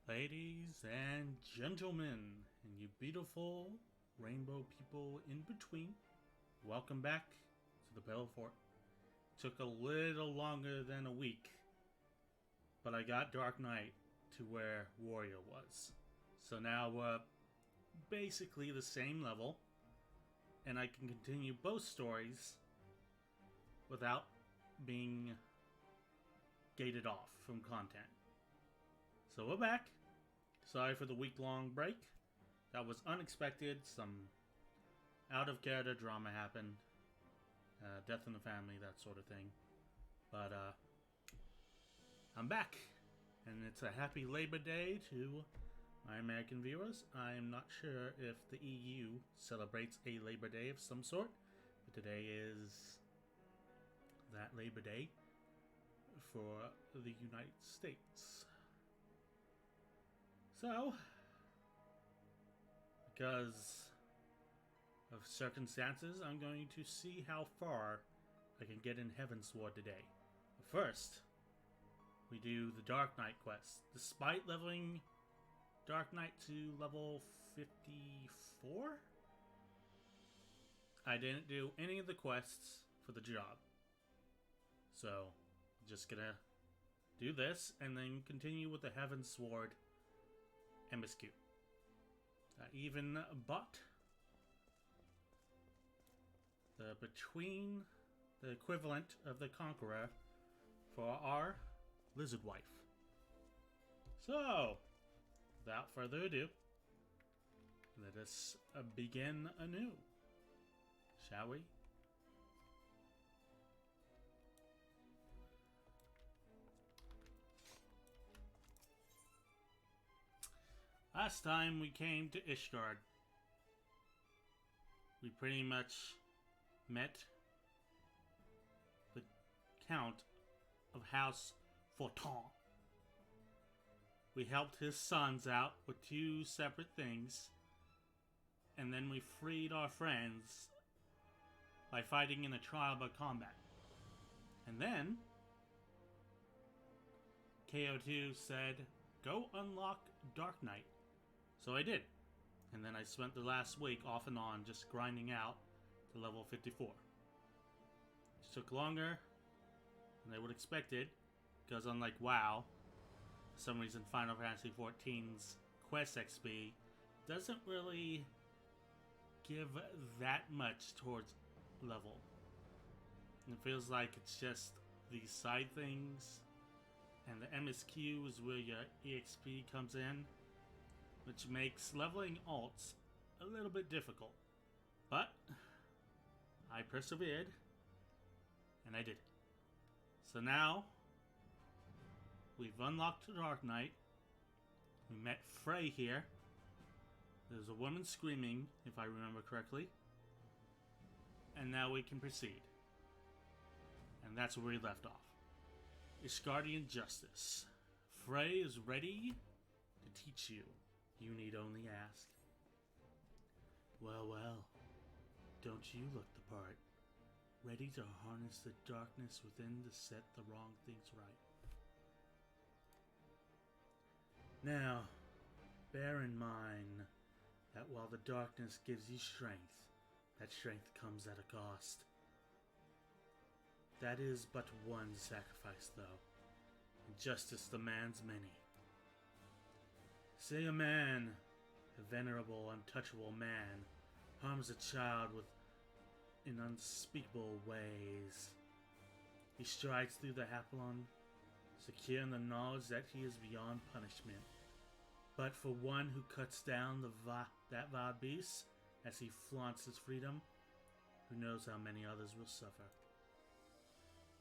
Ladies and gentlemen, and you beautiful rainbow people in between, welcome back to the Battle Fort. Took a little longer than a week, but I got Dark Knight to where Warrior was. So now we're basically the same level, and I can continue both stories without being gated off from content. So we're back. Sorry for the week-long break. That was unexpected. Some out-of-character drama happened. Death in the family, that sort of thing. But, I'm back. And it's a happy Labor Day to my American viewers. I'm not sure if the EU celebrates a Labor Day of some sort. But today is that Labor Day for the United States. So, because of circumstances, I'm going to see how far I can get in Heavensward today. But first, we do the Dark Knight quest. Despite leveling Dark Knight to level 54, I didn't do any of the quests for the job. So, I'm just gonna do this and then continue with the Heavensward MSQ. I even bought the equivalent of the Conqueror for our lizard wife. So, without further ado, let us begin anew, shall we? Last time we came to Ishgard, we pretty much met the Count of House Fortin. We helped his sons out with two separate things, and then we freed our friends by fighting in a trial by combat. And then KO2 said, "Go unlock Dark Knight." So I did. And then I spent the last week off and on just grinding out to level 54. It took longer than I would have expected, because unlike WoW, for some reason Final Fantasy XIV's quest XP doesn't really give that much towards level. And it feels like it's just these side things, and the MSQ is where your EXP comes in, which makes leveling alts a little bit difficult. But I persevered, and I did it. So now, we've unlocked the Dark Knight. We met Frey here. There's a woman screaming, if I remember correctly. And now we can proceed. And that's where we left off. Ishgardian Justice. Frey is ready to teach you. You need only ask. Well, well, don't you look the part? Ready to harness the darkness within to set the wrong things right. Now, bear in mind that while the darkness gives you strength, that strength comes at a cost. That is but one sacrifice, though, and justice demands many. Say a man, a venerable, untouchable man, harms a child in unspeakable ways. He strides through the Haplon, secure in the knowledge that he is beyond punishment. But for one who cuts down that vile beast as he flaunts his freedom, who knows how many others will suffer.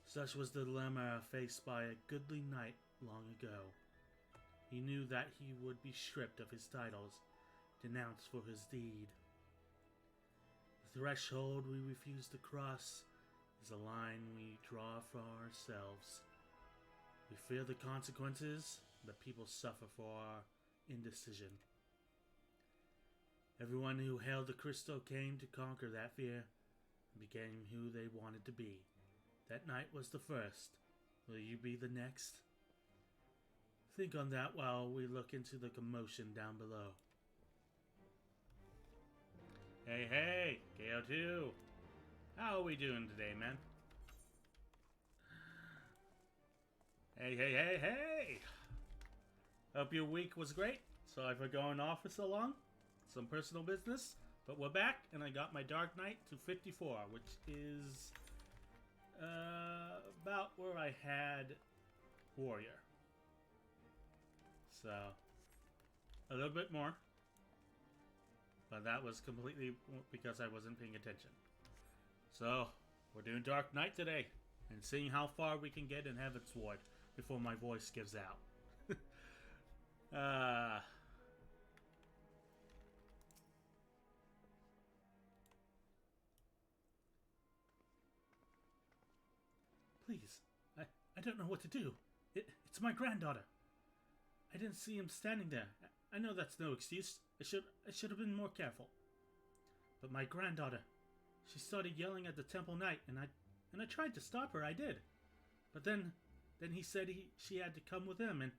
Such was the dilemma faced by a goodly knight long ago. He knew that he would be stripped of his titles, denounced for his deed. The threshold we refuse to cross is a line we draw for ourselves. We fear the consequences that people suffer for our indecision. Everyone who held the crystal came to conquer that fear and became who they wanted to be. That night was the first. Will you be the next? think on that while we look into the commotion down below. Hey, hey, KO2. How are we doing today, man? Hey, hey, hey, hey! Hope your week was great. Sorry for going off for so long. Some personal business. But we're back, and I got my Dark Knight to 54, which is about where I had Warrior. So, a little bit more. But that was completely because I wasn't paying attention. So, we're doing Dark Knight today. And seeing how far we can get in Heavensward before my voice gives out. Please, I don't know what to do. It's my granddaughter. I didn't see him standing there. I know that's no excuse. I should have been more careful. But my granddaughter, she started yelling at the temple knight, and I tried to stop her. I did. But then he said she had to come with him, and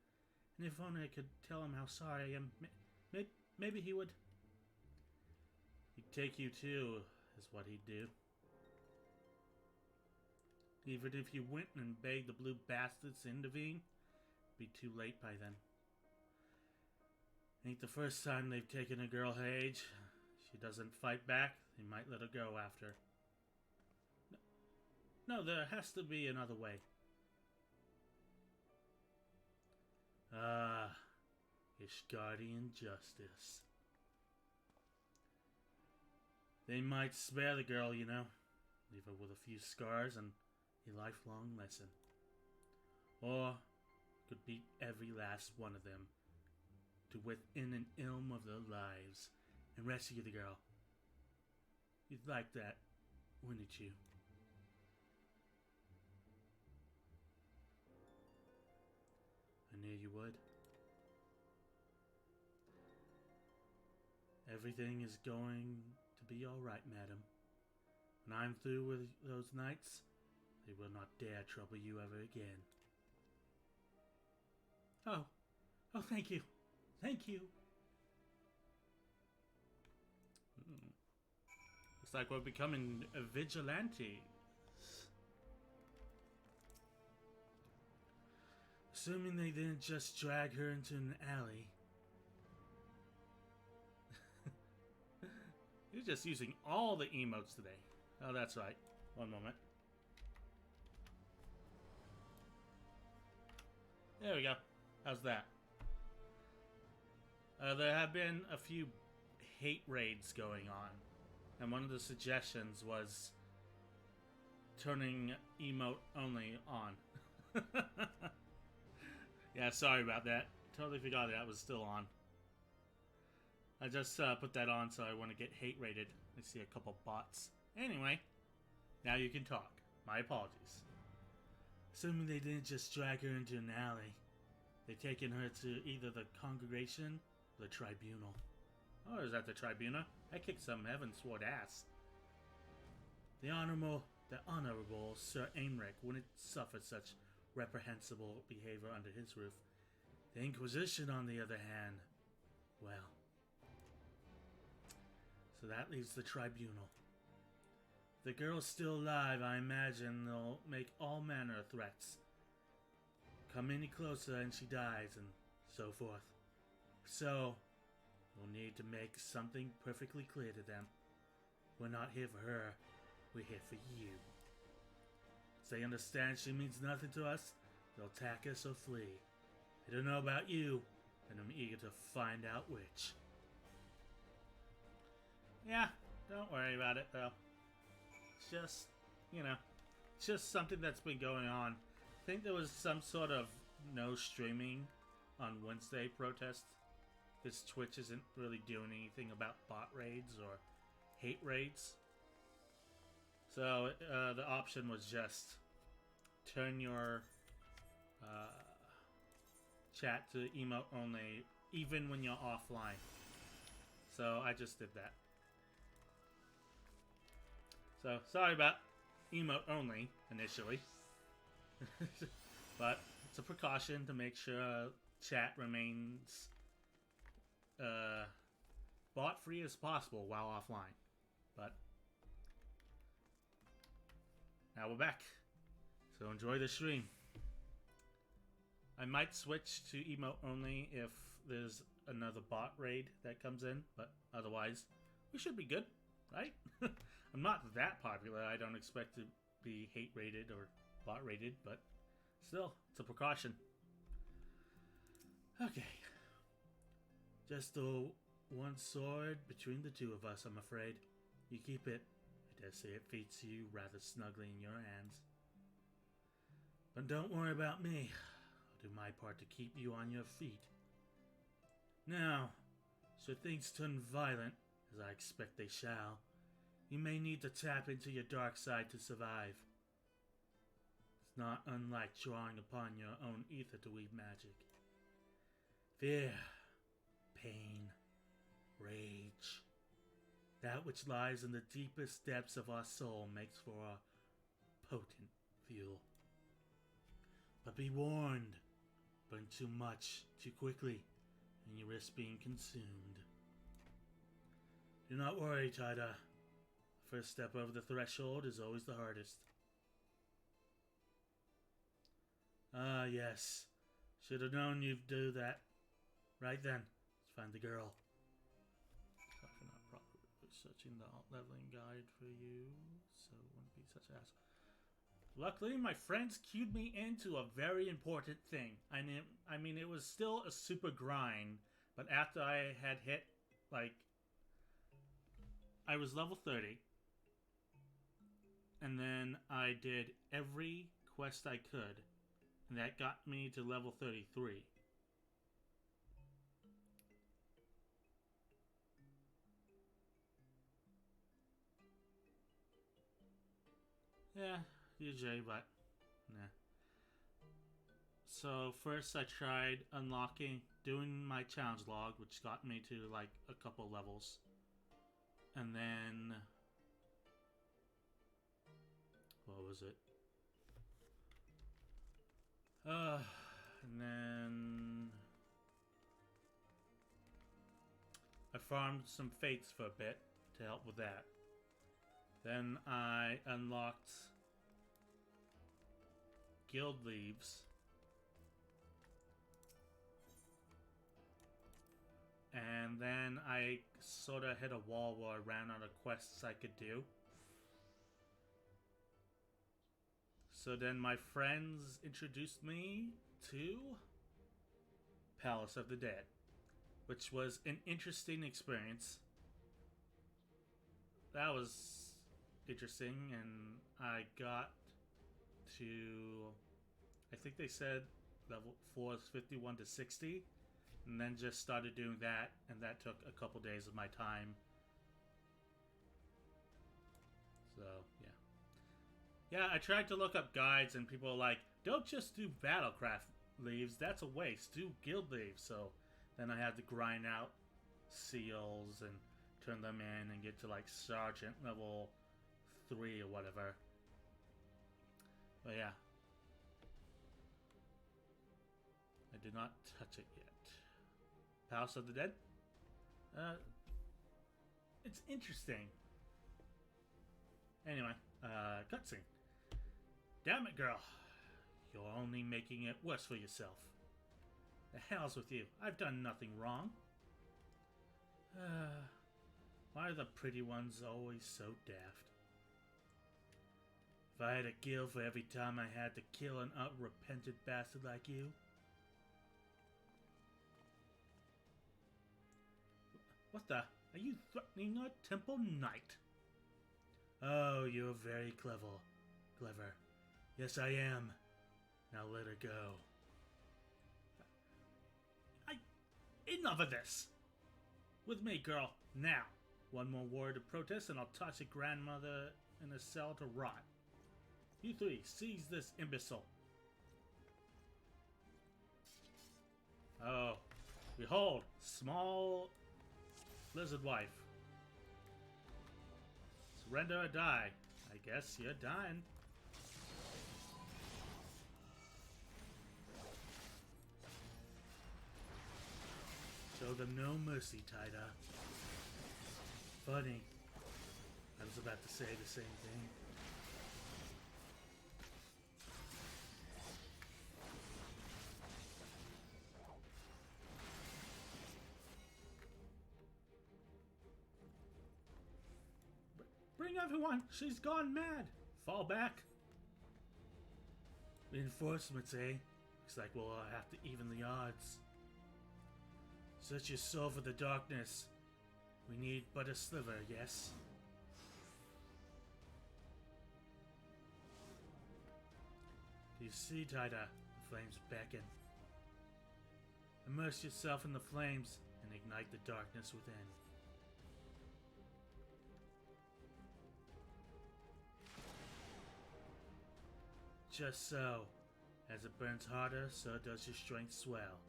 if only I could tell him how sorry I am, maybe he would. He'd take you too, is what he'd do. Even if you went and begged the blue bastards to intervene, it'd be too late by then. Ain't the first time they've taken a girl her age. She doesn't fight back, they might let her go after. No, there has to be another way. Ah, Ishgardian justice. They might spare the girl, you know. Leave her with a few scars and a lifelong lesson. Or could beat every last one of them to within an ilm of their lives and rescue the girl. You'd like that, wouldn't you? I knew you would. Everything is going to be alright, madam. When I'm through with those knights, they will not dare trouble you ever again. Oh, thank you. Thank you. Looks like we're becoming a vigilante. Assuming they didn't just drag her into an alley. You're just using all the emotes today. Oh, that's right. One moment. There we go. How's that? There have been a few hate raids going on. And one of the suggestions was turning emote only on. Yeah, sorry about that. Totally forgot that was still on. I just put that on so I want to get hate rated. I see a couple bots. Anyway, now you can talk. My apologies. Assuming they didn't just drag her into an alley. They've taken her to either the congregation or the tribunal. Oh, is that the tribunal? I kicked some Heavensward ass. The honorable Sir Aimric wouldn't suffer such reprehensible behavior under his roof. The Inquisition, on the other hand, well. So that leaves the tribunal. If the girl's still alive, I imagine they'll make all manner of threats. Come any closer and she dies, and so forth. So, we'll need to make something perfectly clear to them. We're not here for her, we're here for you. If they understand she means nothing to us, they'll attack us or flee. I don't know about you, and I'm eager to find out which. Yeah, don't worry about it though. It's just, you know, it's just something that's been going on. I think there was some sort of no streaming on Wednesday protest. Because Twitch isn't really doing anything about bot raids or hate raids. So the option was just turn your chat to emote only even when you're offline. So I just did that. So sorry about emote only initially. But it's a precaution to make sure chat remains bot free as possible while offline. But now we're back, so enjoy the stream. I might switch to emote only if there's another bot raid that comes in, but otherwise we should be good, right? I'm not that popular. I don't expect to be hate rated or bot rated, but still, it's a precaution. Okay. Just the one sword between the two of us, I'm afraid. You keep it. I dare say it fits you rather snugly in your hands. But don't worry about me. I'll do my part to keep you on your feet. Now, should things turn violent, as I expect they shall, you may need to tap into your dark side to survive. It's not unlike drawing upon your own ether to weave magic. Fear, pain, rage, that which lies in the deepest depths of our soul makes for a potent fuel. But be warned, burn too much, too quickly, and you risk being consumed. Do not worry, Tada. The first step over the threshold is always the hardest. Ah, yes. Should have known you'd do that. Right then, let's find the girl. Not properly searching the leveling guide for you, so it wouldn't be such an asshole. Luckily, my friends cued me into a very important thing. I mean, it was still a super grind, but after I had hit, like, I was level 30, and then I did every quest I could, and that got me to level 33. Yeah, usually, but nah. So first I tried doing my challenge log, which got me to like a couple levels. And then, what was it? And then I farmed some fates for a bit to help with that. Then I unlocked guild leaves. And then I sort of hit a wall where I ran out of quests I could do. So then my friends introduced me to Palace of the Dead, which was an interesting experience. That was interesting, and I got to, I think they said level 4 is 51 to 60, and then just started doing that, and that took a couple days of my time. So, yeah. Yeah, I tried to look up guides, and people were like, don't just do Battlecraft leaves, that's a waste, do guild leaves. So then I had to grind out seals and turn them in and get to like sergeant level 3 or whatever. But yeah, I did not touch it yet. Palace of the Dead? It's interesting. Anyway, cutscene. Damn it, girl. You're only making it worse for yourself. The hell's with you? I've done nothing wrong. Why are the pretty ones always so daft? If I had a gill for every time I had to kill an unrepentant bastard like you. What the? Are you threatening a temple knight? Oh, you're very clever. Yes, I am. Now let her go. Enough of this! With me, girl. Now. One more word of protest and I'll toss your grandmother in a cell to rot. You three, seize this imbecile. Oh. Behold, small lizard wife. Surrender or die. I guess you're dying. Show them no mercy, Taida. Funny. I was about to say the same thing. Bring everyone! She's gone mad! Fall back! Reinforcements, eh? Looks like we'll have to even the odds. Search your soul for the darkness. We need but a sliver, yes? Do you see, Taida? The flames beckon. Immerse yourself in the flames and ignite the darkness within. Just so. As it burns harder, so does your strength swell.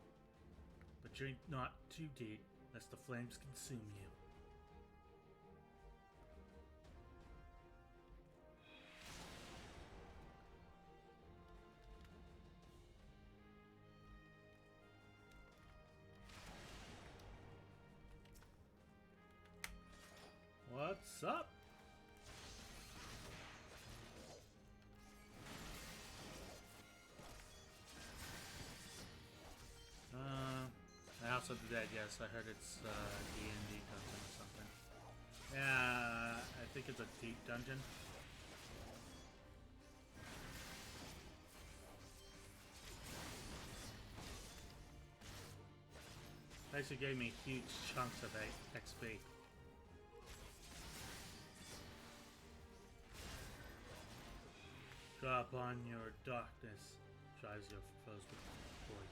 But drink not too deep, lest the flames consume you. What's up? House of the Dead, yes, I heard it's D&D dungeon or something. Yeah, I think it's a deep dungeon. Actually gave me huge chunks of XP. Draw upon your darkness, drives your foes before you.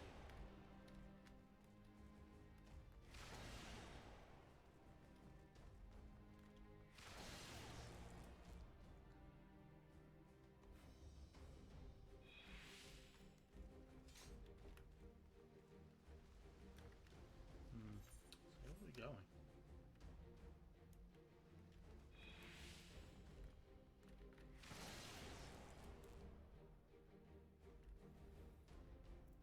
So where are we going?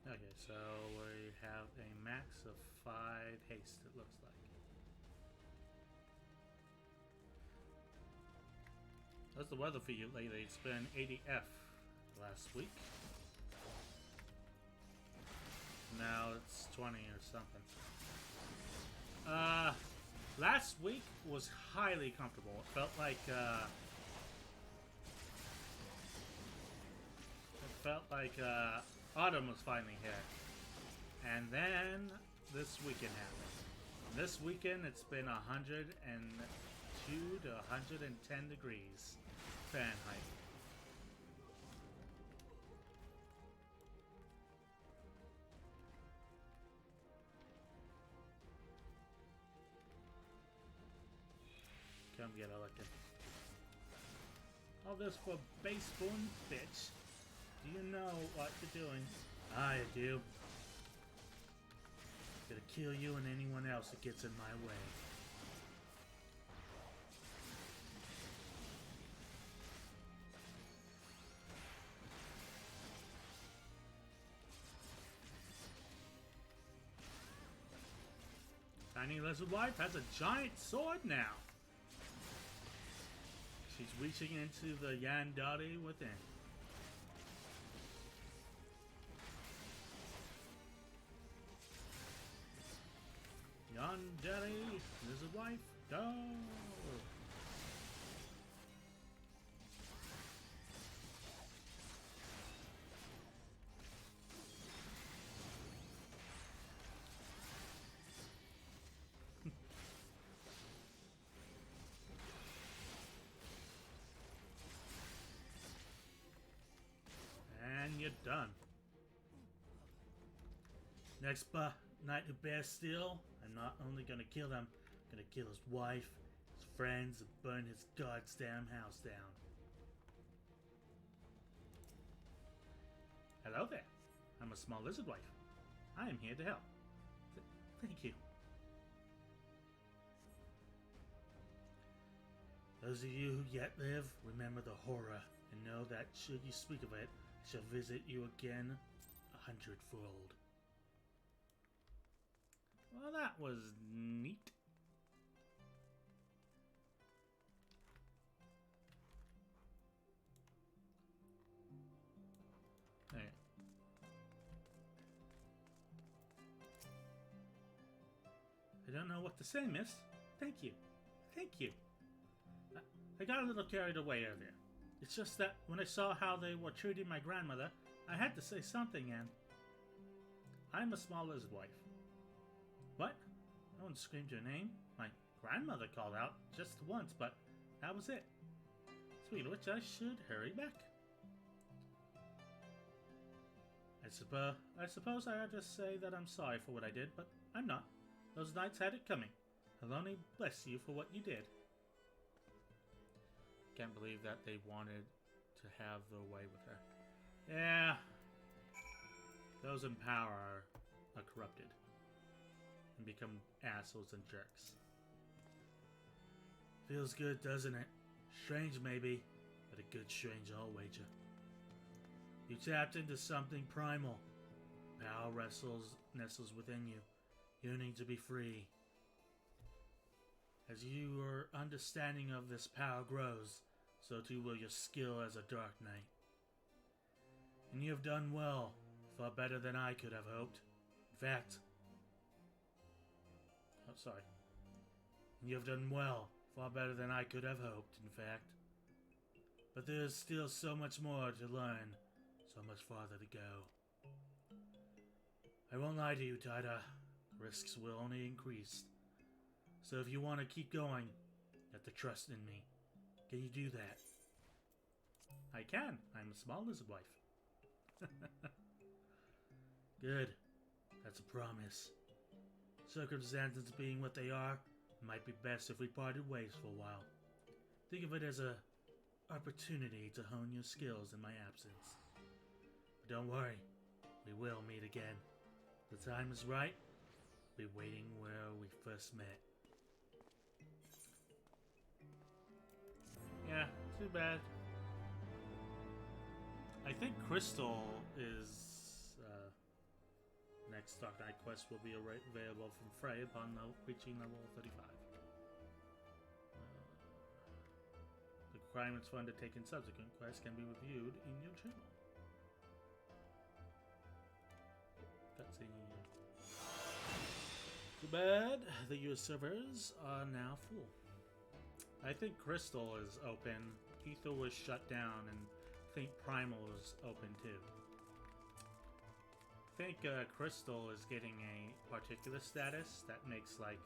Okay, so we have a max of 5 haste, it looks like. How's the weather for you lately? It's been 80F last week. Now it's 20 or something. Last week was highly comfortable. It felt like autumn was finally here. And then this weekend happened. This weekend it's been 102 to 110 degrees Fahrenheit. Come get a licking. All this for base-born bitch. Do you know what you're doing? I do. Gonna kill you and anyone else that gets in my way. Tiny Lizard Wife has a giant sword now. She's reaching into the Yandere within. Yandere, Lizard Wife, go! And you're done. Next knight who bears steel, I'm not only gonna kill him, I'm gonna kill his wife, his friends, and burn his goddamn house down. Hello there. I'm a small lizard wife. I am here to help. Thank you. Those of you who yet live, remember the horror, and know that should you speak of it, it shall visit you again 100-fold. Well, that was neat. Hey. I don't know what to say, miss. Thank you. Thank you. I got a little carried away earlier. It's just that when I saw how they were treating my grandmother, I had to say something, and I'm a small lizard wife. What? No one screamed your name? My grandmother called out just once, but that was it. Speaking of which, I should hurry back. I suppose I ought to say that I'm sorry for what I did, but I'm not. Those knights had it coming. I'll only bless you for what you did. Can't believe that they wanted to have their way with her. Yeah. Those in power are corrupted and become assholes and jerks. Feels good, doesn't it? Strange maybe, but a good strange I'll wager. You tapped into something primal. Power nestles within you, yearning to be free. As your understanding of this power grows, so too will your skill as a Dark Knight. And you have done well, far better than I could have hoped. In fact... Oh, sorry. You have done well, far better than I could have hoped, in fact. But there is still so much more to learn, so much farther to go. I won't lie to you, Tida. Risks will only increase. So if you want to keep going, you have to trust in me. Can you do that? I can. I'm a small lizard wife. Good. That's a promise. Circumstances being what they are, it might be best if we parted ways for a while. Think of it as a opportunity to hone your skills in my absence. But don't worry, we will meet again. The time is right. We'll be waiting where we first met. Yeah, too bad. I think Crystal is... next Dark Knight quest will be available from Frey upon reaching level 35. The requirements for undertaking subsequent quests can be reviewed in your journal. Cutscene. Too bad the US servers are now full. I think Crystal is open. Ether was shut down, and I think Primal is open too. I think Crystal is getting a particular status that makes like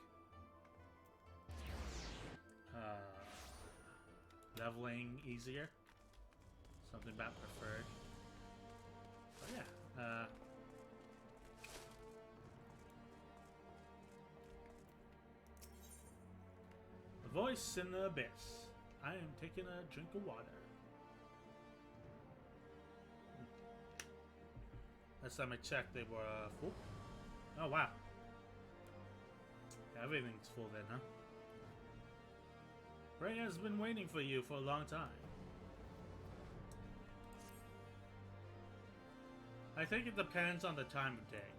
leveling easier. Something about preferred. But yeah. The voice in the abyss. I am taking a drink of water. Last time I checked, they were full. Oh, wow. Everything's full then, huh? Ray has been waiting for you for a long time. I think it depends on the time of day.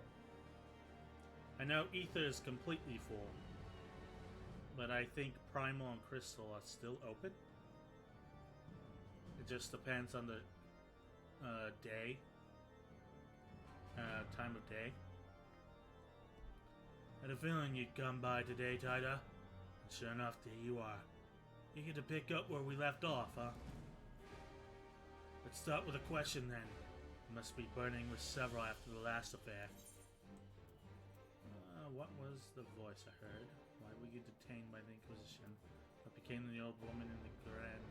I know Ether is completely full, but I think Primal and Crystal are still open. It just depends on the day. Time of day. I had a feeling you'd come by today, Tida. And sure enough, there you are. You get to pick up where we left off, huh? Let's start with a question then. You must be burning with several after the last affair. What was the voice I heard? Why were you detained by the Inquisition? What became the old woman in the Grand...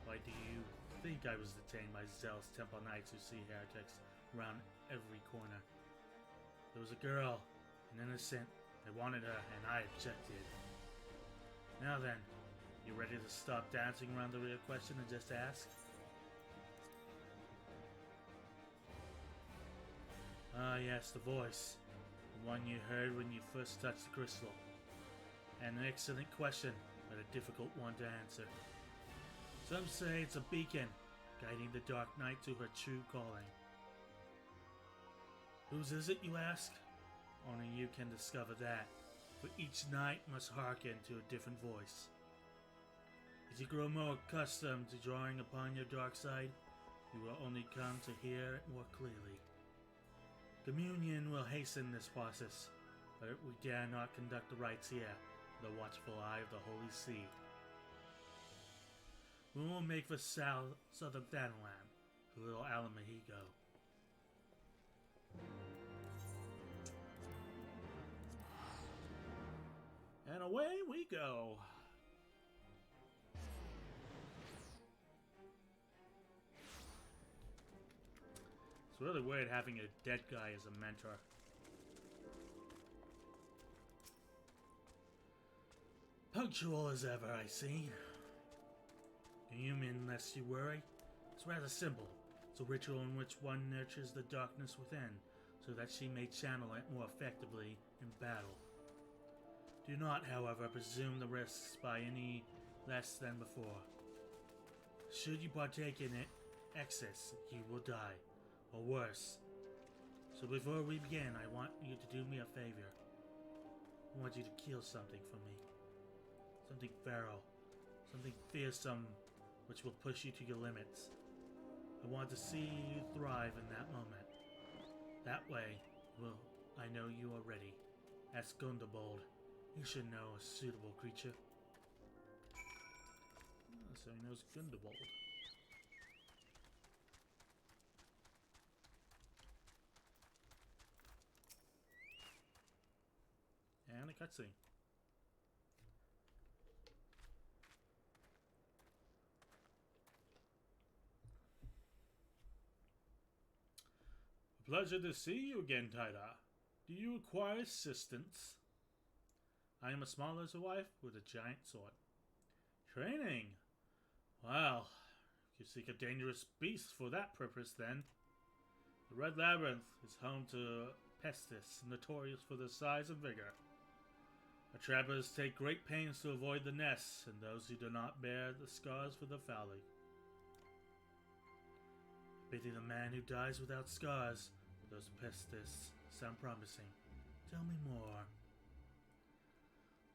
Why do you think I was detained by zealous temple knights who see heretics around every corner? There was a girl, an innocent. They wanted her, and I objected. Now then, you ready to stop dancing around the real question and just ask? Ah, yes, the voice. The one you heard when you first touched the crystal. An excellent question, but a difficult one to answer. Some say it's a beacon, guiding the Dark Knight to her true calling. Whose is it, you ask? Only you can discover that, for each knight must hearken to a different voice. As you grow more accustomed to drawing upon your dark side, you will only come to hear it more clearly. Communion will hasten this process, but we dare not conduct the rites here, the watchful eye of the Holy See. We will make for southern Thanalan, the little Alamahigo. And away we go. It's really weird having a dead guy as a mentor. Punctual as ever, I see. Human, lest you worry. It's rather simple. It's a ritual in which one nurtures the darkness within, so that she may channel it more effectively in battle. Do not, however, presume the risks by any less than before. Should you partake in it, excess, you will die, or worse. So before we begin, I want you to do me a favor. I want you to kill something for me. Something feral, something fearsome, which will push you to your limits. I want to see you thrive in that moment. That way, I know you are ready. Ask Gundebold. You should know a suitable creature. Oh, so he knows Gundebold. And a cutscene. Pleasure to see you again, Taida. Do you require assistance? I am a small lizard wife with a giant sword. Training? Well, you seek a dangerous beast for that purpose, then. The Red Labyrinth is home to Pestis, notorious for their size and vigor. The trappers take great pains to avoid the nests and those who do not bear the scars for the folly. Pity the man who dies without scars. Those Pestis sound promising. Tell me more.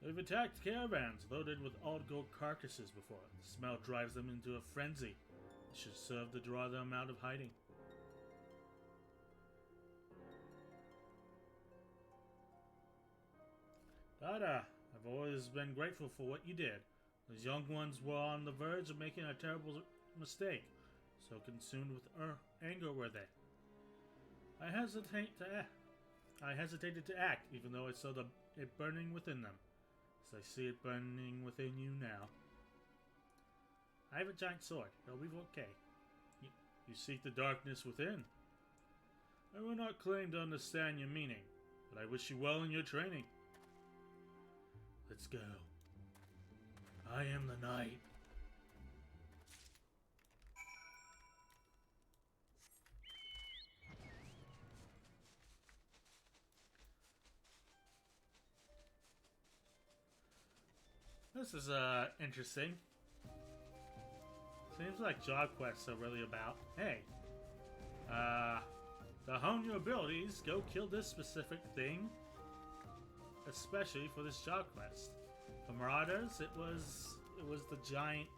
They've attacked caravans loaded with old gold carcasses before. The smell drives them into a frenzy. It should serve to draw them out of hiding. Dada, I've always been grateful for what you did. Those young ones were on the verge of making a terrible mistake. So consumed with anger were they. I hesitated to act, even though I saw it burning within them. As I see it burning within you now. I have a giant sword. It'll be okay. You seek the darkness within. I will not claim to understand your meaning, but I wish you well in your training. Let's go. I am the knight. This is interesting. Seems like job quests are really about, hey, to hone your abilities, go kill this specific thing, especially for this job quest. For Marauders, it was the giant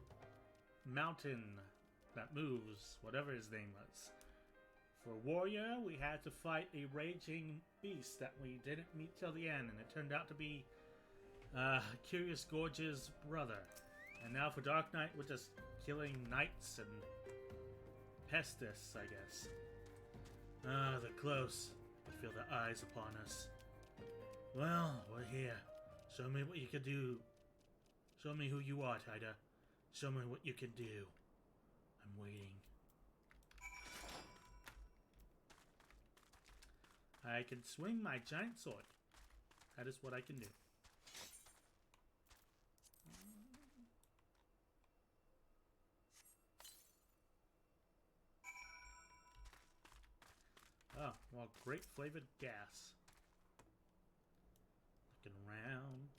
mountain that moves, whatever his name was. For Warrior, we had to fight a raging beast that we didn't meet till the end, and it turned out to be Curious Gorge's brother. And now for Dark Knight, we're just killing knights and Pestis, I guess. Ah, they're close. I feel their eyes upon us. Well, we're here. Show me what you can do. Show me who you are, Taida. Show me what you can do. I'm waiting. I can swing my giant sword. That is what I can do. Oh, well, great flavored gas. Looking around.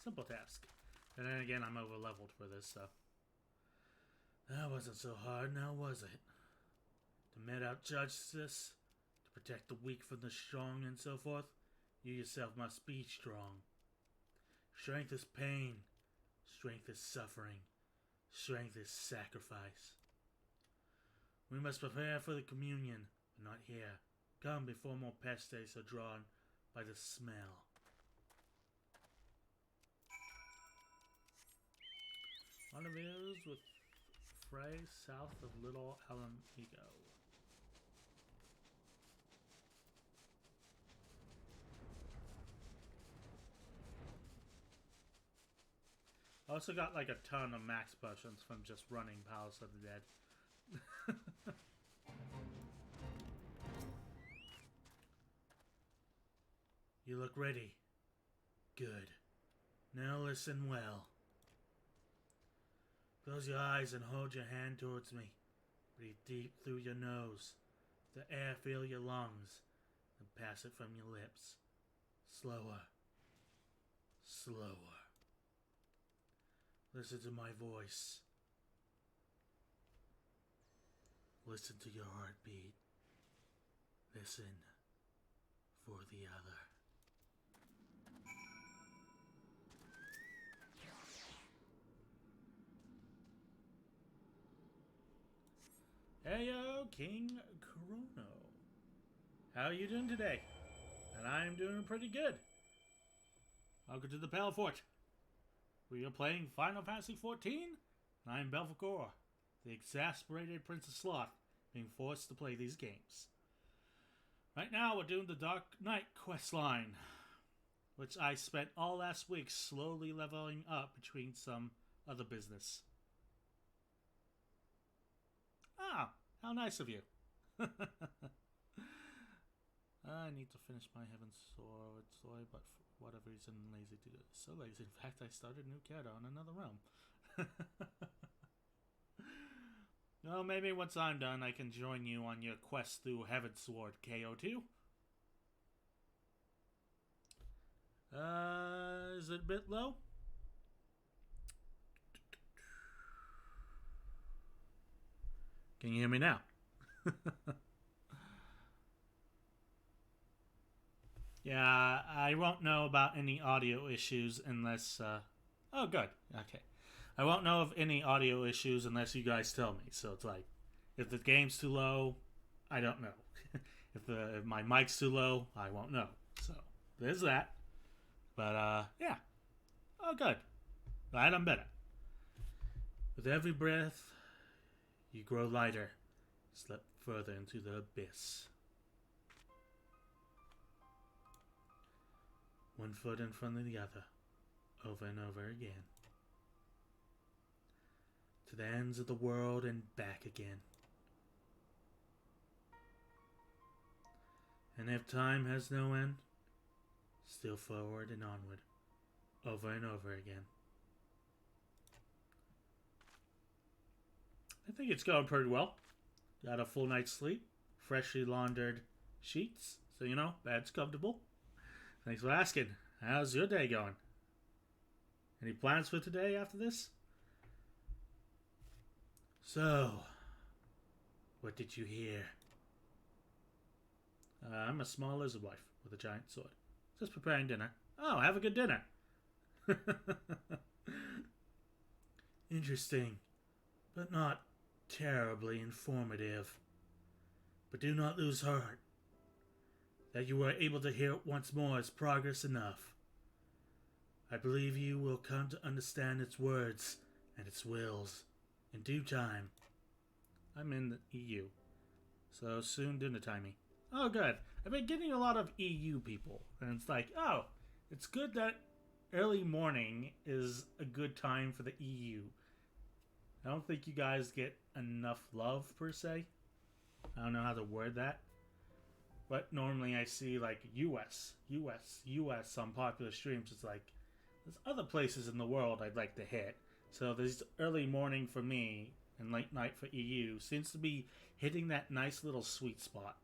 Simple task. And then again, I'm over-leveled for this, so... That wasn't so hard, now was it? To mete out justice, to protect the weak from the strong, and so forth, you yourself must be strong. Strength is pain. Strength is suffering. Strength is sacrifice. We must prepare for the communion, but not here. Come before more pestes are drawn by the smell. Rendezvous with Fray south of Little Alamigo. I also got like a ton of max potions from just running Palace of the Dead. You look ready. Good. Now listen well. Close your eyes and hold your hand towards me. Breathe deep through your nose. The air fill your lungs. And pass it from your lips. Slower. Slower. Listen to my voice. Listen to your heartbeat. Listen for the other. Heyo, King Chrono. How are you doing today? And I'm doing pretty good. Welcome to the Pale Fort. We are playing Final Fantasy XIV, and I'm Belphegor, the exasperated Prince of Sloth, being forced to play these games. Right now, we're doing the Dark Knight questline, which I spent all last week slowly leveling up between some other business. Ah, how nice of you. I need to finish my Heavensward story, but for whatever reason, I'm lazy to do it. So lazy, in fact, I started a new character on another realm. Well, maybe once I'm done, I can join you on your quest through Heavensward KO2. Is it a bit low? Can you hear me now? Yeah, I won't know about any audio issues unless... Oh, good. Okay. I won't know of any audio issues unless you guys tell me. So it's like, if the game's too low, I don't know. if my mic's too low, I won't know. So, there's that. But, yeah. Oh, good. Glad I'm better. With every breath, you grow lighter. Slip further into the abyss. One foot in front of the other, over and over again. To the ends of the world and back again. And if time has no end, still forward and onward, over and over again. I think it's going pretty well. Got a full night's sleep, freshly laundered sheets, so you know, bed's comfortable. Thanks for asking. How's your day going? Any plans for today after this? So, what did you hear? I'm a small lizard wife with a giant sword. Just preparing dinner. Oh, have a good dinner. Interesting, but not terribly informative. But do not lose heart. That you were able to hear it once more is progress enough. I believe you will come to understand its words and its wills in due time. I'm in the EU, so soon dinner timey. Oh, good. I've been getting a lot of EU people, and it's like, oh, it's good that early morning is a good time for the EU. I don't think you guys get enough love, per se. I don't know how to word that. But normally I see like US on popular streams. It's like, there's other places in the world I'd like to hit. So this early morning for me and late night for EU seems to be hitting that nice little sweet spot.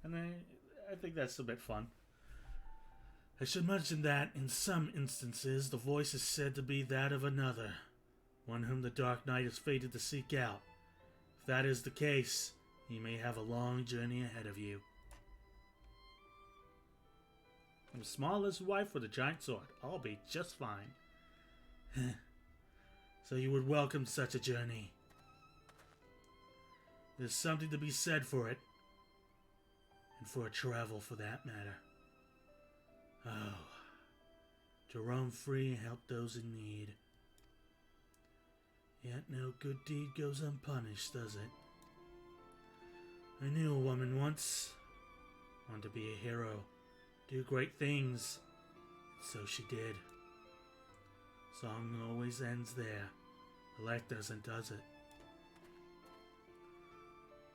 And I think that's a bit fun. I should mention that, in some instances, the voice is said to be that of another, one whom the Dark Knight is fated to seek out. If that is the case, you may have a long journey ahead of you. I'm small as your wife with a giant sword. I'll be just fine. So you would welcome such a journey. There's something to be said for it. And for a travel, for that matter. Oh, to roam free and help those in need. Yet no good deed goes unpunished, does it? I knew a woman once. Wanted to be a hero. Do great things. So she did. Song always ends there. The life doesn't, does it?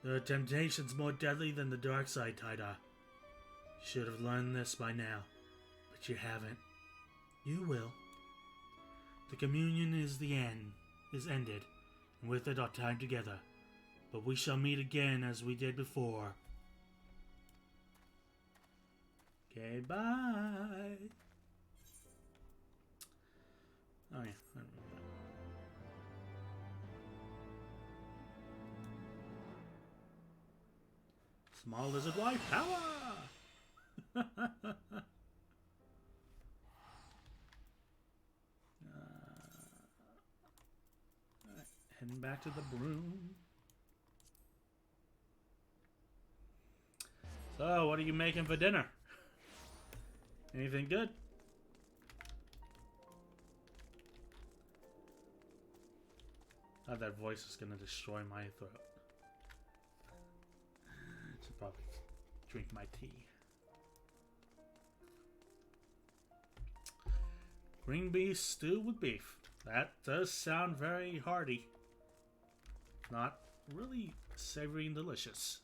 There are temptations more deadly than the dark side, Taida. You should have learned this by now. But you haven't. You will. The communion is ended, and with it our time together. But we shall meet again as we did before. Okay, bye. Oh yeah, I remember that. Small lizard wife power! Heading back to the broom. So, what are you making for dinner? Anything good? I thought that voice is gonna destroy my throat. Should probably drink my tea. Green beef stew with beef. That does sound very hearty. Not really savory and delicious.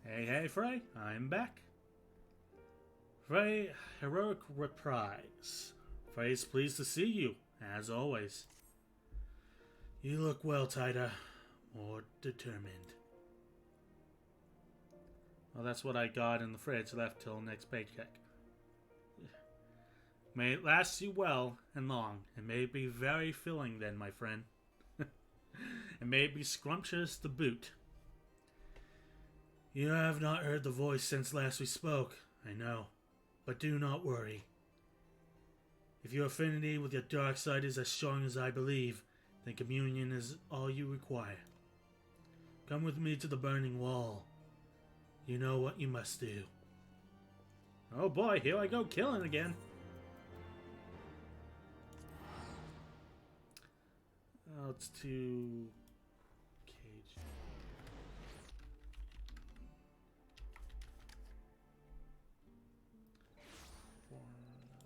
Hey, Fray, I'm back. Fray, heroic reprise. Fray's pleased to see you, as always. You look well, Taida. More determined. Well, that's what I got in the fridge left till next paycheck. May it last you well and long, and may it be very filling then, my friend. And may it be scrumptious to boot. You have not heard the voice since last we spoke, I know, but do not worry. If your affinity with your dark side is as strong as I believe, then communion is all you require. Come with me to the burning wall. You know what you must do. Oh boy, here I go killing again. It's to cage.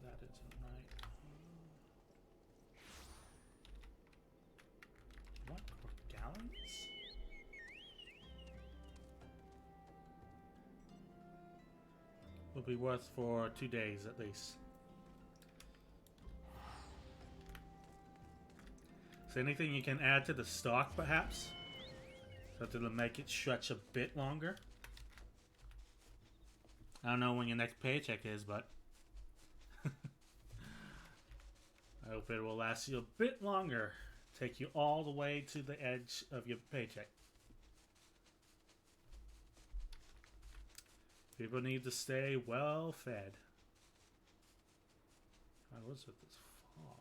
That isn't right. What? Gallons? Will be worth for 2 days at least. Is there anything you can add to the stock, perhaps? So to make it stretch a bit longer? I don't know when your next paycheck is, but I hope it will last you a bit longer. Take you all the way to the edge of your paycheck. People need to stay well fed. What's with this fog?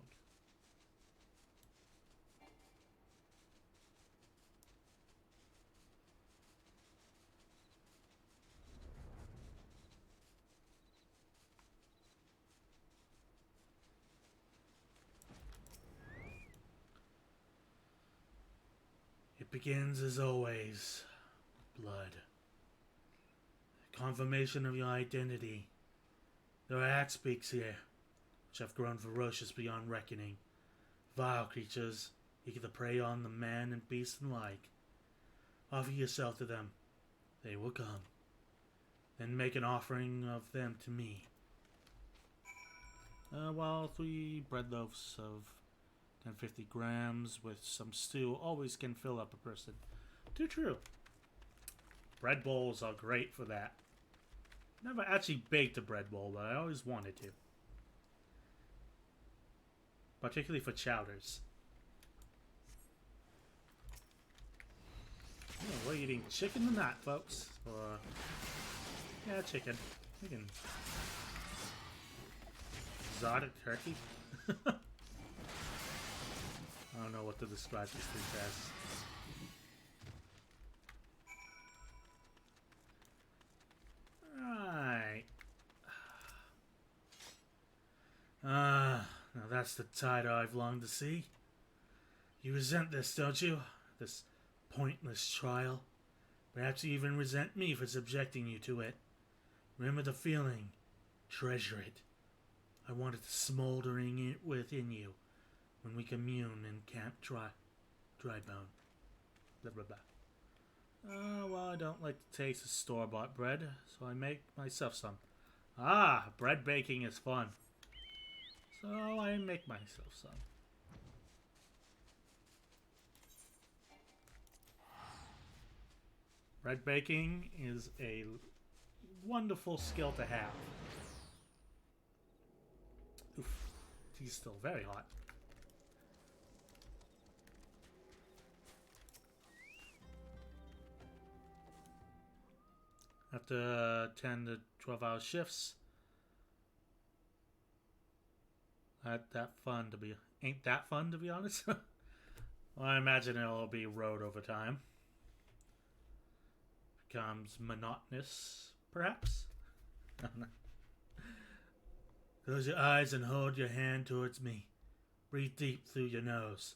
It begins as always with blood. Confirmation of your identity. There are axe beaks here, which have grown ferocious beyond reckoning. Vile creatures, eager to prey on the man and beast alike. Offer yourself to them. They will come. Then make an offering of them to me. While 3 bread loaves of 1050 grams with some stew always can fill up a person. Too true. Bread bowls are great for that. Never actually baked a bread bowl, but I always wanted to. Particularly for chowders. Oh, we're eating chicken tonight, folks. Or, yeah, chicken. We can... Exotic turkey? I don't know what to describe this thing as. Alright. Now that's the tide I've longed to see. You resent this, don't you? This pointless trial. Perhaps you even resent me for subjecting you to it. Remember the feeling. Treasure it. I want it smoldering within you when we commune in Camp Drybone. Blah, blah, blah. Well, I don't like the taste of store-bought bread, so I make myself some. Ah, bread baking is fun. So I make myself some. Bread baking is a wonderful skill to have. Oof, tea's still very hot. After 10 to 12 hour shifts, ain't that fun to be honest. Well, I imagine it'll be road over time. Becomes monotonous, perhaps. I don't know. Close your eyes and hold your hand towards me. Breathe deep through your nose.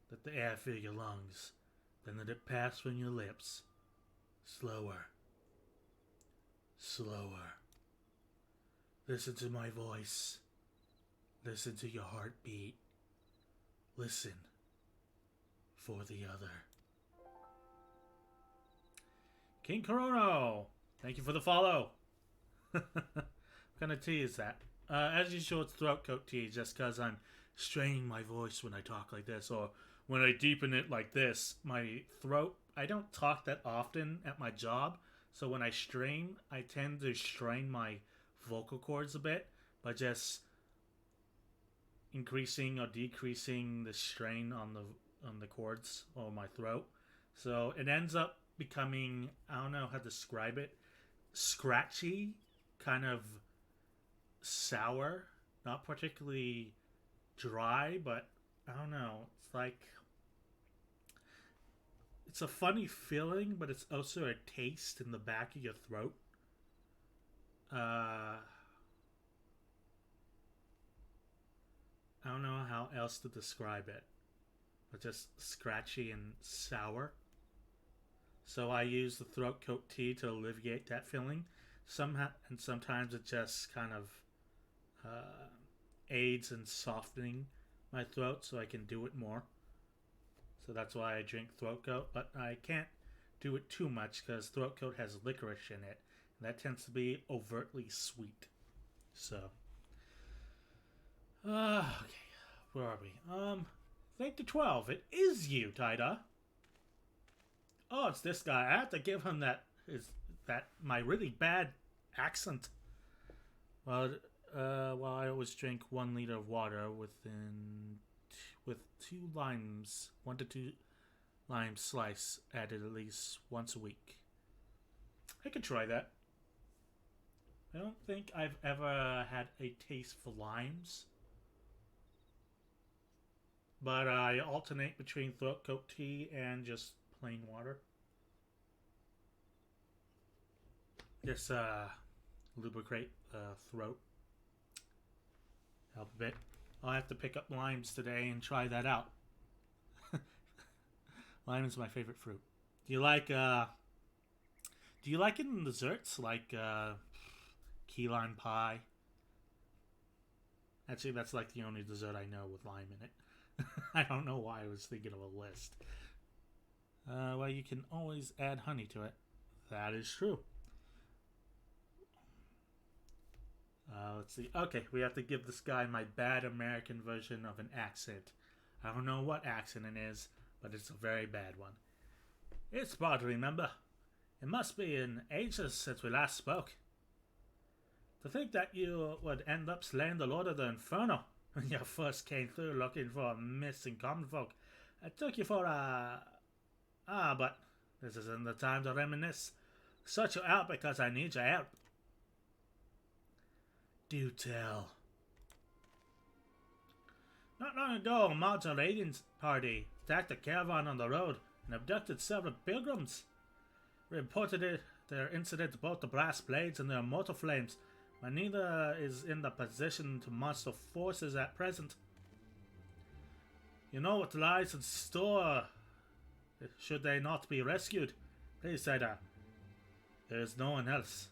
Let the air fill your lungs. Then let it pass from your lips. Slower. Slower. Listen to my voice. Listen to your heartbeat. Listen for the other. King Corono, thank you for the follow. What kind of tea is that? As usual, it's throat coat tea, just because I'm straining my voice when I talk like this, or when I deepen it like this. My throat, I don't talk that often at my job, so when I strain, I tend to strain my vocal cords a bit by just increasing or decreasing the strain on the cords or my throat. So it ends up becoming, I don't know how to describe it, scratchy, kind of sour, not particularly dry, but I don't know, it's like, it's a funny feeling, but it's also a taste in the back of your throat. I don't know how else to describe it, but just scratchy and sour. So I use the throat coat tea to alleviate that feeling. And sometimes it just kind of aids in softening my throat so I can do it more. So that's why I drink throat coat, but I can't do it too much because throat coat has licorice in it. And that tends to be overtly sweet. So, okay, where are we? Thank to 12. It is you, Taida. Oh, it's this guy. I have to give him that my really bad accent. Well, I always drink 1 liter of water with 2 limes, 1 to 2 lime slice added at least once a week. I could try that. I don't think I've ever had a taste for limes, but I alternate between throat coat tea and just plain water. Just lubricate throat. Help a bit. I'll have to pick up limes today and try that out. Lime is my favorite fruit. Do you like it in desserts like key lime pie? Actually, that's like the only dessert I know with lime in it. I don't know why I was thinking of a list. Well, you can always add honey to it. That is true. Let's see. Okay, we have to give this guy my bad American version of an accent. I don't know what accent it is, but it's a very bad one. It's hard to remember. It must be in ages since we last spoke. To think that you would end up slaying the Lord of the Inferno when you first came through looking for a missing common folk. I took you for a... but this isn't the time to reminisce. Search you out because I need your help. Do tell. Not long ago, a Module raiding party attacked a caravan on the road and abducted several pilgrims. Reported their incident to both the Brass Blades and the Immortal Flames, but neither is in the position to muster forces at present. You know what lies in store should they not be rescued. Please, Saida. There is no one else.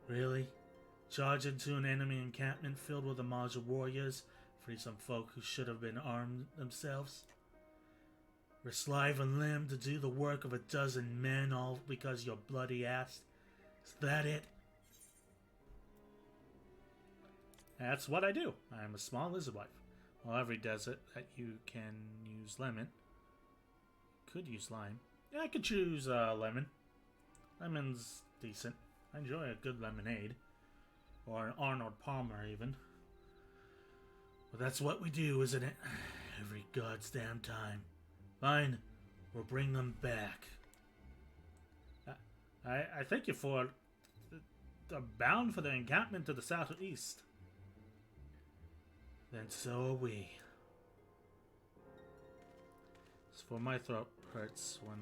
Really? Charge into an enemy encampment filled with Amaja warriors, free some folk who should have been armed themselves? Risk life and limb to do the work of a dozen men, all because you're bloody ass? Is that it? That's what I do. I'm a small lizard wife. Well, every desert that you can use lemon. Could use lime. Yeah, I could choose lemon. Lemon's decent. I enjoy a good lemonade. Or an Arnold Palmer, even. Well, that's what we do, isn't it? Every god's damn time. Fine. We'll bring them back. I thank you for... the bound for the encampment to the southeast. Then so are we. As for my throat hurts when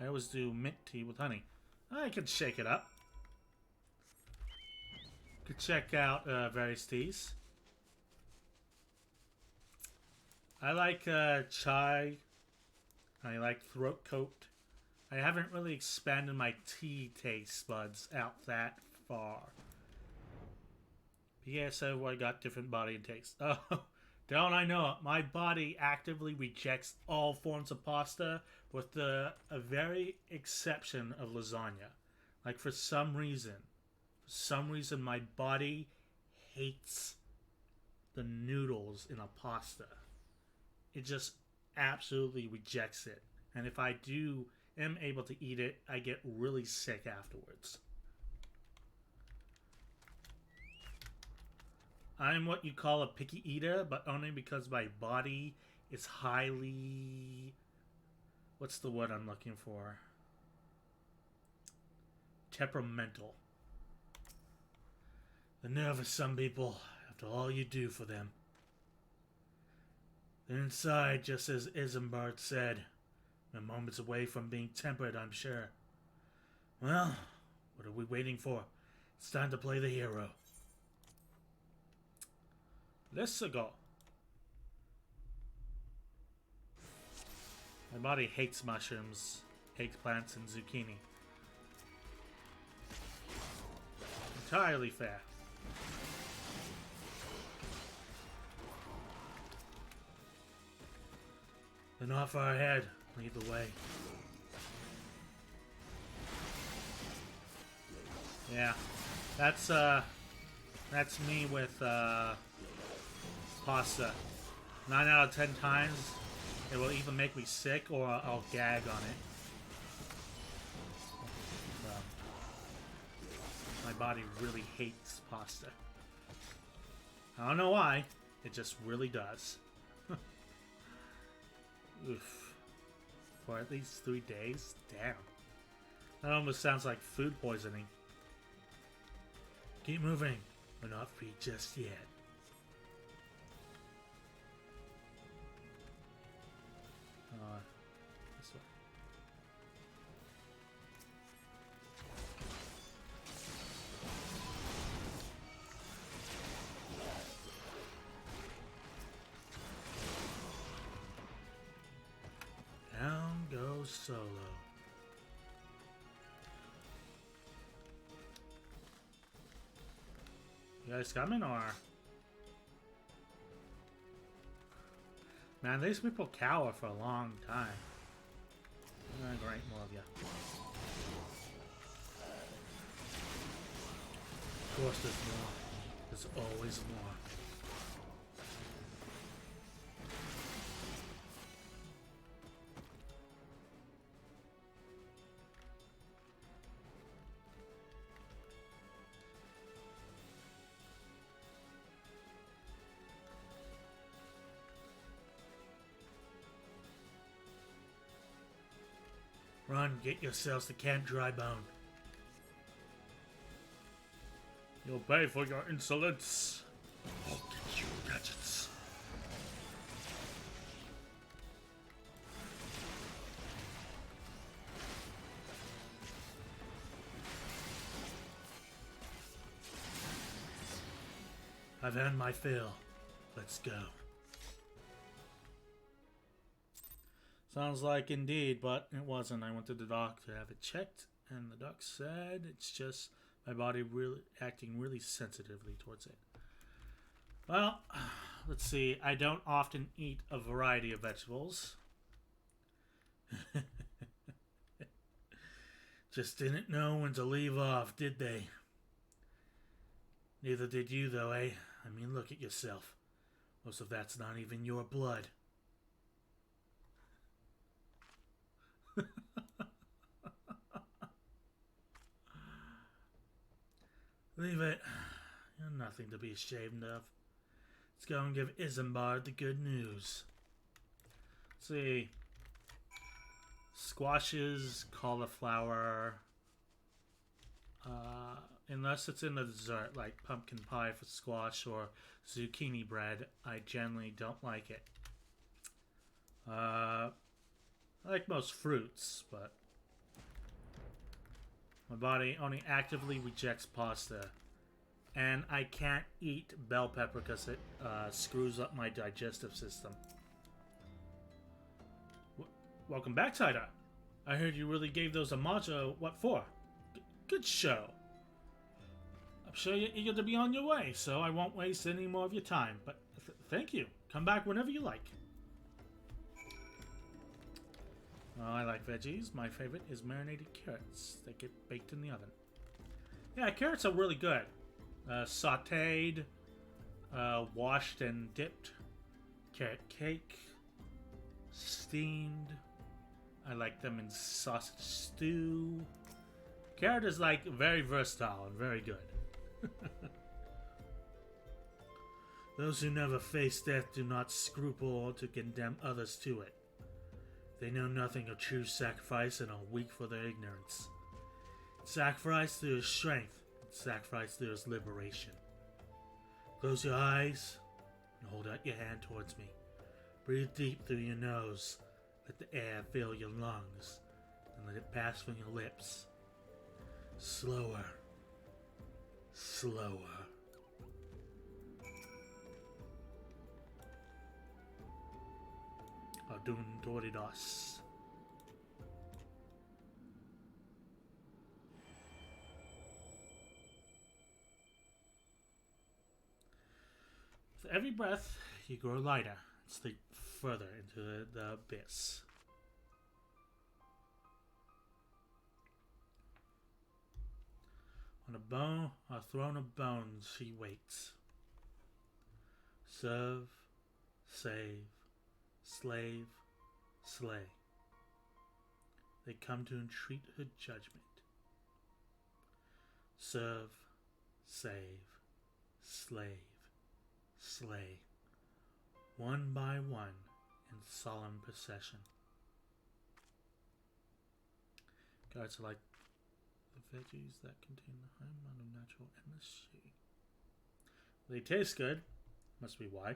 I always do mint tea with honey. I can shake it up. Could check out various teas. I like chai. I like throat coat. I haven't really expanded my tea taste buds out that far. But yeah, so I got different body and taste. Oh, don't I know it? My body actively rejects all forms of pasta with a very exception of lasagna. Like for some reason my body hates the noodles in a pasta. It just absolutely rejects it. And if I am able to eat it, I get really sick afterwards. I'm what you call a picky eater, but only because my body is highly... what's the word I'm looking for? Temperamental. The nerve of some people, after all you do for them. They're inside, just as Isambard said. We're moments away from being tempered, I'm sure. Well, what are we waiting for? It's time to play the hero. Let's go. My body hates mushrooms, eggplants, and zucchini. Entirely fair. They're not far ahead. Lead the way. Yeah, that's me with pasta. 9 out of 10 times, it will either make me sick or I'll gag on it. My body really hates pasta. I don't know why. It just really does. Oof. For at least 3 days? Damn. That almost sounds like food poisoning. Keep moving. We're not free just yet. This way. Down goes Solo. You guys coming or? Man, these people cower for a long time. I'm gonna grant more of you. Of course there's more. There's always more. on, get yourselves to Camp Drybone. You'll pay for your insolence. I'll get you gadgets. I've earned my fill. Let's go. Sounds like indeed, but it wasn't. I went to the doc to have it checked, and the doc said it's just my body really acting really sensitively towards it. Well, let's see. I don't often eat a variety of vegetables. Just didn't know when to leave off, did they? Neither did you, though, eh? I mean, look at yourself. Most of that's not even your blood. Leave it. You're nothing to be ashamed of. Let's go and give Isambard the good news. Let's see. Squashes, cauliflower. Unless it's in the dessert, like pumpkin pie for squash or zucchini bread, I generally don't like it. I like most fruits, but my body only actively rejects pasta. And I can't eat bell pepper because it screws up my digestive system. Welcome back, Tider. I heard you really gave those a macho. What for? Good show. I'm sure you're eager to be on your way, so I won't waste any more of your time. But thank you. Come back whenever you like. Oh, I like veggies. My favorite is marinated carrots. They get baked in the oven. Yeah, carrots are really good. Sauteed, washed and dipped. Carrot cake. Steamed. I like them in sausage stew. Carrot is like very versatile and very good. Those who never face death do not scruple to condemn others to it. They know nothing of true sacrifice and are weak for their ignorance. Sacrifice through his strength, and sacrifice through his liberation. Close your eyes and hold out your hand towards me. Breathe deep through your nose. Let the air fill your lungs, and let it pass from your lips. Slower. Slower. Adun Toridas. With every breath, you grow lighter and sleep further into the abyss. On a throne of bones, she waits. Serve, save, slave, slay. They come to entreat her judgment. Serve, save, slave, slay. One by one in solemn procession. Guards are like the veggies that contain the high amount of natural MSG. They taste good. Must be why.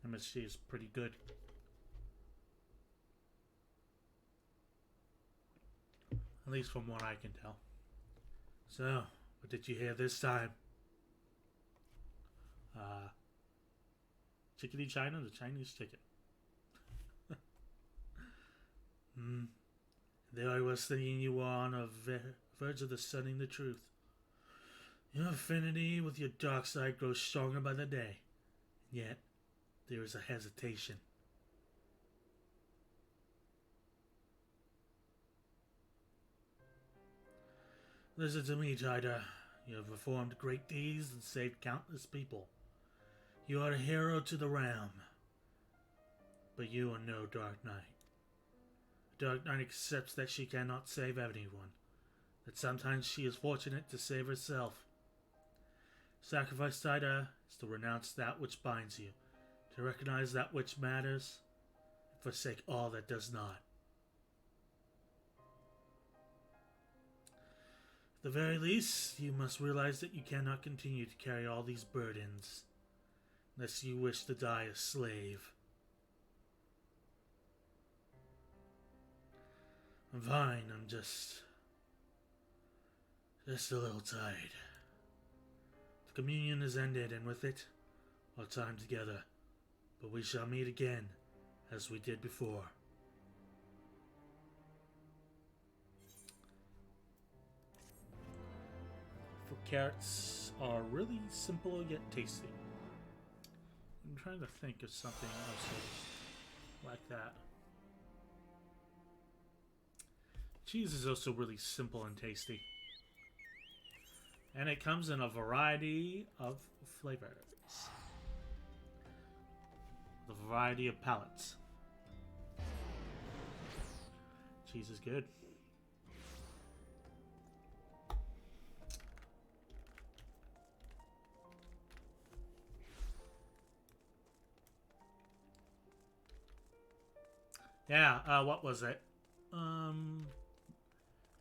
MSG is pretty good. At least from what I can tell. So, what did you hear this time? Chickadee China, the Chinese chicken. There I was thinking you were on a verge of discerning the truth. Your affinity with your dark side grows stronger by the day. Yet, there is a hesitation. Listen to me, Tider. You have performed great deeds and saved countless people. You are a hero to the realm. But you are no Dark Knight. The Dark Knight accepts that she cannot save anyone. That sometimes she is fortunate to save herself. Sacrifice, Tider, is to renounce that which binds you, to recognize that which matters, and forsake all that does not. At the very least, you must realize that you cannot continue to carry all these burdens, unless you wish to die a slave. I'm fine, I'm just a little tired. The communion has ended, and with it, our time together. But we shall meet again, as we did before. For carrots are really simple yet tasty. I'm trying to think of something else like that. Cheese is also really simple and tasty. And it comes in a variety of flavors. The variety of palettes. Cheese is good. Yeah, what was it?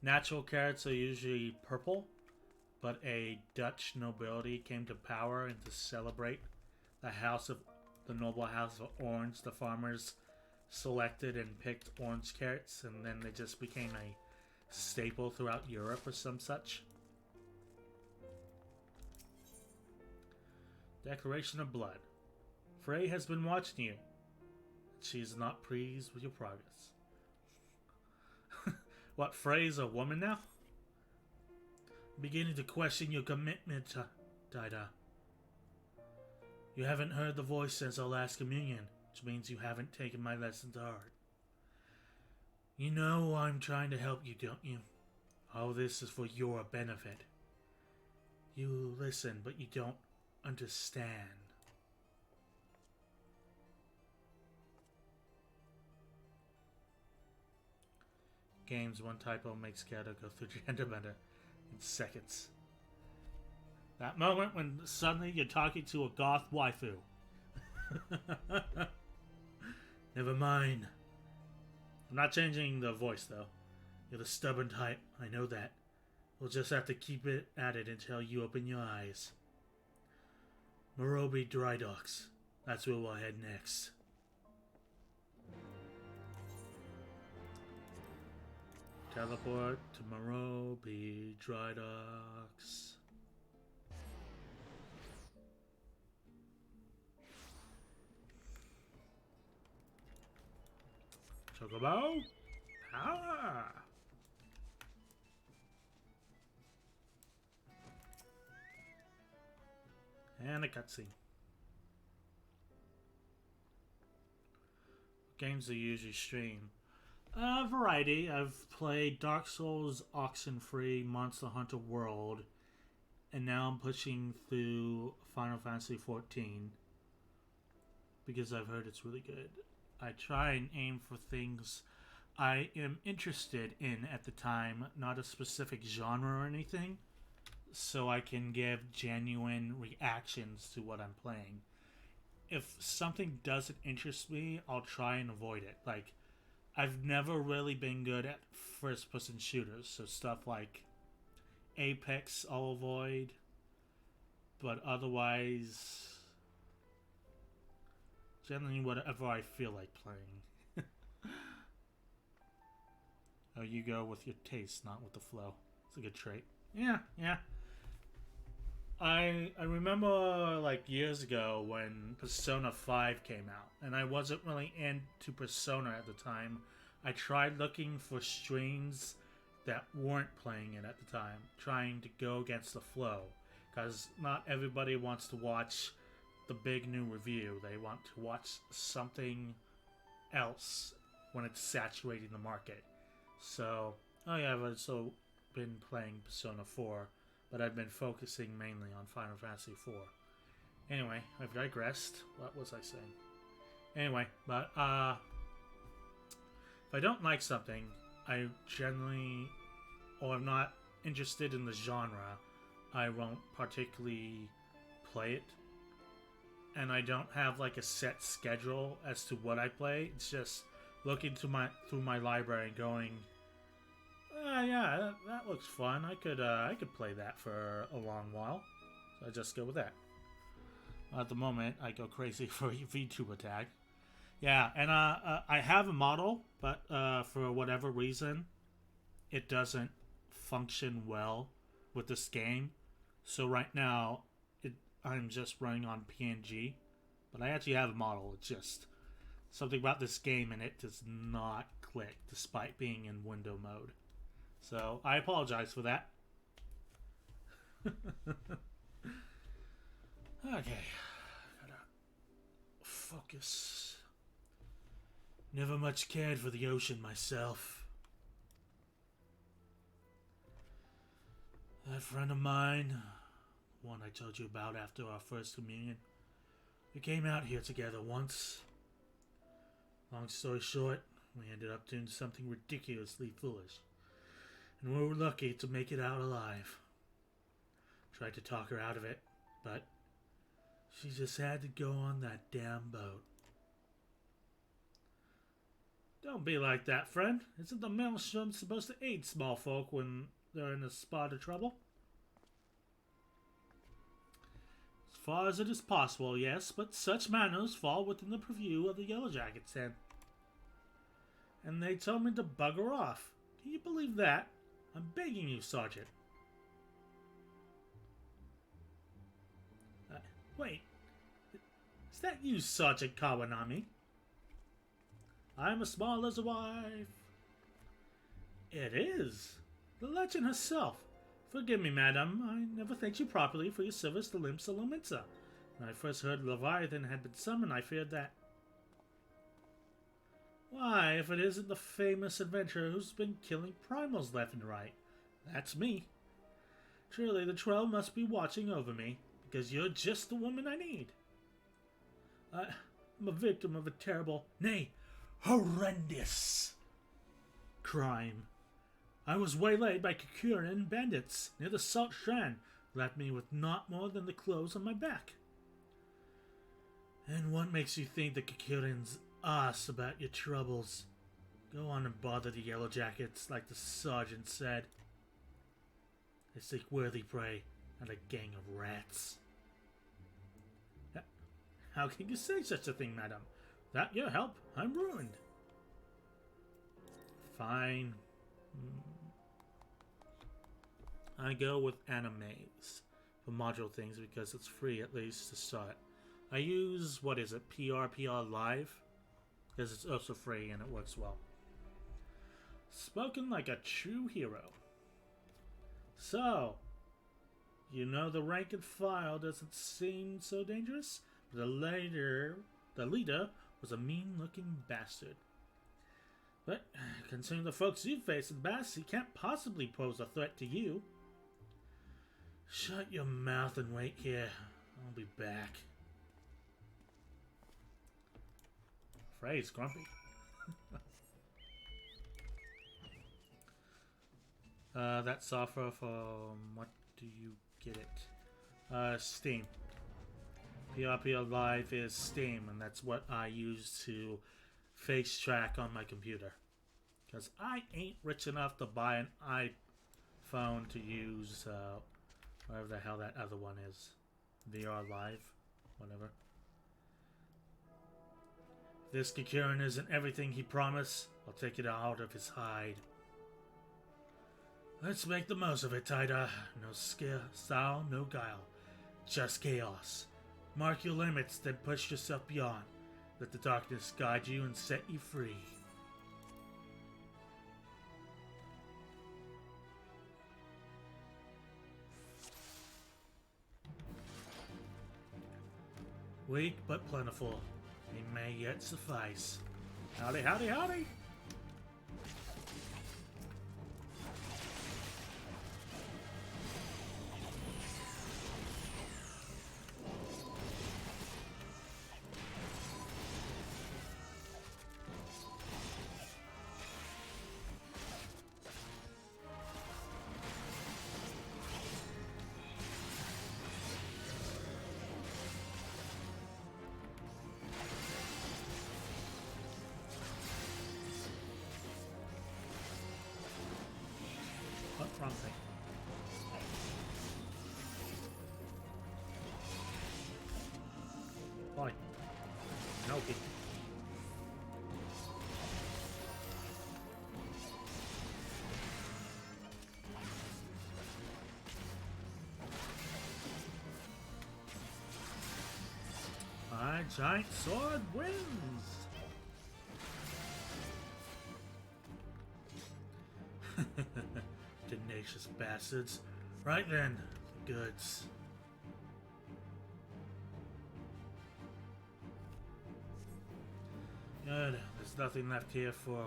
Natural carrots are usually purple, but a Dutch nobility came to power, and to celebrate the noble house of Orange, the farmers selected and picked orange carrots, and then they just became a staple throughout Europe or some such. Declaration of Blood. Frey has been watching you. She is not pleased with your progress. What, Frey's a woman now? I'm beginning to question your commitment, Dida. You haven't heard the voice since our last communion, which means you haven't taken my lesson to heart. You know I'm trying to help you, don't you? All this is for your benefit. You listen, but you don't understand. Games, one typo makes Kato go through gender bender in seconds. That moment when suddenly you're talking to a goth waifu. Never mind. I'm not changing the voice though. You're the stubborn type, I know that. We'll just have to keep it at it until you open your eyes. Morobe Dry Docks. That's where we'll head next. Teleport to Morobe Dry Docks. Chocobo! Power! And a cutscene. Games are usually stream. Variety. I've played Dark Souls, Oxenfree, Monster Hunter World, and now I'm pushing through Final Fantasy XIV because I've heard it's really good. I try and aim for things I am interested in at the time, not a specific genre or anything, so I can give genuine reactions to what I'm playing. If something doesn't interest me, I'll try and avoid it. Like, I've never really been good at first-person shooters, so stuff like Apex I'll avoid, but otherwise, generally whatever I feel like playing. Oh, you go with your taste, not with the flow. It's a good trait. Yeah. I remember like years ago when Persona 5 came out, and I wasn't really into Persona at the time. I tried looking for streams that weren't playing it at the time, trying to go against the flow, because not everybody wants to watch the big new review. They want to watch something else when it's saturating the market. So, I've also been playing Persona 4, but I've been focusing mainly on Final Fantasy 4. Anyway, I've digressed. What was I saying? Anyway, but, if I don't like something, I generally, or I'm not interested in the genre, I won't particularly play it. And I don't have like a set schedule as to what I play. It's just looking through my library and going, Yeah, that looks fun. I could play that for a long while. So I just go with that. At the moment, I go crazy for VTube attack. Yeah, and I have a model, but for whatever reason, it doesn't function well with this game. So right now, I'm just running on PNG, but I actually have a model. It's just something about this game and it does not click despite being in window mode. So I apologize for that. Okay, gotta focus. Never much cared for the ocean myself. That friend of mine, the one I told you about after our first communion, we came out here together once. Long story short, we ended up doing something ridiculously foolish. And we were lucky to make it out alive. Tried to talk her out of it, but she just had to go on that damn boat. Don't be like that, friend. Isn't the maelstrom supposed to aid small folk when they're in a spot of trouble? As far as it is possible, yes, but such manners fall within the purview of the Yellow Jackets then. And they told me to bugger off. Can you believe that? I'm begging you, Sergeant. Wait. Is that you, Sergeant Kawanami? I'm a small as a wife. It is. The legend herself. Forgive me, madam. I never thanked you properly for your service to Lim Salomitza. When I first heard Leviathan had been summoned, I feared that. Why, if it isn't the famous adventurer who's been killing primals left and right. That's me. Truly, the Trail must be watching over me, because you're just the woman I need. I'm a victim of a terrible, nay, horrendous crime. I was waylaid by Kikuran bandits near the Salt Strand, left me with not more than the clothes on my back. And what makes you think the Kikurans asked about your troubles? Go on and bother the Yellow Jackets, like the sergeant said. They seek worthy prey, and a gang of rats. How can you say such a thing, madam? Without your help, I'm ruined. Fine. I go with animes for module things because it's free at least to start. I use, what is it, PRPR Live? Because it's also free and it works well. Spoken like a true hero. So, you know the rank and file doesn't seem so dangerous? The leader was a mean-looking bastard. But, considering the folks you face in Bass, he can't possibly pose a threat to you. Shut your mouth and wait here. I'll be back. Fray's grumpy. That software from... what do you get it? Steam. PRPR Live is Steam, and that's what I use to face track on my computer. Because I ain't rich enough to buy an iPhone to use, whatever the hell that other one is. VR Live, whatever. This Kikuran isn't everything he promised. I'll take it out of his hide. Let's make the most of it, Taida. No scare, style, no guile. Just chaos. Mark your limits, then push yourself beyond. Let the darkness guide you and set you free. Weak but plentiful. They may yet suffice. Howdy, howdy, howdy! something. Fine. Okay. My giant sword wins! Tenacious bastards. Right then, goods. Good. There's nothing left here for...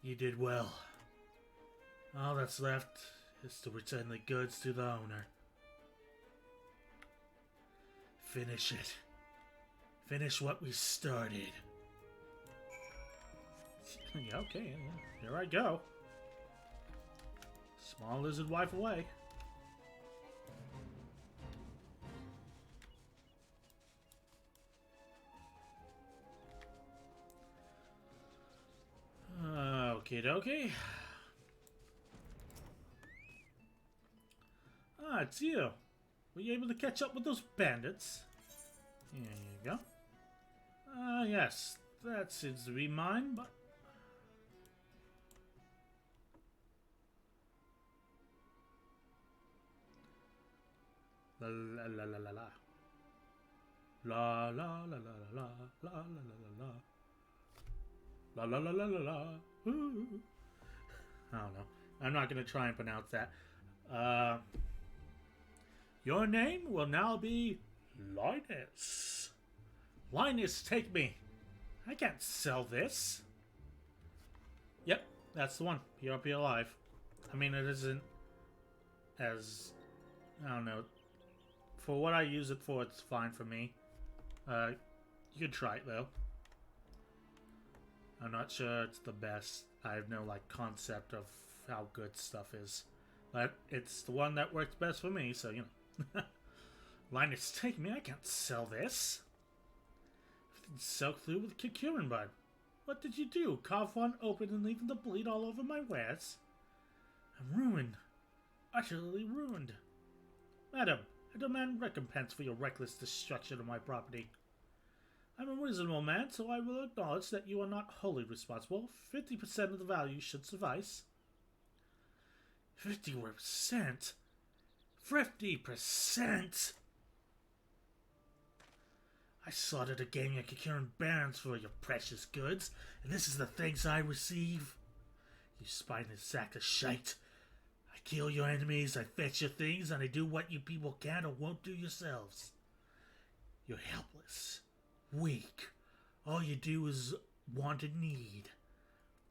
You did well. All that's left is to return the goods to the owner. Finish it. Finish what we started. Yeah, okay, here I go. Small lizard wife away. Okie dokie. Ah, it's you. Were you able to catch up with those bandits? Here you go. Yes. That seems to be mine, but... La la la la la la. La la la la la la la la la. La la la la la la. Ooh. I don't know. I'm not going to try and pronounce that. Your name will now be Linus. Linus, take me. I can't sell this. Yep, that's the one. PRP Alive. I mean, it isn't as... I don't know. For what I use it for, it's fine for me. You could try it, though. I'm not sure it's the best. I have no, like, concept of how good stuff is. But it's the one that works best for me, so, you know. Linus, take me. I can't sell this. It's soaked through with Kikurin Bud. What did you do? Carve one open and leaving the bleed all over my wares? I'm ruined. Utterly ruined. Madam, I demand recompense for your reckless destruction of my property. I'm a reasonable man, so I will acknowledge that you are not wholly responsible. 50% of the value should suffice. 50%? 50%? I slaughtered a gang of Kikurin barons for your precious goods, and this is the thanks I receive? You spineless sack of shite. I kill your enemies, I fetch your things, and I do what you people can or won't do yourselves. You're helpless. Weak. All you do is want and need.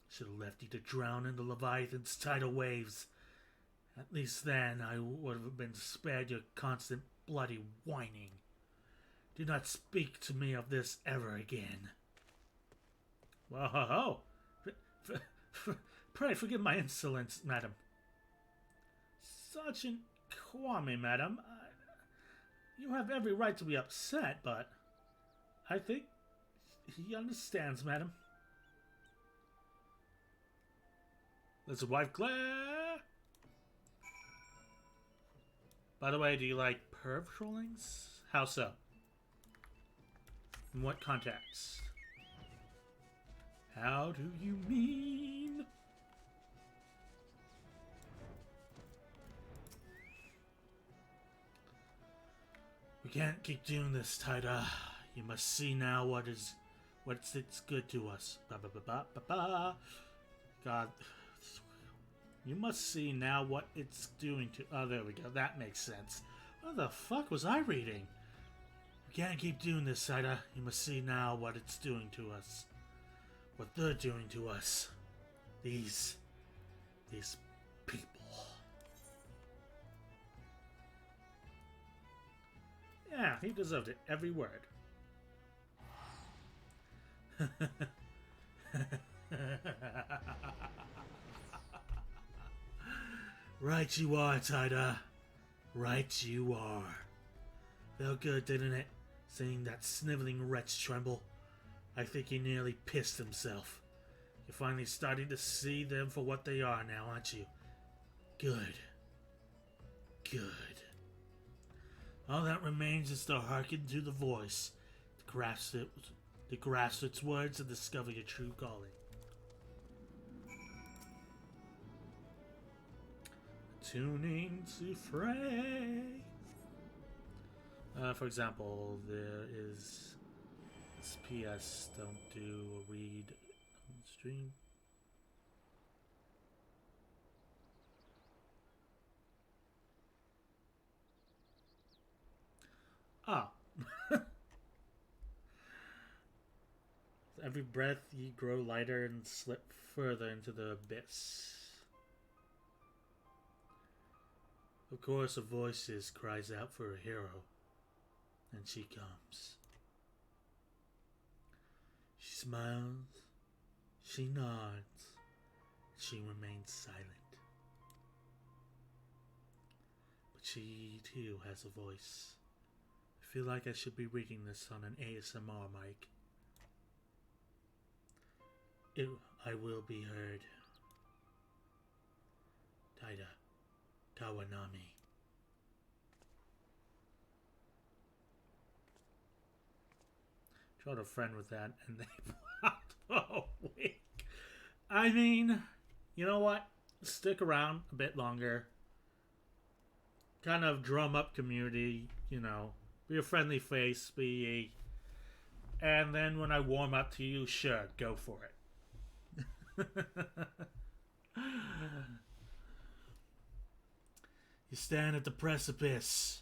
Should have left you to drown in the Leviathan's tidal waves. At least then I would have been spared your constant bloody whining. Do not speak to me of this ever again. Whoa! Pray forgive my insolence, madam. Sergeant Kwame, madam. You have every right to be upset, but I think he understands, madam. Lizard wife Claire! By the way, do you like perv trollings? How so? In what context? How do you mean? We can't keep doing this, Taida. You must see now what's good to us. Ba ba ba ba ba ba. God. You must see now what it's doing to... Oh, there we go. That makes sense. What the fuck was I reading? We can't keep doing this, Saida. You must see now what it's doing to us. What they're doing to us. These people. Yeah, he deserved it. Every word. Right you are, Taida. Right you are. Felt good, didn't it? Seeing that sniveling wretch tremble. I think he nearly pissed himself. You're finally starting to see them for what they are now, aren't you? Good. Good. All that remains is to hearken to the voice, to grasp its words and discover your true calling. Tuning to Fray. For example, there is this PS, don't do or read on stream. Ah. Every breath ye grow lighter and slip further into the abyss. Of course, a voice cries out for a hero, and she comes. She smiles, she nods, she remains silent. But she too has a voice. I feel like I should be reading this on an ASMR mic. I will be heard. Taida Kawanami. Tried a friend with that and they blocked a week. I mean, you know what? Stick around a bit longer. Kind of drum up community, you know. Be a friendly face, and then when I warm up to you, sure, go for it. You stand at the precipice,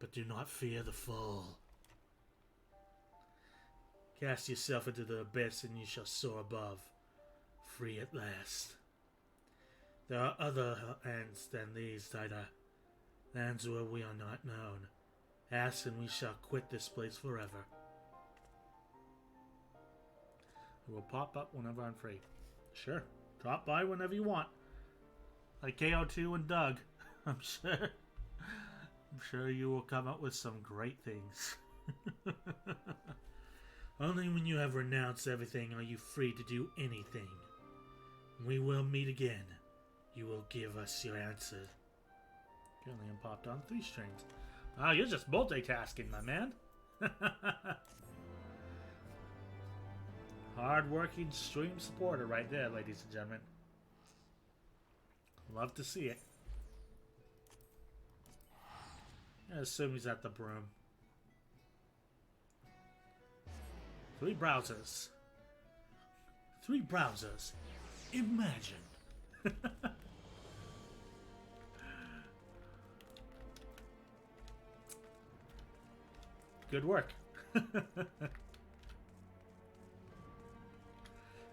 but do not fear the fall. Cast yourself into the abyss and you shall soar above, free at last. There are other lands than these, Taida. Lands where we are not known. Ask and we shall quit this place forever. I will pop up whenever I'm free. Sure. Drop by whenever you want. Like KO2 and Doug. I'm sure you will come up with some great things. Only when you have renounced everything are you free to do anything. We will meet again. You will give us your answer. Currently I'm popped on 3 strings. Wow, you're just multitasking, my man. Hard-working stream supporter right there, ladies and gentlemen. Love to see it. I assume he's at the broom. 3 browsers. 3 browsers. Imagine. Good work.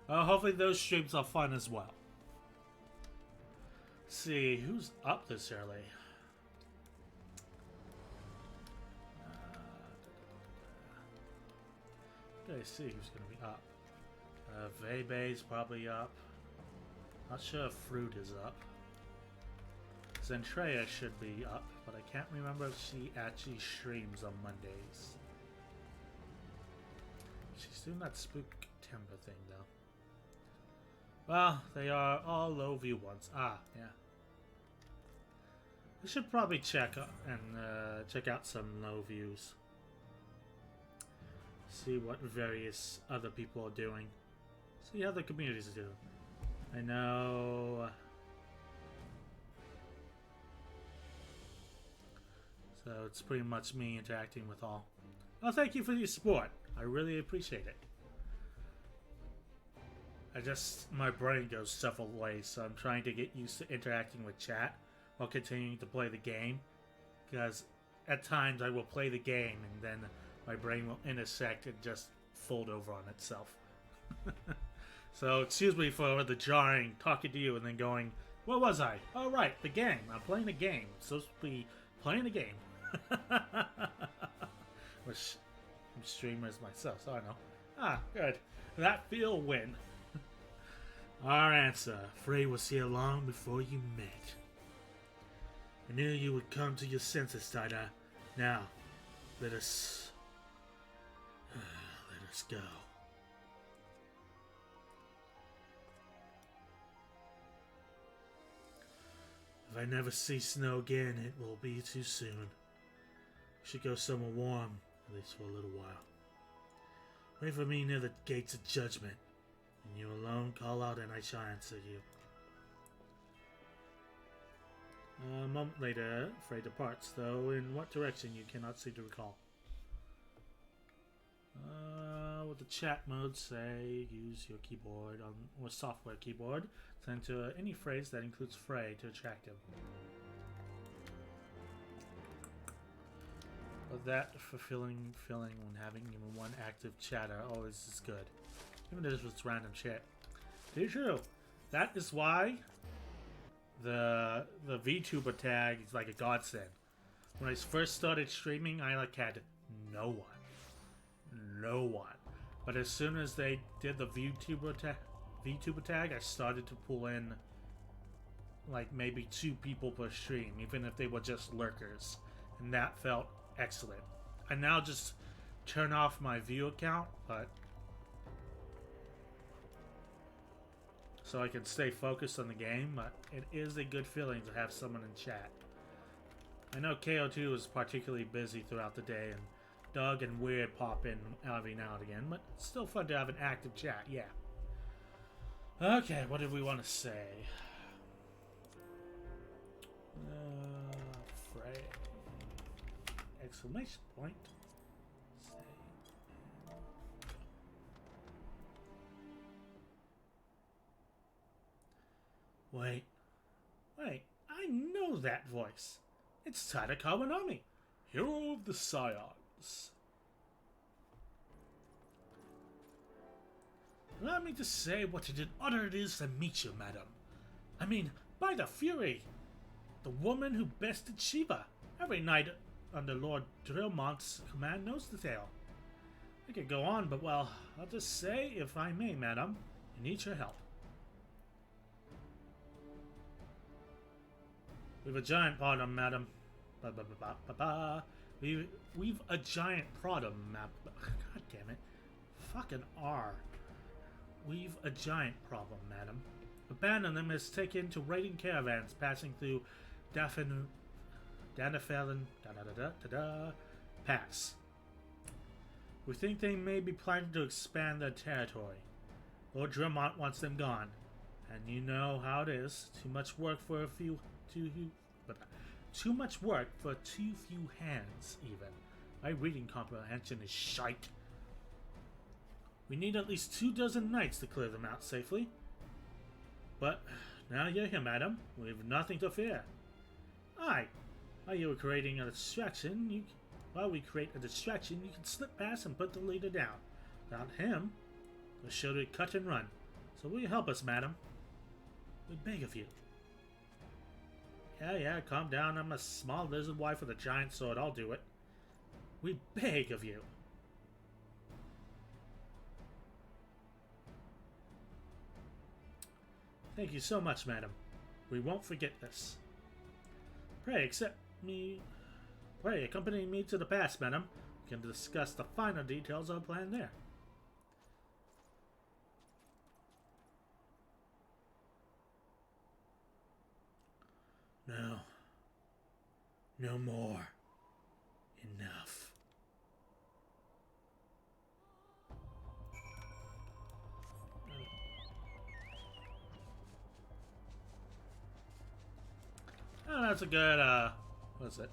Hopefully those streams are fun as well. Let's see, who's up this early? Okay, see who's going to be up. Vebe's probably up. Not sure if Fruit is up. Zentreya should be up, but I can't remember if she actually streams on Mondays. She's doing that Spooktember thing, though. Well, they are all low view ones. Ah, yeah. I should probably check out some low views. See what various other people are doing. See how the communities do. I know. So it's pretty much me interacting with all. Well, thank you for your support. I really appreciate it. My brain goes several ways, so I'm trying to get used to interacting with chat while continuing to play the game. Because at times I will play the game and then my brain will intersect and just fold over on itself. So excuse me for the jarring, talking to you and then going, where was I? Oh right, the game. I'm playing a game. I'm supposed to be playing a game. Which I'm streamers myself, so I know. Ah, good. That feel win. Our answer. Fray was here long before you met. I knew you would come to your senses, Taida. Now, Let us go. If I never see snow again, it will be too soon. We should go somewhere warm, at least for a little while. Wait for me near the gates of judgment, and you alone call out and I shall answer you. A moment later, Frey departs, though in what direction you cannot seem to recall. With the chat mode, say use your keyboard or software keyboard to enter any phrase that includes Frey to attract him. But that fulfilling feeling when having even one active chatter always is good, even if it's random shit. It's true. That is why the VTuber tag is like a godsend. When I first started streaming, I had no one. But as soon as they did the VTuber tag, I started to pull in like maybe 2 people per stream, even if they were just lurkers, and that felt excellent. I now just turn off my view account, but so I can stay focused on the game, but it is a good feeling to have someone in chat. I know KO2 is particularly busy throughout the day, and Doug and Weird pop in every now and again, but it's still fun to have an active chat, yeah. Okay, what did we want to say? Frey. Exclamation point. Wait, I know that voice. It's Tada Kawanami, hero of the Scions. Allow me to say what an honor it is to meet you, madam. I mean, by the Fury, the woman who bested Shiva. Every knight under Lord Drillmont's command knows the tale. I could go on, but well, I'll just say, if I may, madam, I need your help. We've a giant problem, madam. We've a giant problem, map. God damn it. Fucking R. We've a giant problem, madam. Abandon them as taken to raiding caravans passing through Danefellen Pass. We think they may be planning to expand their territory. Lord Drillmont wants them gone. And you know how it is. Too much work for too few hands, even. My reading comprehension is shite. We need at least 24 knights to clear them out safely. But now you're here, madam. We've nothing to fear. Aye. While you were creating a distraction, while we create a distraction, you can slip past and put the leader down. Without him, we'll sure to cut and run. So will you help us, madam? We beg of you. Yeah, calm down. I'm a small lizard wife with a giant sword. I'll do it. We beg of you. Thank you so much, madam. We won't forget this. Pray accompany me to the pass, madam. We can discuss the finer details of our plan there. No. No more. Enough. Oh, that's a good, what is it?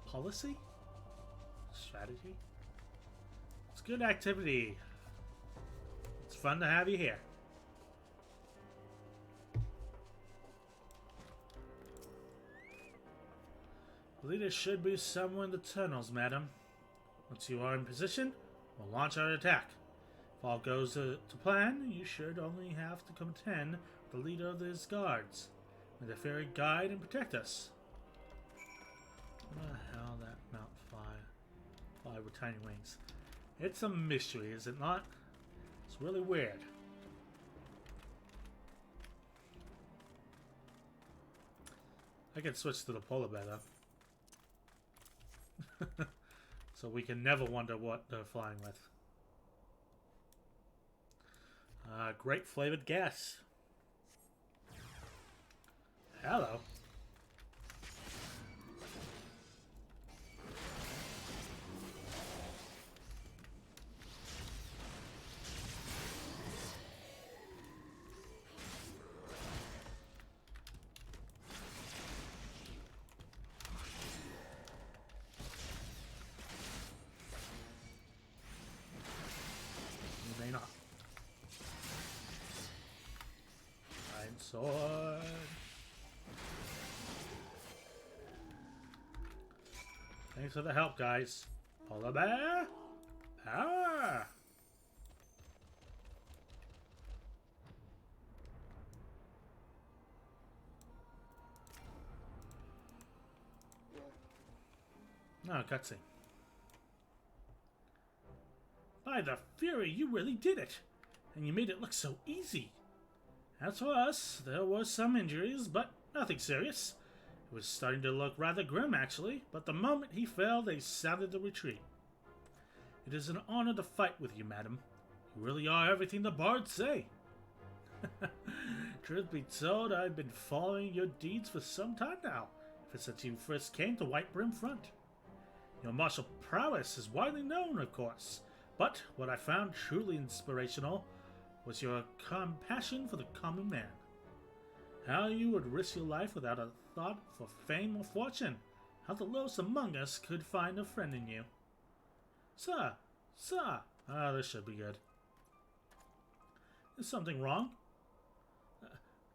Policy? Strategy? It's good activity. It's fun to have you here. The leader should be somewhere in the tunnels, madam. Once you are in position, we'll launch our attack. If all goes to plan, you should only have to contend with the leader of his guards. May the fairy guide and protect us. What the hell that mount fly with tiny wings? It's a mystery, is it not? It's really weird. I could switch to the polar bear though. So we can never wonder what they're flying with. Grape flavored gas. Hello. You may not. Iron sword. Thanks for the help, guys. Polar bear. Power. No, cutscene. By the Fury, you really did it! And you made it look so easy. As for us, there were some injuries, but nothing serious. It was starting to look rather grim, actually, but the moment he fell, they sounded the retreat. It is an honor to fight with you, madam. You really are everything the bards say. Truth be told, I've been following your deeds for some time now, ever since you first came to White Brim Front. Your martial prowess is widely known, of course, but what I found truly inspirational was your compassion for the common man. How you would risk your life without a thought for fame or fortune. How the lowest among us could find a friend in you. Sir! Sir! Ah, this should be good. Is something wrong?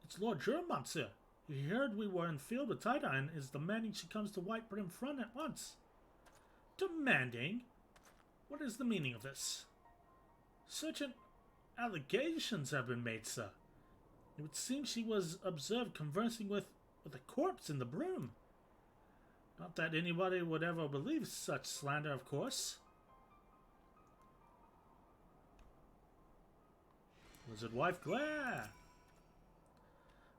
It's Lord Jermont, sir. He heard we were in field with Titan is demanding she comes to White Brim Front at once. Demanding? What is the meaning of this? Certain allegations have been made, sir. It would seem she was observed conversing with a corpse in the broom. Not that anybody would ever believe such slander, of course. Wizard wife glare. I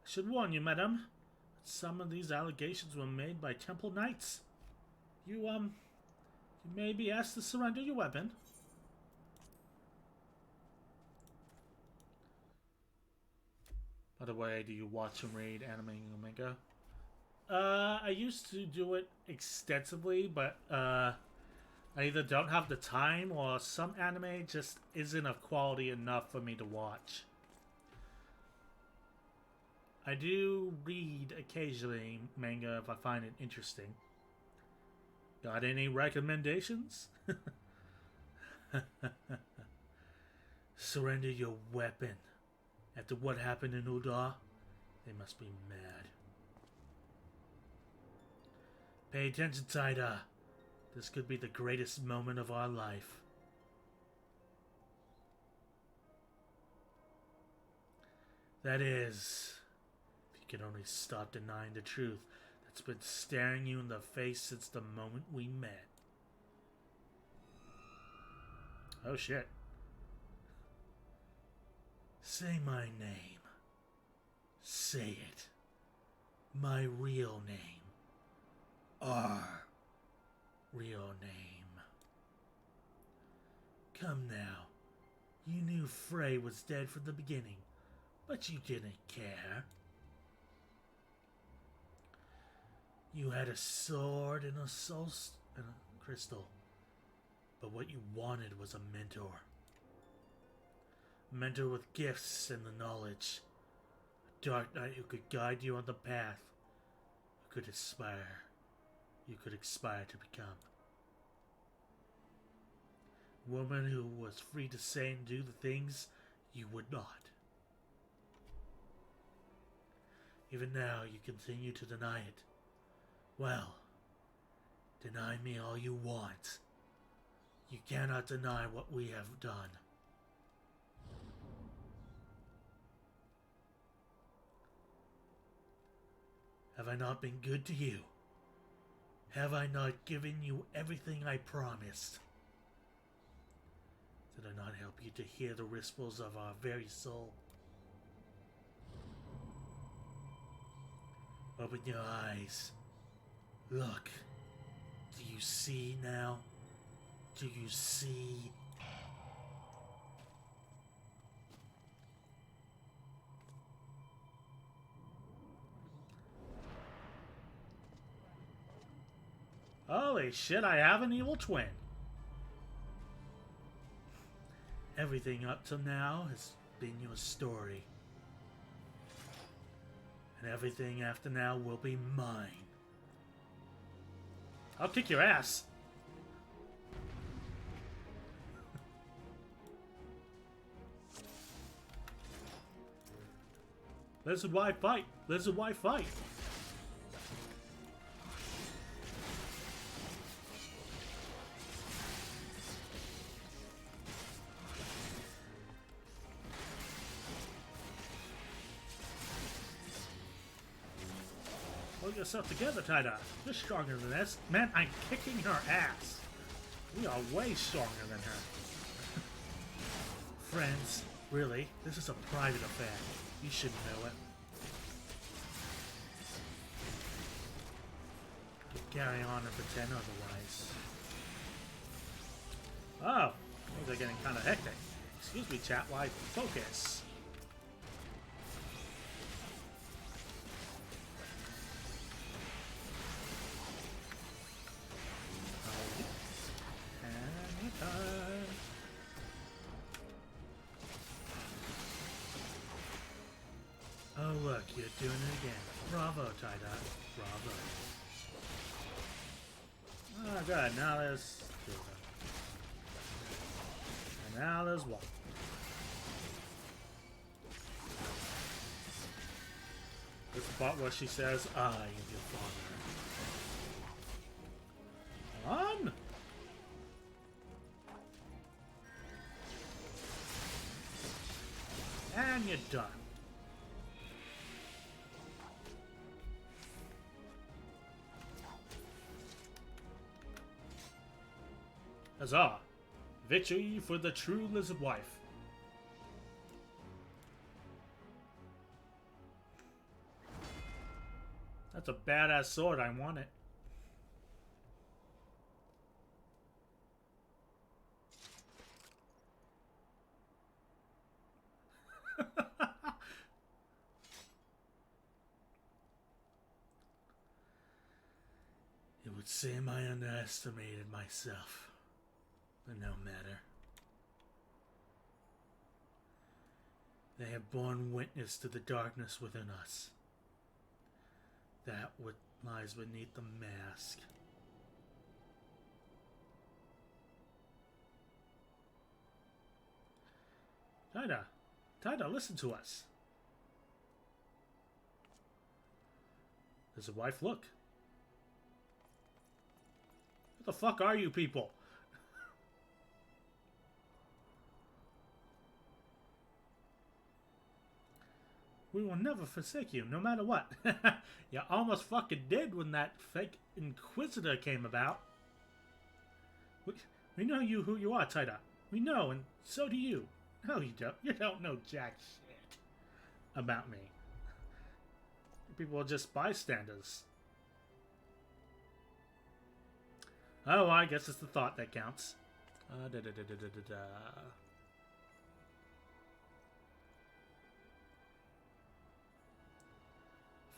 should warn you, madam, that some of these allegations were made by temple knights. You may be asked to surrender your weapon. By the way, do you watch and read anime and manga? I used to do it extensively, but I either don't have the time or some anime just isn't of quality enough for me to watch. I do read occasionally manga if I find it interesting. Got any recommendations? Surrender your weapon. After what happened in Udar, they must be mad. Pay attention, Taida. This could be the greatest moment of our life. That is, if you can only stop denying the truth that's been staring you in the face since the moment we met. Oh shit. Say my name. Say it. My real name. Our real name. Come now. You knew Frey was dead from the beginning, but you didn't care. You had a sword and a soul and a crystal, but what you wanted was a mentor. A mentor with gifts and the knowledge. A dark knight who could guide you on the path. Who could aspire. You could aspire to become. A woman who was free to say and do the things you would not. Even now you continue to deny it. Well, deny me all you want. You cannot deny what we have done. Have I not been good to you? Have I not given you everything I promised? Did I not help you to hear the whispers of our very soul? Open your eyes. Look. Do you see now? Do you see? Holy shit, I have an evil twin. Everything up till now has been your story. And everything after now will be mine. I'll kick your ass. Lizard wife fight. Lizard wife fight. Pull yourself together, Tida. You're stronger than this. Man, I'm kicking her ass. We are way stronger than her. Friends, really, this is a private affair. You should know it. You carry on and pretend otherwise. Oh, things are getting kind of hectic. Excuse me, chat. Why focus? Oh look, you're doing it again. Bravo, Tida. Bravo. Oh god, now there's two of them. And now there's one. This is the part where she says, I am your father. On! And you're done. Huzzah! Victory for the true lizard wife. That's a badass sword. I want it. It would seem I underestimated myself. But no matter. They have borne witness to the darkness within us. That what lies beneath the mask. Tida, listen to us. There's a wife, look. What the fuck are you people? We will never forsake you, no matter what. You almost fucking did when that fake Inquisitor came about. We know who you are, Tida. We know, and so do you. No, you don't. You don't know jack shit about me. People are just bystanders. Oh, I guess it's the thought that counts.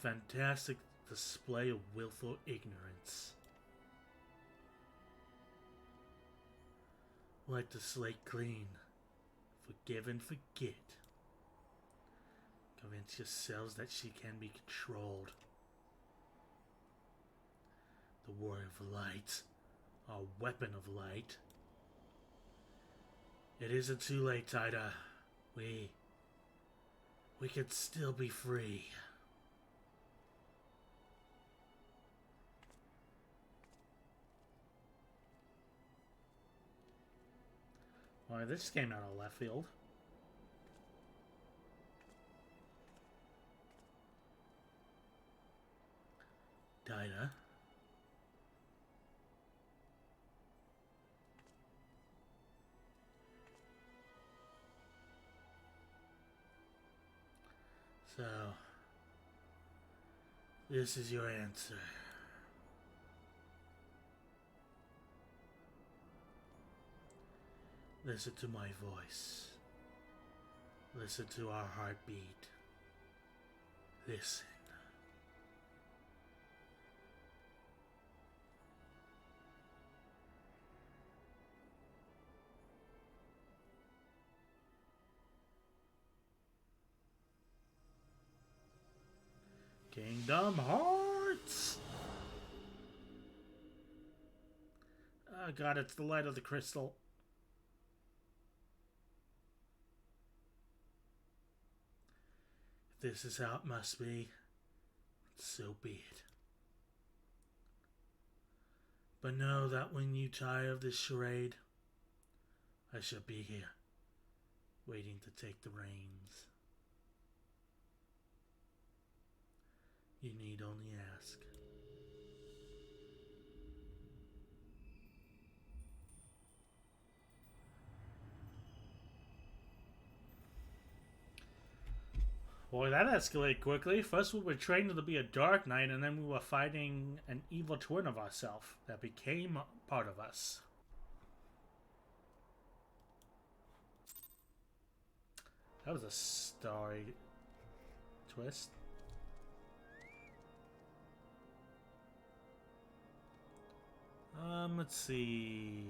Fantastic display of willful ignorance. Wipe the slate clean. Forgive and forget. Convince yourselves that she can be controlled. The warrior of light. Our weapon of light. It isn't too late, Tida. We could still be free. Well, this came out of left field. Tida. So, this is your answer. Listen to my voice. Listen to our heartbeat. Listen. Kingdom Hearts! Oh god, it's the light of the crystal. If this is how it must be, so be it. But know that when you tire of this charade, I shall be here, waiting to take the reins. You need only ask. Boy, that escalated quickly. First we were trained to be a Dark Knight, and then we were fighting an evil twin of ourselves that became part of us. That was a starry twist. Let's see.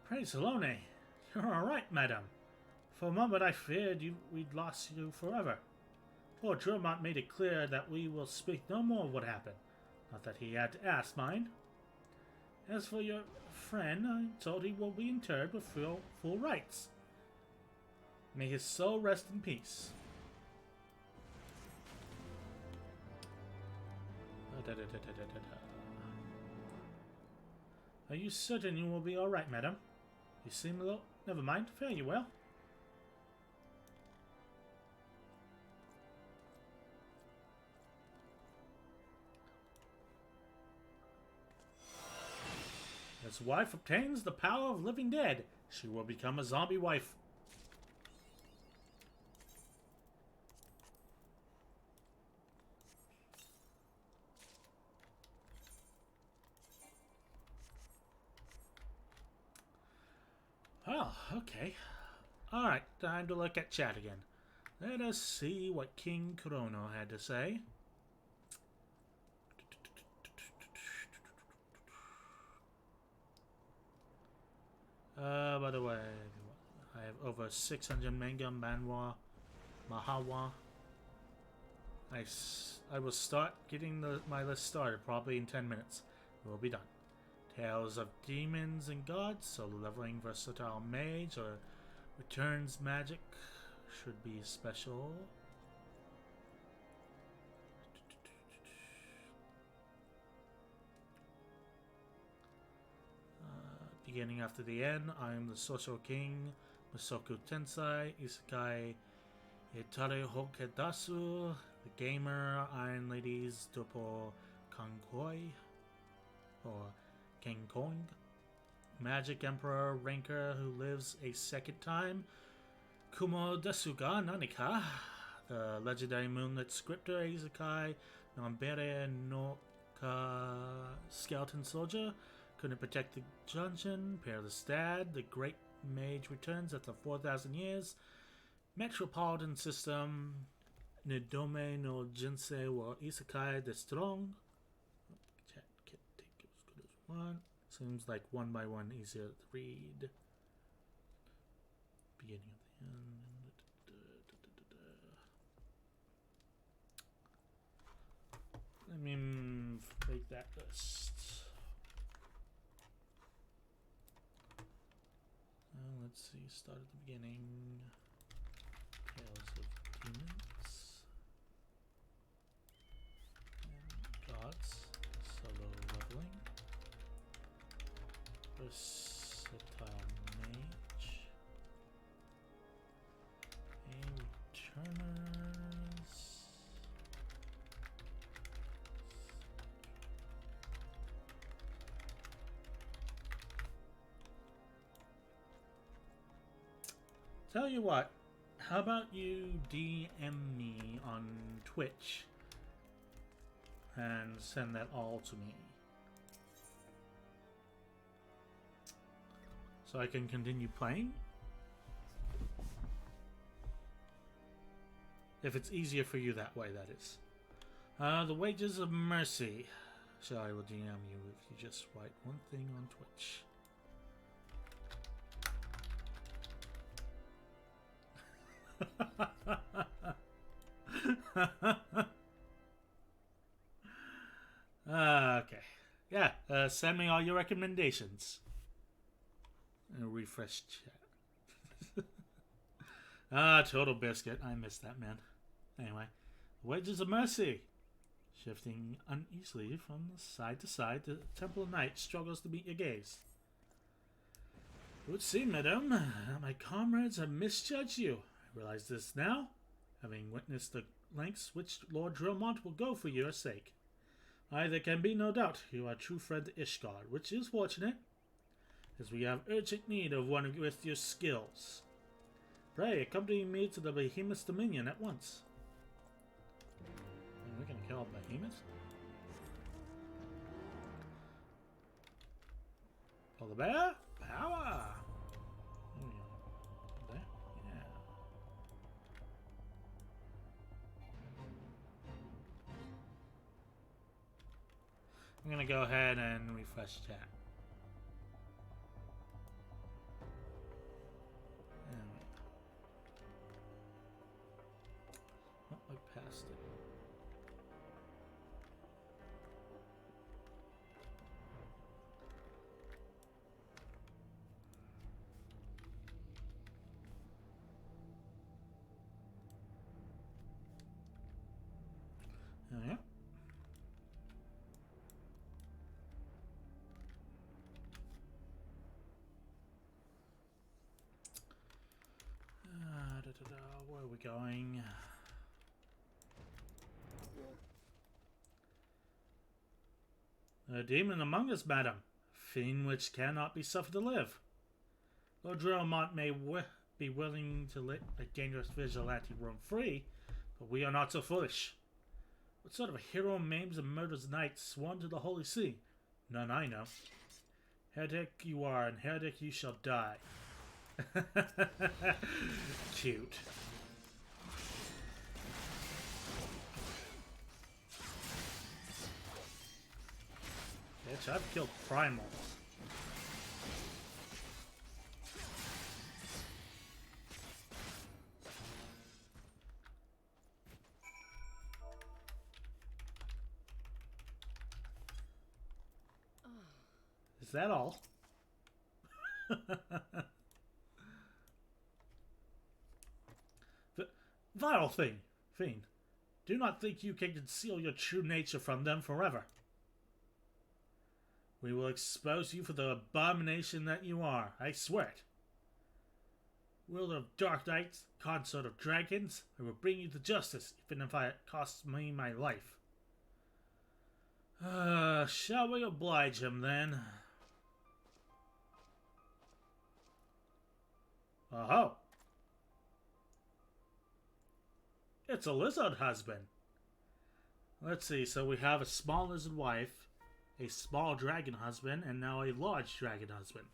Praise Salome. You're alright, madam. For a moment I feared we'd lost you forever. Lord Dromont made it clear that we will speak no more of what happened. Not that he had to ask, mind. As for your friend, I'm told he will be interred with full rites. May his soul rest in peace. Are you certain you will be alright, madam? You seem a little... Never mind, fare you well. His wife obtains the power of living dead. She will become a zombie wife. Oh, okay. Alright, time to look at chat again. Let us see what King Chrono had to say. By the way, I have over 600 manga, manhwa, manhwa. I will start getting my list started probably in 10 minutes. We'll be done. Tales of Demons and Gods, solo leveling versatile mage, or returns magic should be special. Beginning after the end, I am the Social King, Masoku Tensai, Isekai Itare Hokedasu, the Gamer, Iron Ladies, Dopo Kankoi, or King Kong, Magic Emperor Ranker who lives a second time, Kumo Desuga Nanika, the legendary Moonlit Scripter Isekai, Nambere no Ka Skeleton Soldier, couldn't protect the dungeon, Peerless Dad, the Great Mage returns after 4,000 years, Metropolitan System, Nidome no Jinsei wa Isekai the Strong. Chat can't take it as good as one. Seems like one by one easier to read. Beginning of the end. Let me make that list. Let's see, start at the beginning. Tales of Demons and Gods, solo leveling, versatile mage, a returners, tell you what, how about you DM me on Twitch and send that all to me? So I can continue playing? If it's easier for you that way, that is. The Wages of Mercy. So I will DM you if you just write one thing on Twitch. Okay. Yeah, send me all your recommendations. And refresh chat. Total Biscuit. I missed that, man. Anyway. Wages of Mercy. Shifting uneasily from side to side, the Temple of Night struggles to meet your gaze. It would seem, madame, that my comrades have misjudged you. I realize this now, having witnessed the lengths which Lord Dromont will go for your sake. Aye, there can be no doubt you are a true friend to Ishgard, which is fortunate, as we have urgent need of one with your skills. Pray, accompany me to the Behemoth's dominion at once. We're gonna kill a behemoth? Kill the bear? Power! There? Yeah. I'm gonna go ahead and refresh chat. Oh, I passed it. Yeah. Where are we going? A demon among us, madam. Fiend which cannot be suffered to live. Lord Dromont may be willing to let a dangerous vigilante roam free, but we are not so foolish. What sort of a hero maims and murders knights sworn to the Holy See? None I know. Heretic you are, and heretic you shall die. Cute. Bitch, I've killed primals. Is that all? Vile thing, Fiend. Do not think you can conceal your true nature from them forever. We will expose you for the abomination that you are, I swear it. Ruler of dark knights, consort of dragons, I will bring you to justice, even if it costs me my life. Shall we oblige him then? Oh-ho! It's a lizard husband. Let's see, so we have a small lizard wife, a small dragon husband, and now a large dragon husband.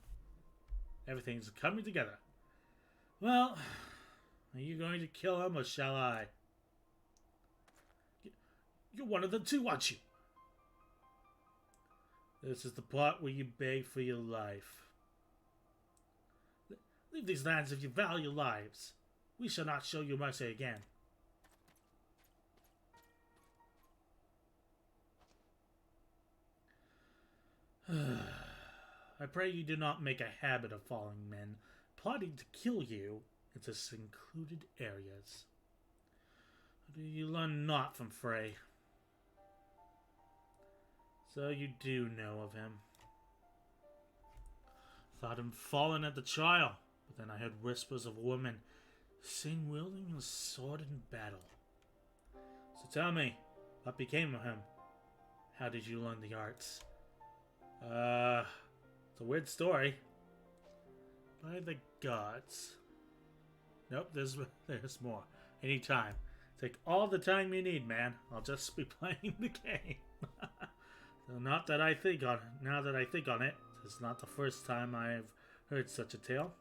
Everything's coming together. Well, are you going to kill him or shall I? You're one of them too, aren't you? This is the part where you beg for your life. Leave these lands if you value your lives. We shall not show you mercy again. I pray you do not make a habit of following men, plotting to kill you into secluded areas. You learn naught from Fray. So you do know of him. Thought him fallen at the trial, but then I heard whispers of a woman seen wielding a sword in battle. So tell me, what became of him? How did you learn the arts? It's a weird story. By the gods. Nope, there's more. Anytime. Take all the time you need, man. I'll just be playing the game. So now that I think on it, it's not the first time I've heard such a tale.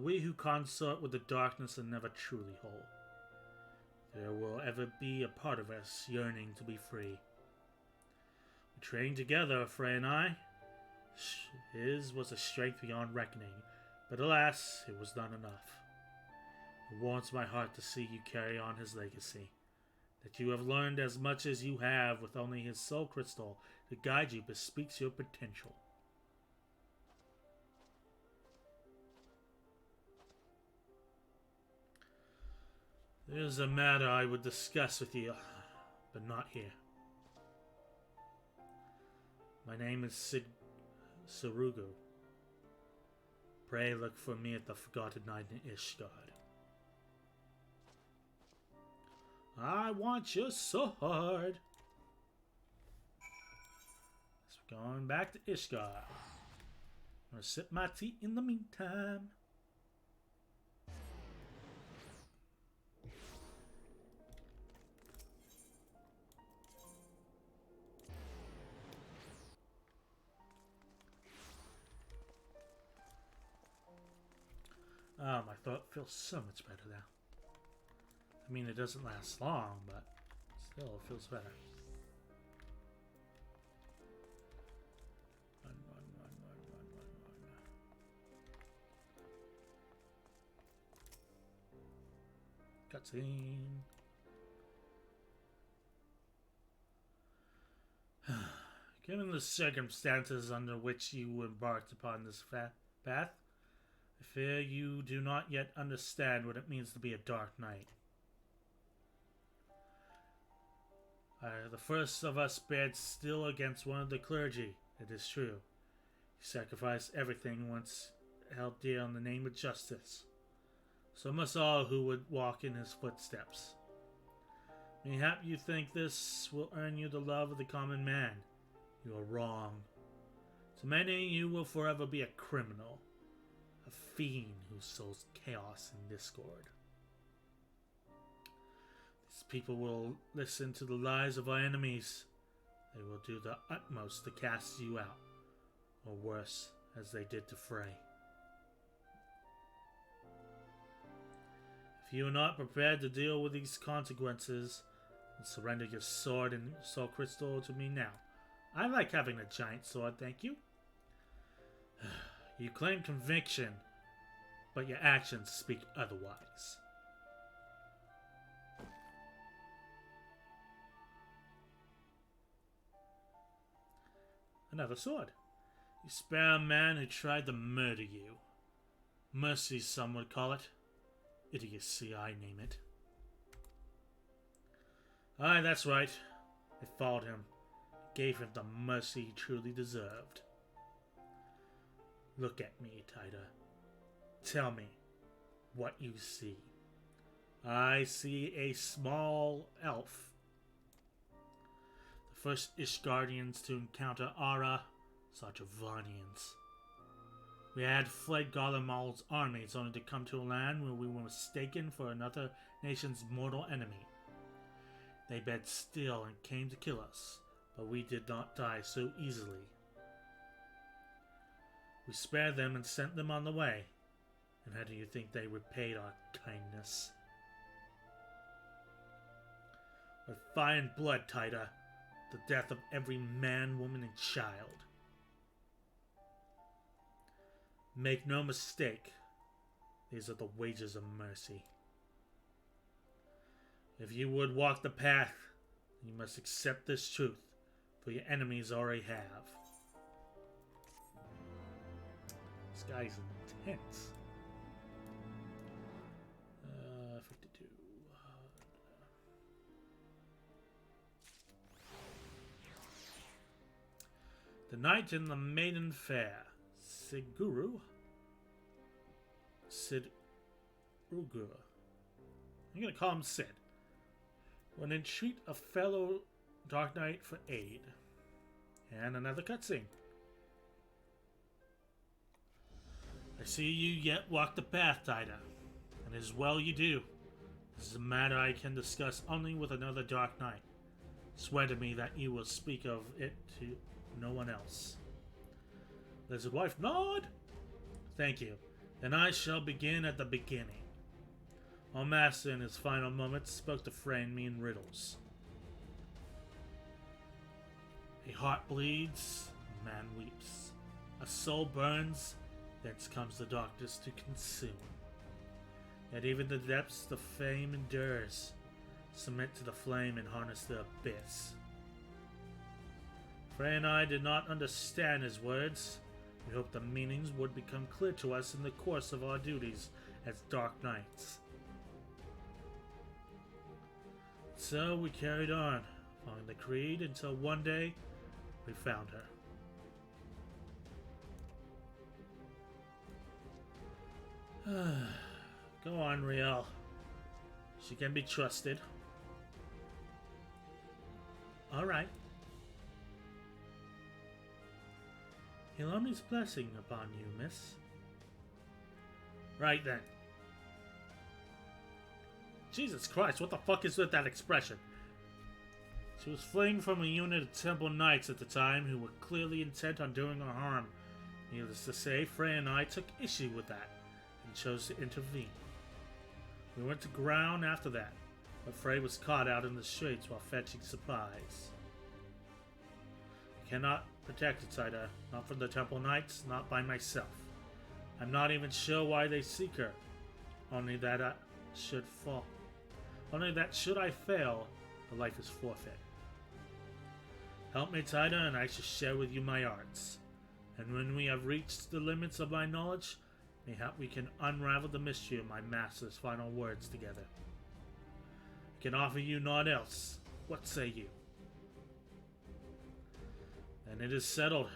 We who consort with the darkness are never truly whole. There will ever be a part of us yearning to be free. We trained together, Frey and I. His was a strength beyond reckoning, but alas, it was not enough. It warms my heart to see you carry on his legacy. That you have learned as much as you have with only his soul crystal to guide you bespeaks your potential. There's a matter I would discuss with you, but not here. My name is Sarugu. Pray look for me at the Forgotten Night in Ishgard. I want your sword. So we're going back to Ishgard. I'm gonna sip my tea in the meantime. Oh, my throat feels so much better now. I mean, it doesn't last long, but still, it feels better. Run. Cutscene. Given the circumstances under which you embarked upon this path, I fear you do not yet understand what it means to be a Dark Knight. The first of us bared steel against one of the clergy, it is true. He sacrificed everything once held dear in the name of justice. So must all who would walk in his footsteps. Mayhap you think this will earn you the love of the common man. You are wrong. To many, you will forever be a criminal. A fiend who sows chaos and discord. These people will listen to the lies of our enemies. They will do their utmost to cast you out, or worse, as they did to Frey. If you are not prepared to deal with these consequences, then surrender your sword and soul crystal to me now. I like having a giant sword, thank you. You claim conviction, but your actions speak otherwise. Another sword. You spare a man who tried to murder you. Mercy, some would call it. Idiocy, I name it. Aye, that's right. I followed him. Gave him the mercy he truly deserved. Look at me, Tida. Tell me what you see. I see a small elf. The first Ishgardians to encounter Ara saw Javanians. We had fled Garlemald's armies only to come to a land where we were mistaken for another nation's mortal enemy. They bed still and came to kill us, but we did not die so easily. We spared them and sent them on the way. And how do you think they repaid our kindness? With fire and blood, Tida. The death of every man, woman, and child. Make no mistake. These are the wages of mercy. If you would walk the path, you must accept this truth, for your enemies already have. This guy's intense. 52. The Knight and the Maiden Fair. Siguru? Sid Ugur. I'm gonna call him Sid. Will entreat a fellow Dark Knight for aid. And another cutscene. I see you yet walk the path, Tida. And as well you do. This is a matter I can discuss only with another Dark Knight. Swear to me that you will speak of it to no one else. Lizard wife, nod! Thank you. Then I shall begin at the beginning. Our master in his final moments spoke to Fraying me in riddles. A heart bleeds, a man weeps. A soul burns, thence comes the darkness to consume. Yet even the depths the flame endures, submit to the flame and harness the abyss. Frey and I did not understand his words. We hoped the meanings would become clear to us in the course of our duties as Dark Knights. So we carried on, following the creed until one day we found her. Go on, Riel. She can be trusted. Alright. Hiloni's blessing upon you, miss. Right then. Jesus Christ, what the fuck is with that expression? She was fleeing from a unit of Temple Knights at the time who were clearly intent on doing her harm. Needless to say, Frey and I took issue with that and chose to intervene. We went to ground after that, but Frey was caught out in the streets while fetching supplies. I cannot protect Tida, not from the Temple Knights, not by myself. I'm not even sure why they seek her. Only that I should fall. Only that should I fail, the life is forfeit. Help me, Tida, and I shall share with you my arts. And when we have reached the limits of my knowledge, mayhap we can unravel the mystery of my master's final words together. I can offer you naught else. What say you? Then it is settled.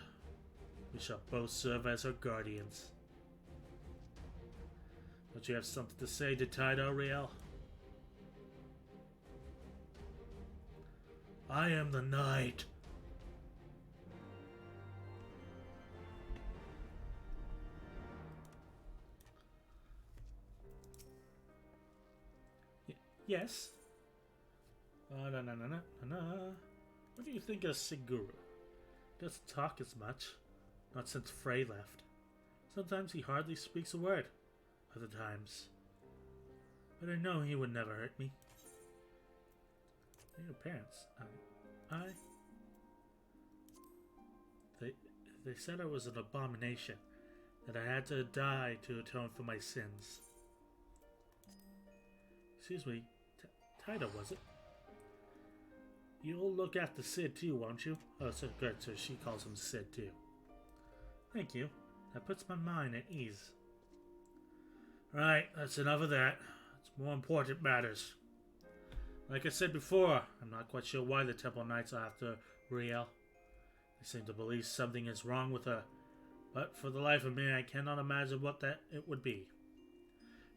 We shall both serve as her guardians. Don't you have something to say to Tida, Riel? I am the knight. Yes. What do you think of Siguru? Doesn't talk as much. Not since Frey left. Sometimes he hardly speaks a word. Other times. But I know he would never hurt me. Your parents. They said I was an abomination. That I had to die to atone for my sins. Excuse me. Tida, was it? You'll look after Sid too, won't you? Oh, so good. So she calls him Sid too. Thank you. That puts my mind at ease. Right, that's enough of that. It's more important matters. Like I said before, I'm not quite sure why the Temple Knights are after Riel. They seem to believe something is wrong with her, but for the life of me, I cannot imagine what that it would be.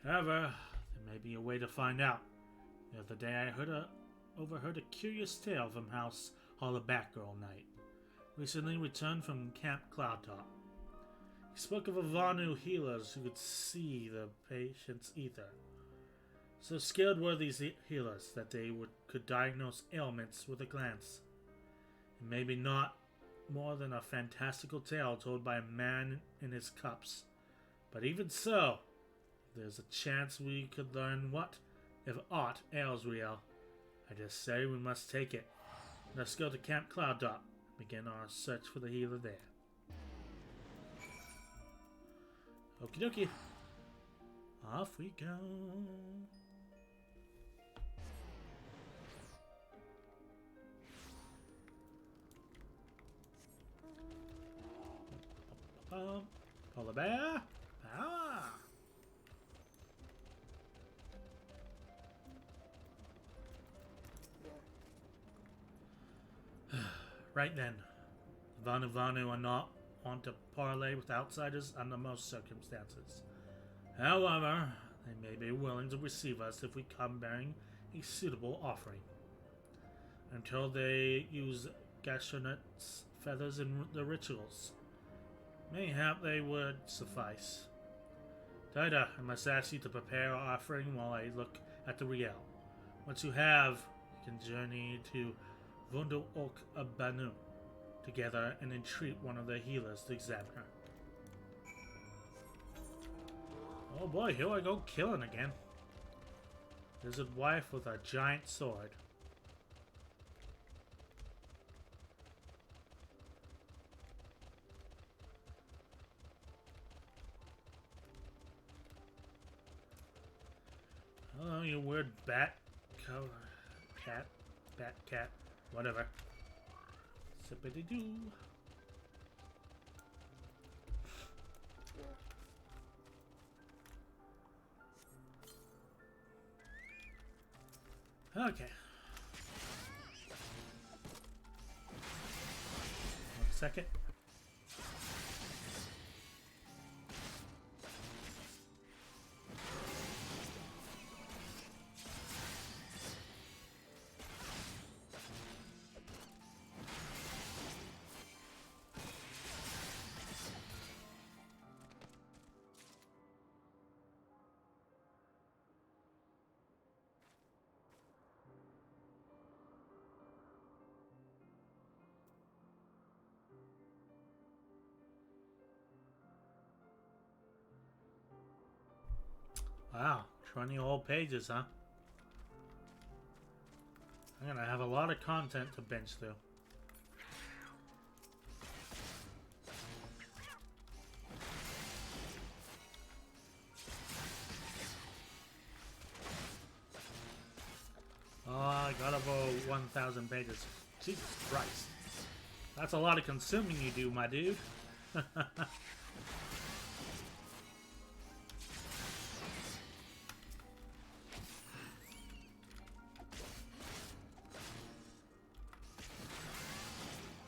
However, there may be a way to find out. The other day I overheard a curious tale from House Batgirl Knight, recently returned from Camp Cloudtop. He spoke of Avanu healers who could see the patient's ether. So skilled were these healers that they could diagnose ailments with a glance. It may be not more than a fantastical tale told by a man in his cups, but even so, there's a chance we could learn what, if aught, ails Riel. I just say we must take it. Let's go to Camp Cloudtop and begin our search for the healer there. Okie dokie. Off we go. Polar bear. Ah. Right then, Vanu are not want to parley with outsiders under most circumstances. However, they may be willing to receive us if we come bearing a suitable offering. Until they use gastronet's feathers in the rituals, mayhap they would suffice. Tida, I must ask you to prepare our offering while I look at the Riel. Once you have, you can journey to Vundo Ok Banu together and entreat one of the healers to examine her. Oh boy, here I go killing again. Lizard wife with a giant sword. Oh, you weird bat color. Cat. Bat cat. Whatever. Sippity doo. Okay. 1 second. Wow, 20 whole pages, huh? I'm gonna have a lot of content to binge through. Oh, I got about 1,000 pages. Jesus Christ. That's a lot of consuming you do, my dude.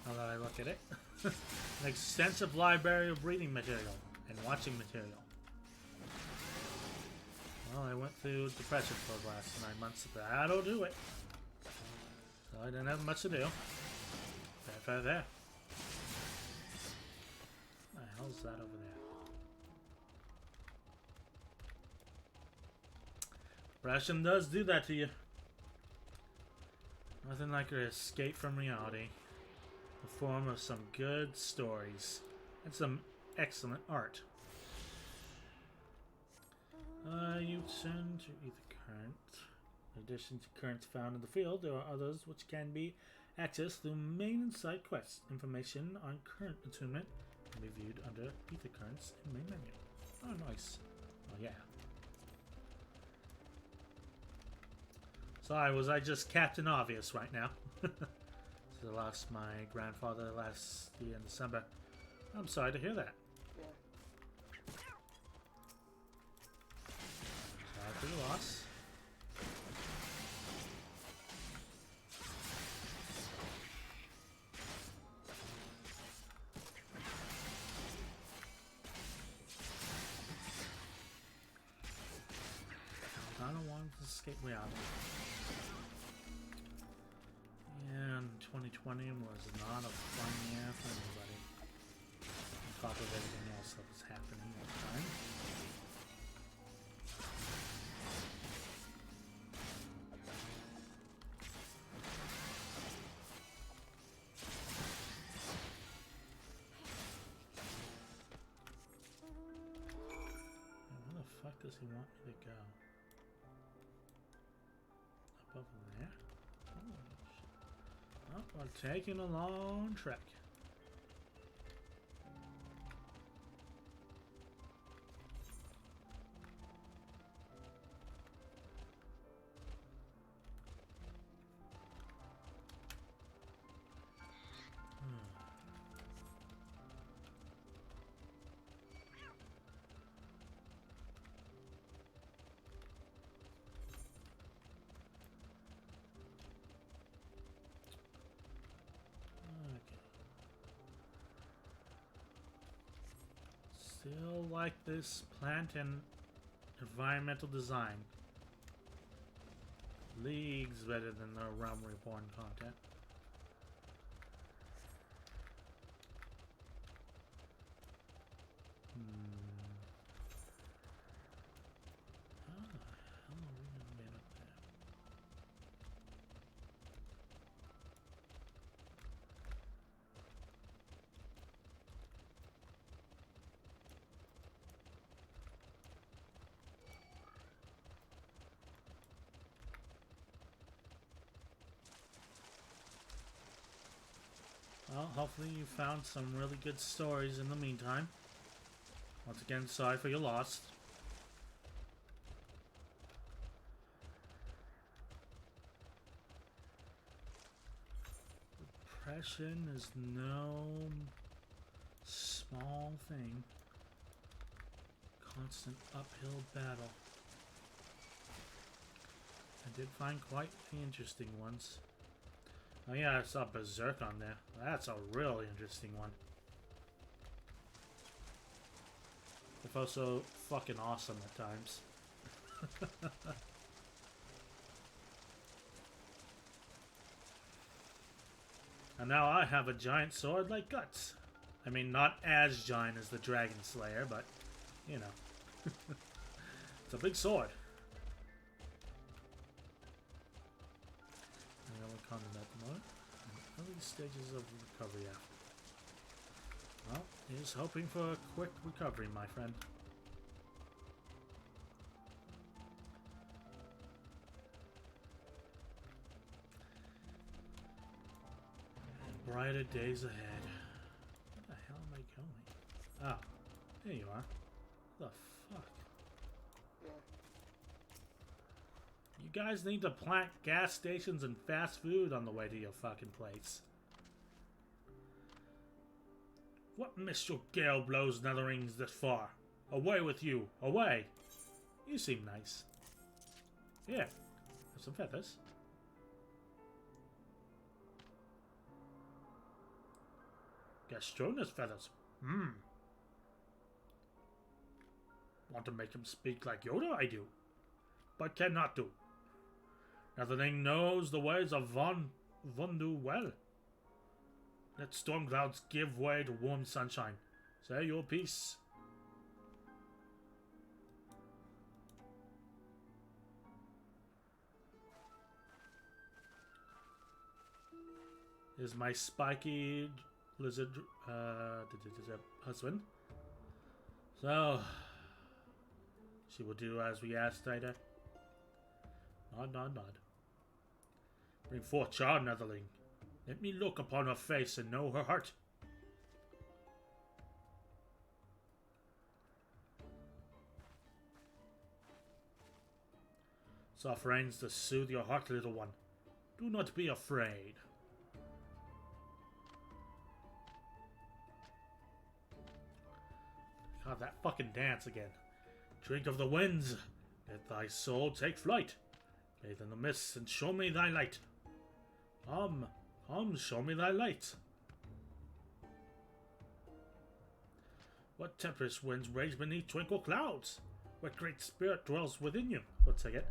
Now that I look at it. An extensive library of reading material and watching material. Well, I went through depression for the last 9 months. That'll do it. So I didn't have much to do. There. What the hell's that over there? Depression does do that to you. Nothing like your escape from reality. The form of some good stories and some excellent art. You turn to ether current. In addition to currents found in the field, there are others which can be accessed through main and side quests. Information on current attunement can be viewed under ether currents in main menu. Oh, nice. Oh, yeah. Sorry, was I just Captain Obvious right now? So I lost my grandfather last year in December. I'm sorry to hear that. Sorry for the loss. I don't want to escape reality. And 2020 was not a fun year for anybody. On top of everything else that was happening at the time. Where the fuck does he want me to go? Up over there? Oh, we're taking a long trek. Still like this plant and environmental design. Leagues better than the Realm Reborn content. How the hell are we gonna get up there? Well, hopefully you found some really good stories in the meantime. Once again, sorry for your loss. Depression is no small thing. Constant uphill battle. I did find quite the interesting ones. Oh yeah, I saw Berserk on there. That's a really interesting one. It's also fucking awesome at times. And now I have a giant sword like Guts. I mean, not as giant as the Dragon Slayer, but, you know. It's a big sword. I only comment at the moment. Early stages of recovery after. Well, he's hoping for a quick recovery, my friend. Brighter days ahead. Where the hell am I going? Oh, there you are. What the fuck? You guys need to plant gas stations and fast food on the way to your fucking place. What mist gale blows netherings this far? Away with you! Away! You seem nice. Here, have some feathers. Gastrona's feathers. Want to make him speak like Yoda? I do. But cannot do. Netherling knows the ways of Vondu well. Let storm clouds give way to warm sunshine. Say your piece. Is my spiky lizard husband. So, she will do as we asked, Ida. Nod, nod, nod. Bring forth Char, Netherling. Let me look upon her face and know her heart. Soft rains to soothe your heart, little one. Do not be afraid. God, that fucking dance again. Drink of the winds. Let thy soul take flight. Bathe in the mists and show me thy light. Come, come, show me thy light. What tempest winds rage beneath tranquil clouds? What great spirit dwells within you? One second.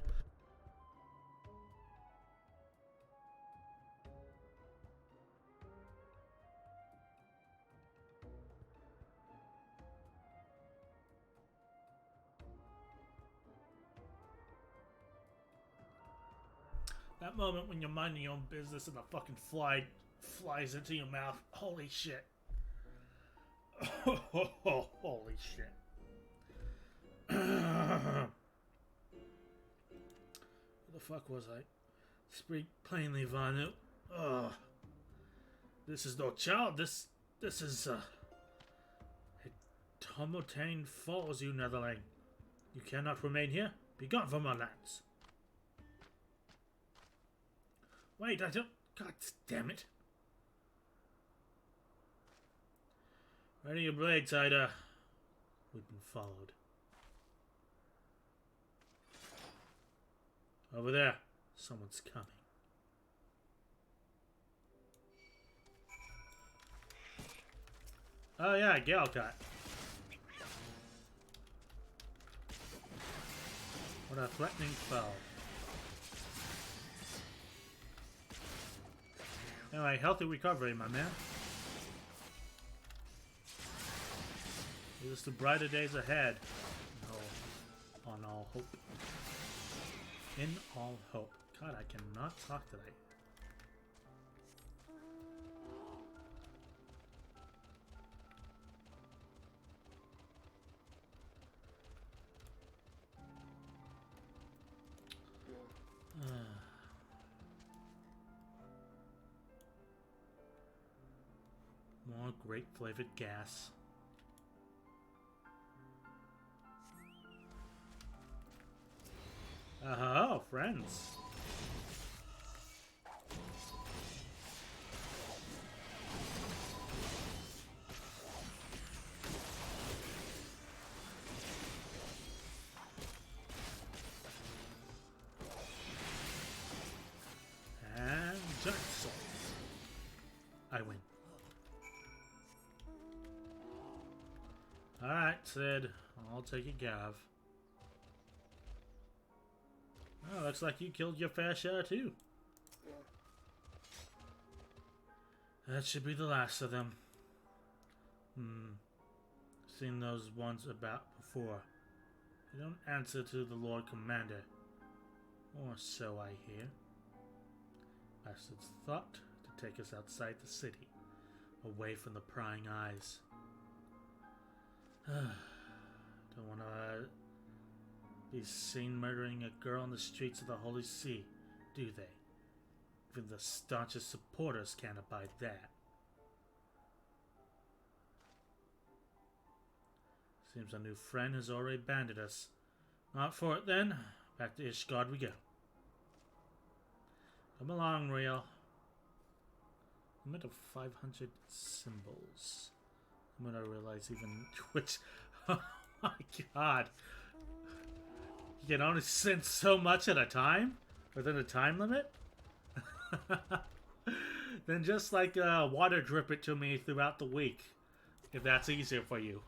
That moment when you're minding your own business and a fucking fly flies into your mouth. Holy shit. Holy shit. Where the fuck was I? Speak plainly, Vanu. Ugh. This is no child. This is Tomotane follows you, Netherling. You cannot remain here. Be gone from our lands. Wait, I don't... God damn it. Ready your blades, Ida. We've been followed. Over there. Someone's coming. Oh yeah, Galcat. What a threatening foe. Anyway, healthy recovery, my man. Here's to brighter days ahead. No, on all hope. In all hope. God, I cannot talk today. More grape flavored gas. Oh, friends. And giant sword. I win. Alright, Sid. I'll take it, Gav. Oh, looks like you killed your fair share too. That should be the last of them. Seen those ones about before. They don't answer to the Lord Commander. Or so I hear. Bastards thought to take us outside the city, away from the prying eyes. Don't want to be seen murdering a girl in the streets of the Holy See, do they? Even the staunchest supporters can't abide that. Seems our new friend has already banded us. Not for it then. Back to Ishgard we go. Come along, Real. I'm at 500 symbols. I'm gonna realize even which. Oh my god. You can only send so much at a time? Within a time limit? Then just like water drip it to me throughout the week. If that's easier for you.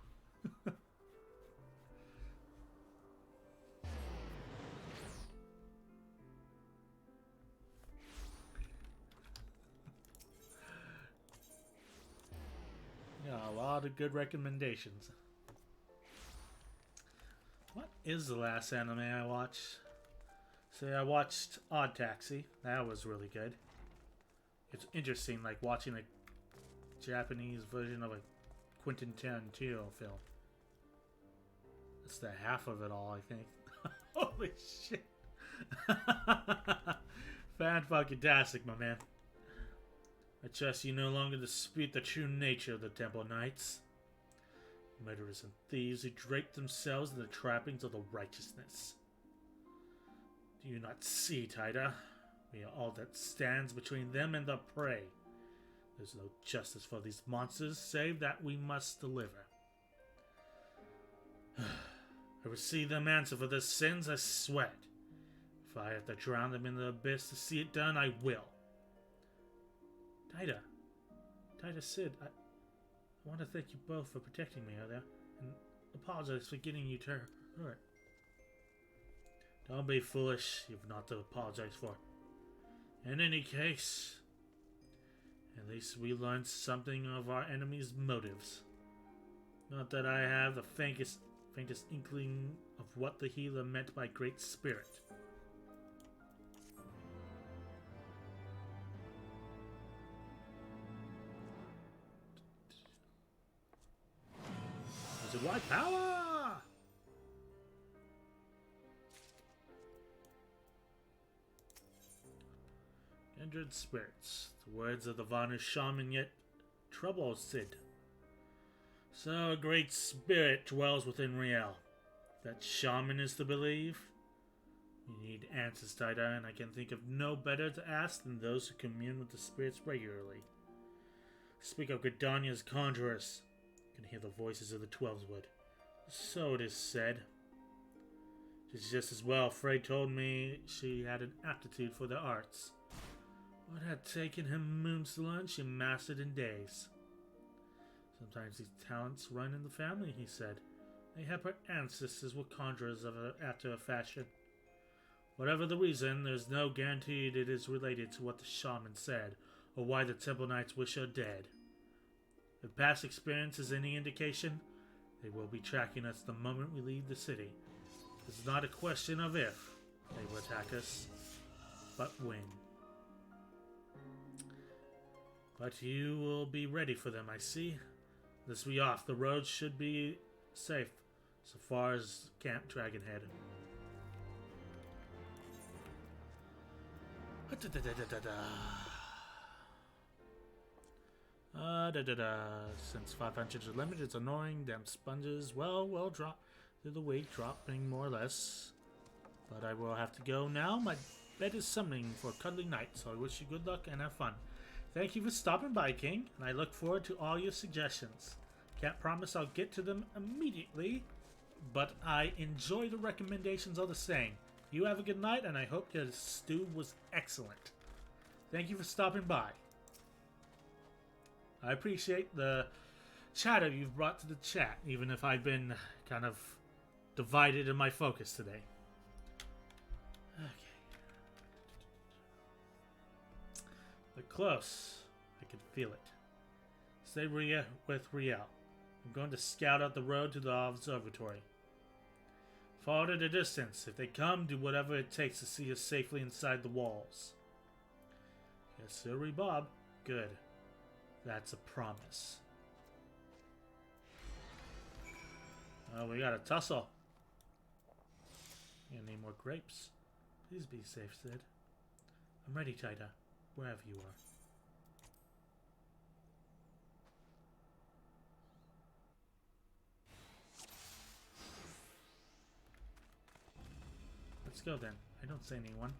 Yeah, a lot of good recommendations. What is the last anime I watched? Say I watched Odd Taxi. That was really good. It's interesting, like watching a Japanese version of a Quentin Tarantino film. That's the half of it all, I think. Holy shit. Fan-fucking-tastic, my man. I trust you no longer dispute the true nature of the Temple Knights. Murderers and thieves who drape themselves in the trappings of the righteousness. Do you not see, Taida? We are all that stands between them and the prey. There's no justice for these monsters, save that we must deliver. I will see them answer for their sins, I swear it. If I have to drown them in the abyss to see it done, I will. Taida, Sid, I want to thank you both for protecting me earlier, and apologize for getting you hurt. Don't be foolish, you've not to apologize for. In any case, at least we learned something of our enemy's motives. Not that I have the faintest inkling of what the healer meant by Great Spirit. Is it white power? Kindred spirits. The words of the Varnish shaman yet trouble Sid. So a great spirit dwells within Riel. That shaman is to believe? You need answers, Taida, and I can think of no better to ask than those who commune with the spirits regularly. Speak of Gridania's conjurers. You can hear the voices of the Twelveswood. So it is said. It is just as well. Frey told me she had an aptitude for the arts. What had taken him moons to learn, she mastered in days. Sometimes these talents run in the family, he said. Mayhap her ancestors were conjurers after a fashion. Whatever the reason, there's no guarantee it is related to what the shaman said, or why the Temple Knights wish her dead. If past experience is any indication, they will be tracking us the moment we leave the city. It's not a question of if they will attack us, but when. But you will be ready for them, I see. Let's be off. The road should be safe so far as Camp Dragonhead. Since 500 is limited, it's annoying. Damn sponges. Well, drop through the week, dropping more or less. But I will have to go now. My bed is summoning for a cuddly night, so I wish you good luck and have fun. Thank you for stopping by, King, and I look forward to all your suggestions. Can't promise I'll get to them immediately, but I enjoy the recommendations all the same. You have a good night, and I hope your stew was excellent. Thank you for stopping by. I appreciate the chatter you've brought to the chat, even if I've been kind of divided in my focus today. Okay. But close. I can feel it. Stay with Riel. I'm going to scout out the road to the observatory. Follow to the distance. If they come, do whatever it takes to see us safely inside the walls. Yes, sir, Bob. Good. That's a promise. Oh, we got a tussle. You need more grapes. Please be safe, Sid. I'm ready, Tida. Wherever you are. Let's go then. I don't see anyone.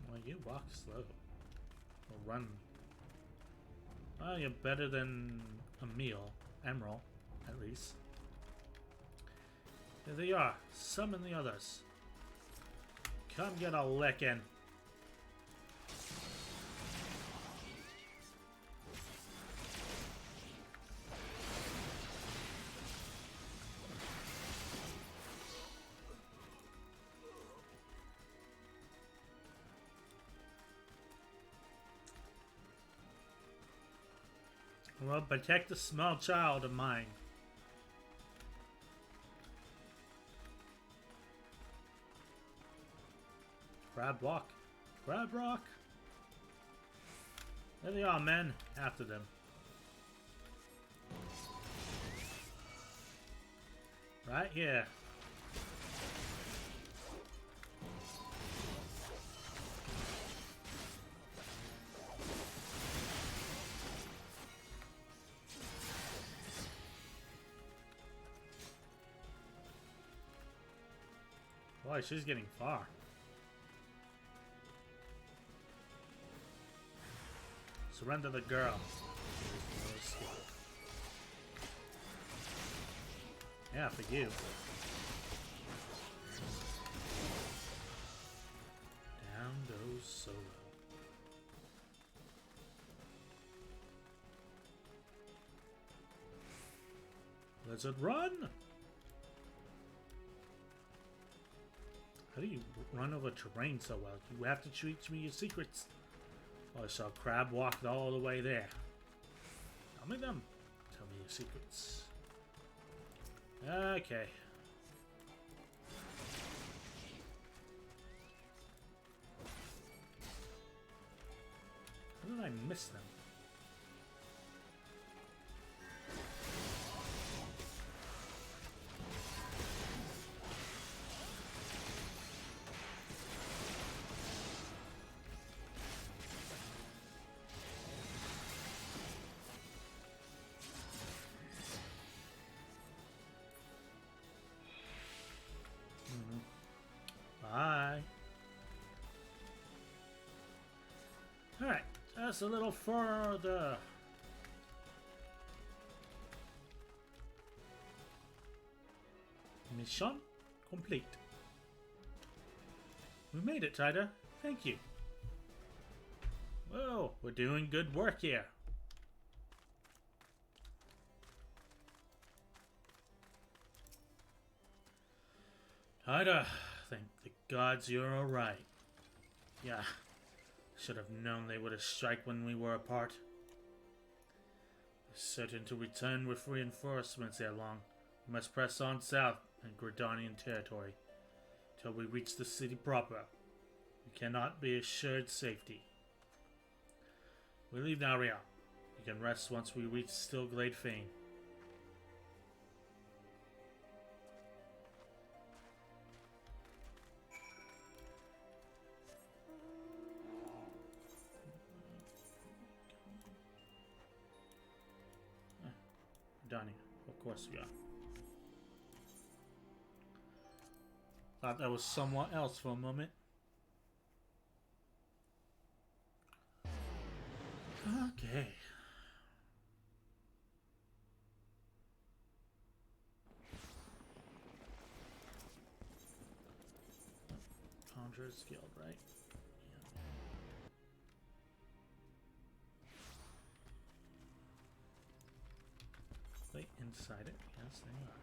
Well, you walk slow. Or run. Oh, you're better than Emil. Emerald, at least. Here they are. Summon the others. Come get a licking. Well, protect the small child of mine. Crab walk. Crab rock. There they are, men. After them. Right here. Boy, she's getting far. Surrender the girl. Yeah, for you. Down goes Solo. Lizard, run! How do you run over terrain so well? You have to teach me your secrets. Or shall Crab walk all the way there? Tell me them. Tell me your secrets. Okay. How did I miss them? Bye. Alright, just a little further. Mission complete. We made it, Tida. Thank you. Whoa, we're doing good work here. Tida, thank the gods you're alright. Yeah, should have known they would have struck when we were apart. We're certain to return with reinforcements ere long. We must press on south in Gridanian territory till we reach the city proper. We cannot be assured safety. We leave now, Ria. We can rest once we reach Stillglade Fane. done here. Of course we are. Thought that was someone else for a moment. Okay. Conjurer's Guild, right? Yeah. Wait, inside it? Yes, they are.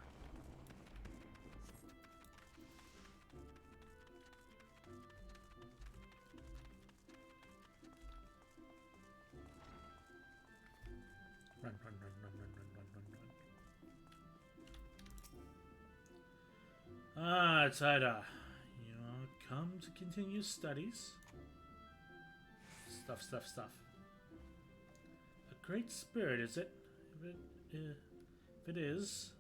Run, run, run, run, run, run, run, run, run. Ah, it's Ida. You are come to continue studies? Stuff, stuff, stuff. A great spirit, is it? If it is,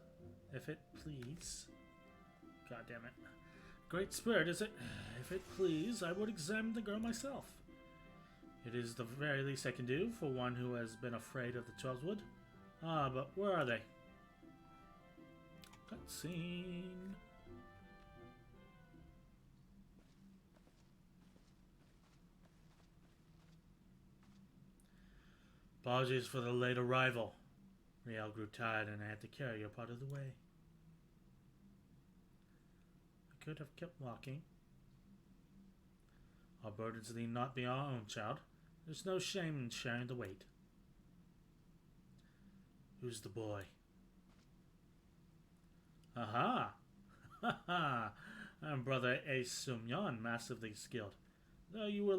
if it please. God damn it. Great spirit, is it? If it please, I would examine the girl myself. It is the very least I can do for one who has been afraid of the Heavensward. Ah, but where are they? Cutscene. Apologies for the late arrival. Riel grew tired and I had to carry her part of the way. I could have kept walking. Our burdens need not be our own, child. There's no shame in sharing the weight. Who's the boy? Aha! Ha ha! I'm Brother Ace Sumyon, massively skilled. Though you will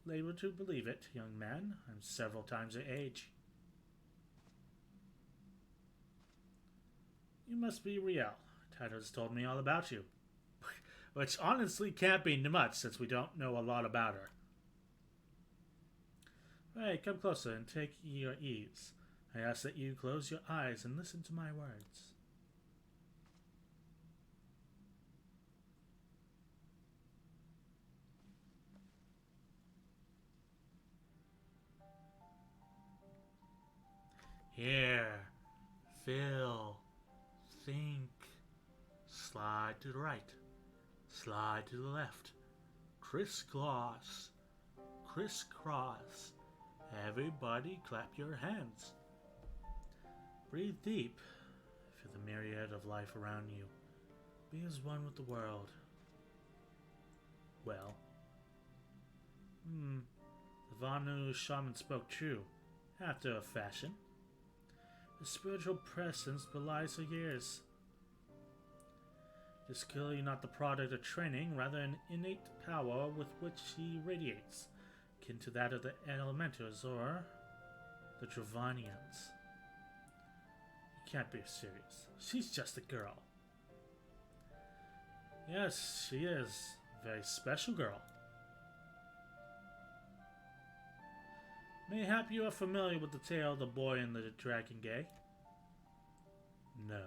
labor to believe it, young man, I'm several times your age. You must be Riel. Titus told me all about you. Which honestly can't be much since we don't know a lot about her. Hey, come closer and take your ease. I ask that you close your eyes and listen to my words. Hear, feel, think. Slide to the right. Slide to the left. Crisscross. Crisscross. Everybody clap your hands. Breathe deep. Feel the myriad of life around you. Be as one with the world. Well. The Vanu shaman spoke true, after a fashion. The spiritual presence belies her years. It is clearly not the product of training, rather an innate power with which she radiates, akin to that of the Elementals or the Dravanians. You can't be serious. She's just a girl. Yes, she is. A very special girl. Mayhap you are familiar with the tale of the boy and the dragon gay? No.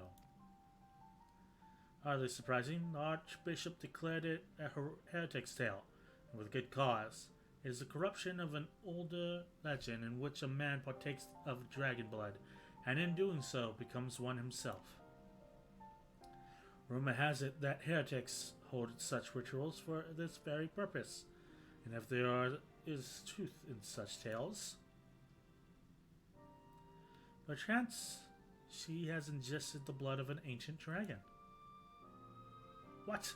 Hardly surprising, the Archbishop declared it a heretic's tale, and with good cause. It is the corruption of an older legend in which a man partakes of dragon blood, and in doing so becomes one himself. Rumor has it that heretics hold such rituals for this very purpose, and if there is truth in such tales, perchance she has ingested the blood of an ancient dragon. What?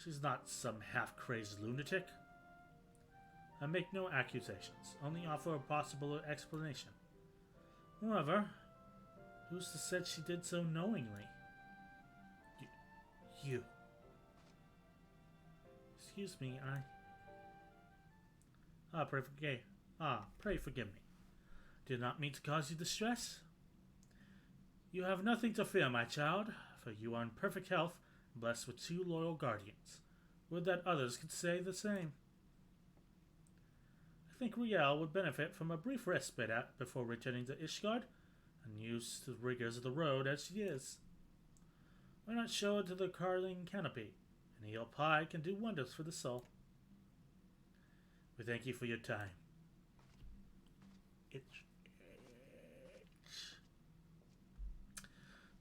She's not some half-crazed lunatic. I make no accusations, only offer a possible explanation. However, who's to say she did so knowingly? You. Excuse me, pray forgive me. Did not mean to cause you distress. You have nothing to fear, my child, for you are in perfect health, blessed with 2 loyal guardians. Would that others could say the same. I think Riel would benefit from a brief respite before returning to Ishgard, unused to the rigors of the road as she is. Why not show her to the Carling Canopy? An eel pie can do wonders for the soul. We thank you for your time.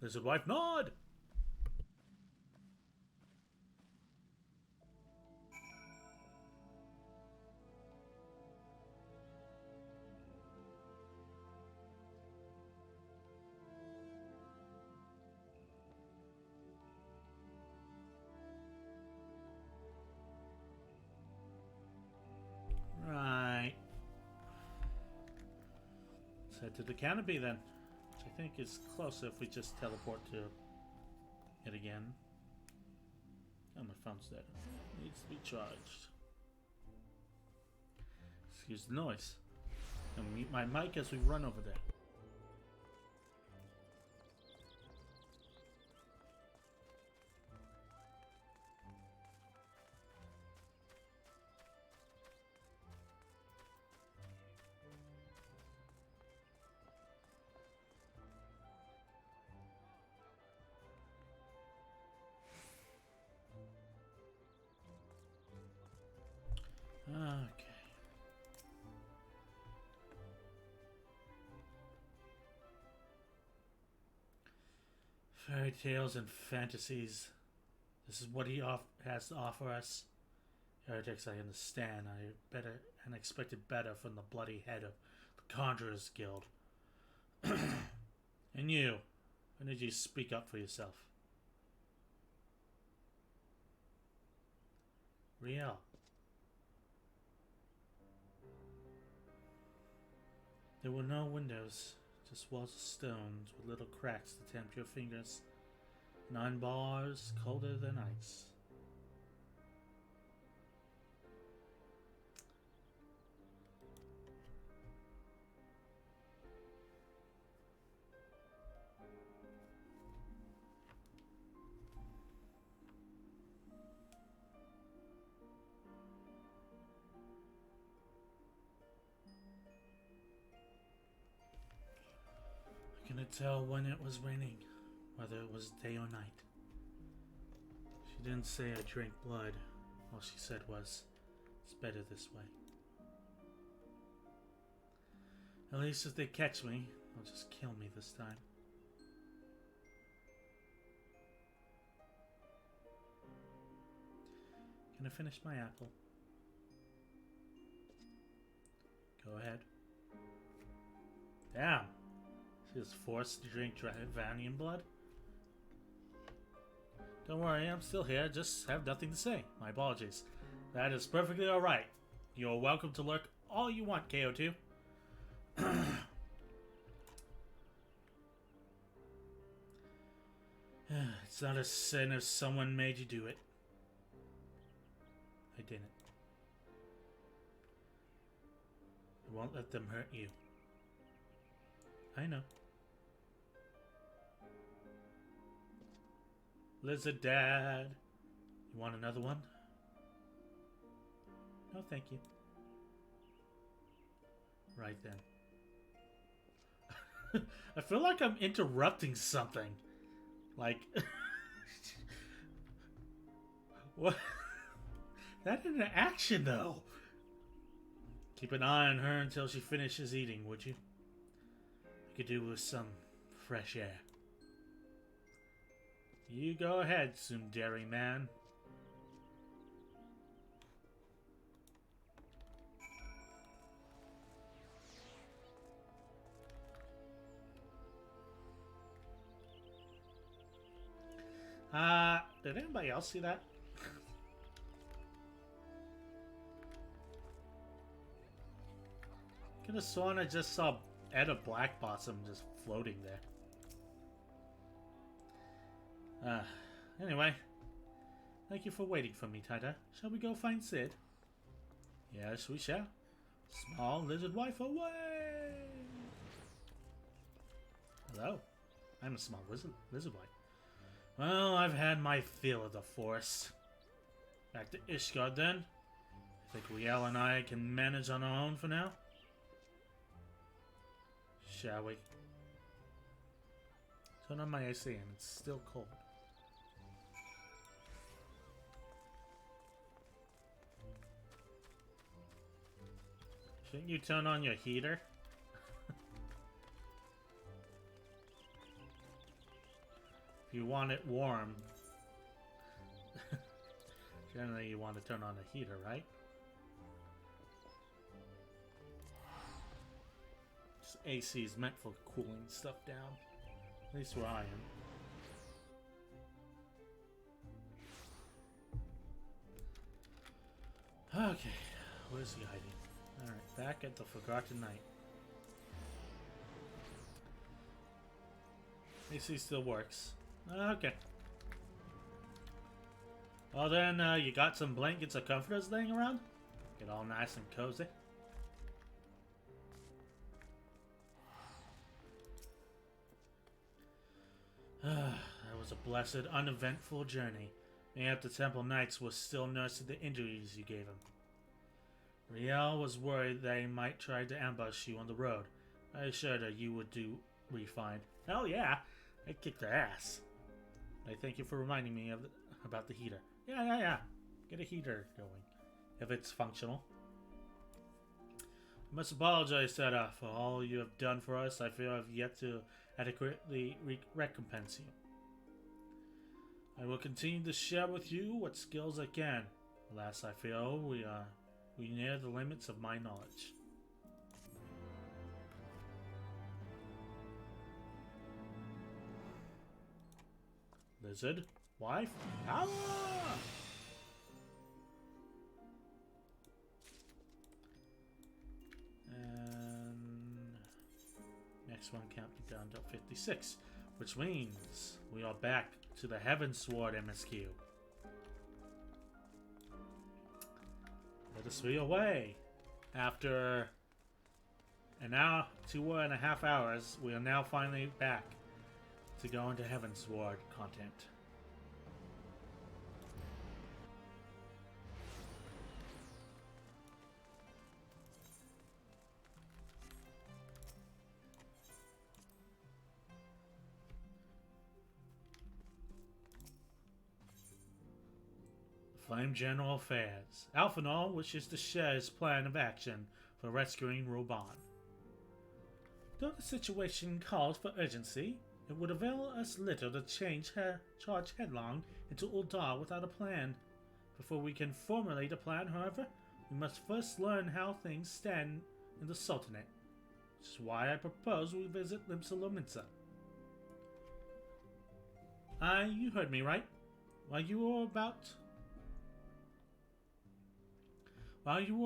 Lizard wife, nod! Right. Let's head to the canopy then. Which I think is closer if we just teleport to it again. Oh, my phone's dead. Needs to be charged. Excuse the noise. I'll mute my mic as we run over there. Okay. Fairy tales and fantasies. This is what he has to offer us. Heretics, I understand. I better and expected better from the bloody head of the Conjurers Guild. And you, when did you speak up for yourself? Riel. There were no windows, just walls of stones with little cracks to tempt your fingers. 9 bars colder than ice. I couldn't tell when it was raining, whether it was day or night. She didn't say I drank blood. All she said was, it's better this way. At least if they catch me, they'll just kill me this time. Can I finish my apple? Go ahead. Damn! She was forced to drink Vanian blood? Don't worry, I'm still here, just have nothing to say. My apologies. That is perfectly alright. You're welcome to lurk all you want, KO2. It's not a sin if someone made you do it. I didn't. I won't let them hurt you. I know. Lizard Dad. You want another one? No, thank you. Right then. I feel like I'm interrupting something. Like... What? That in action, though. Keep an eye on her until she finishes eating, would you? I could do with some fresh air. You go ahead, tsundere man. Did anybody else see that? Could have sworn I just saw Etta Blackblossom just floating there. Anyway. Thank you for waiting for me, Tida. Shall we go find Sid? Yes, we shall. Small lizard wife away! Hello. I'm a small lizard wife. Well, I've had my fill of the Force. Back to Ishgard then. I think Riel and I can manage on our own for now. Shall we? Turn on my AC and it's still cold. Shouldn't you turn on your heater? you want it warm, generally you want to turn on the heater, right? Just AC is meant for cooling stuff down. At least where I am. Okay, where's he hiding? Alright, back at the Forgotten Night. AC still works. Okay. Well then, you got some blankets or comforters laying around? Get all nice and cozy. That was a blessed, uneventful journey. Yet the Temple Knights were still nursing the injuries you gave him. Riel was worried they might try to ambush you on the road. I assured her you would do fine. Hell yeah! I kicked their ass. I thank you for reminding me about the heater. Yeah. Get a heater going. If it's functional. I must apologize, Sarah, for all you have done for us. I feel I've yet to adequately recompense you. I will continue to share with you what skills I can. Alas, I feel we near the limits of my knowledge. Lizard, wife, power! And next one can't be done until 56, which means we are back to the Heavensward MSQ. Let us be away. After an hour, 2.5 hours, we are now finally back to go into Heavensward content. Flame General Affairs. Alphanol wishes to share his plan of action for rescuing Roban. Though the situation calls for urgency, it would avail us little to charge headlong into Uldar without a plan. Before we can formulate a plan, however, we must first learn how things stand in the Sultanate, which is why I propose we visit Limsa Lominsa. You heard me right. While you were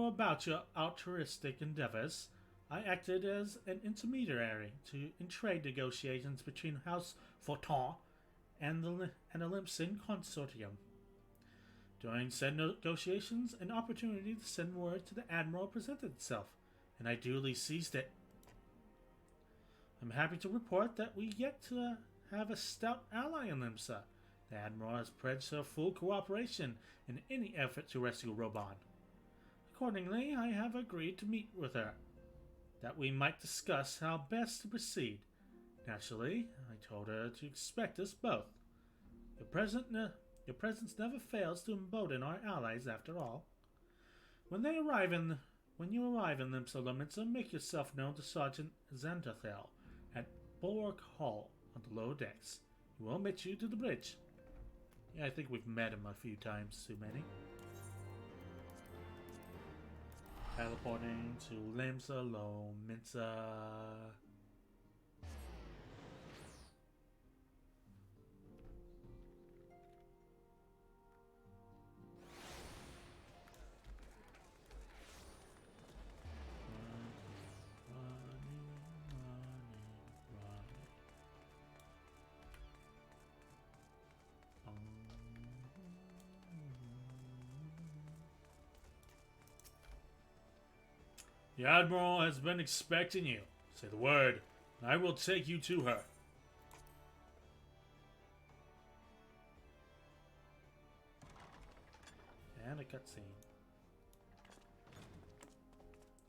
about your altruistic endeavors, I acted as an intermediary in trade negotiations between House Fortin and the Limsan Consortium. During said negotiations, an opportunity to send word to the Admiral presented itself, and I duly seized it. I'm happy to report that we yet to have a stout ally in Limsa. The Admiral has pledged her full cooperation in any effort to rescue Roban. Accordingly, I have agreed to meet with her, that we might discuss how best to proceed. Naturally, I told her to expect us both. Your presence never fails to embolden our allies, after all. When you arrive in Limsa Lominsa, make yourself known to Sergeant Xantathel at Bulwark Hall on the lower decks. He will admit you to the bridge. Yeah, I think we've met him a few times too many. Teleporting to Limsa Lominsa. The Admiral has been expecting you. Say the word, and I will take you to her. And a cutscene.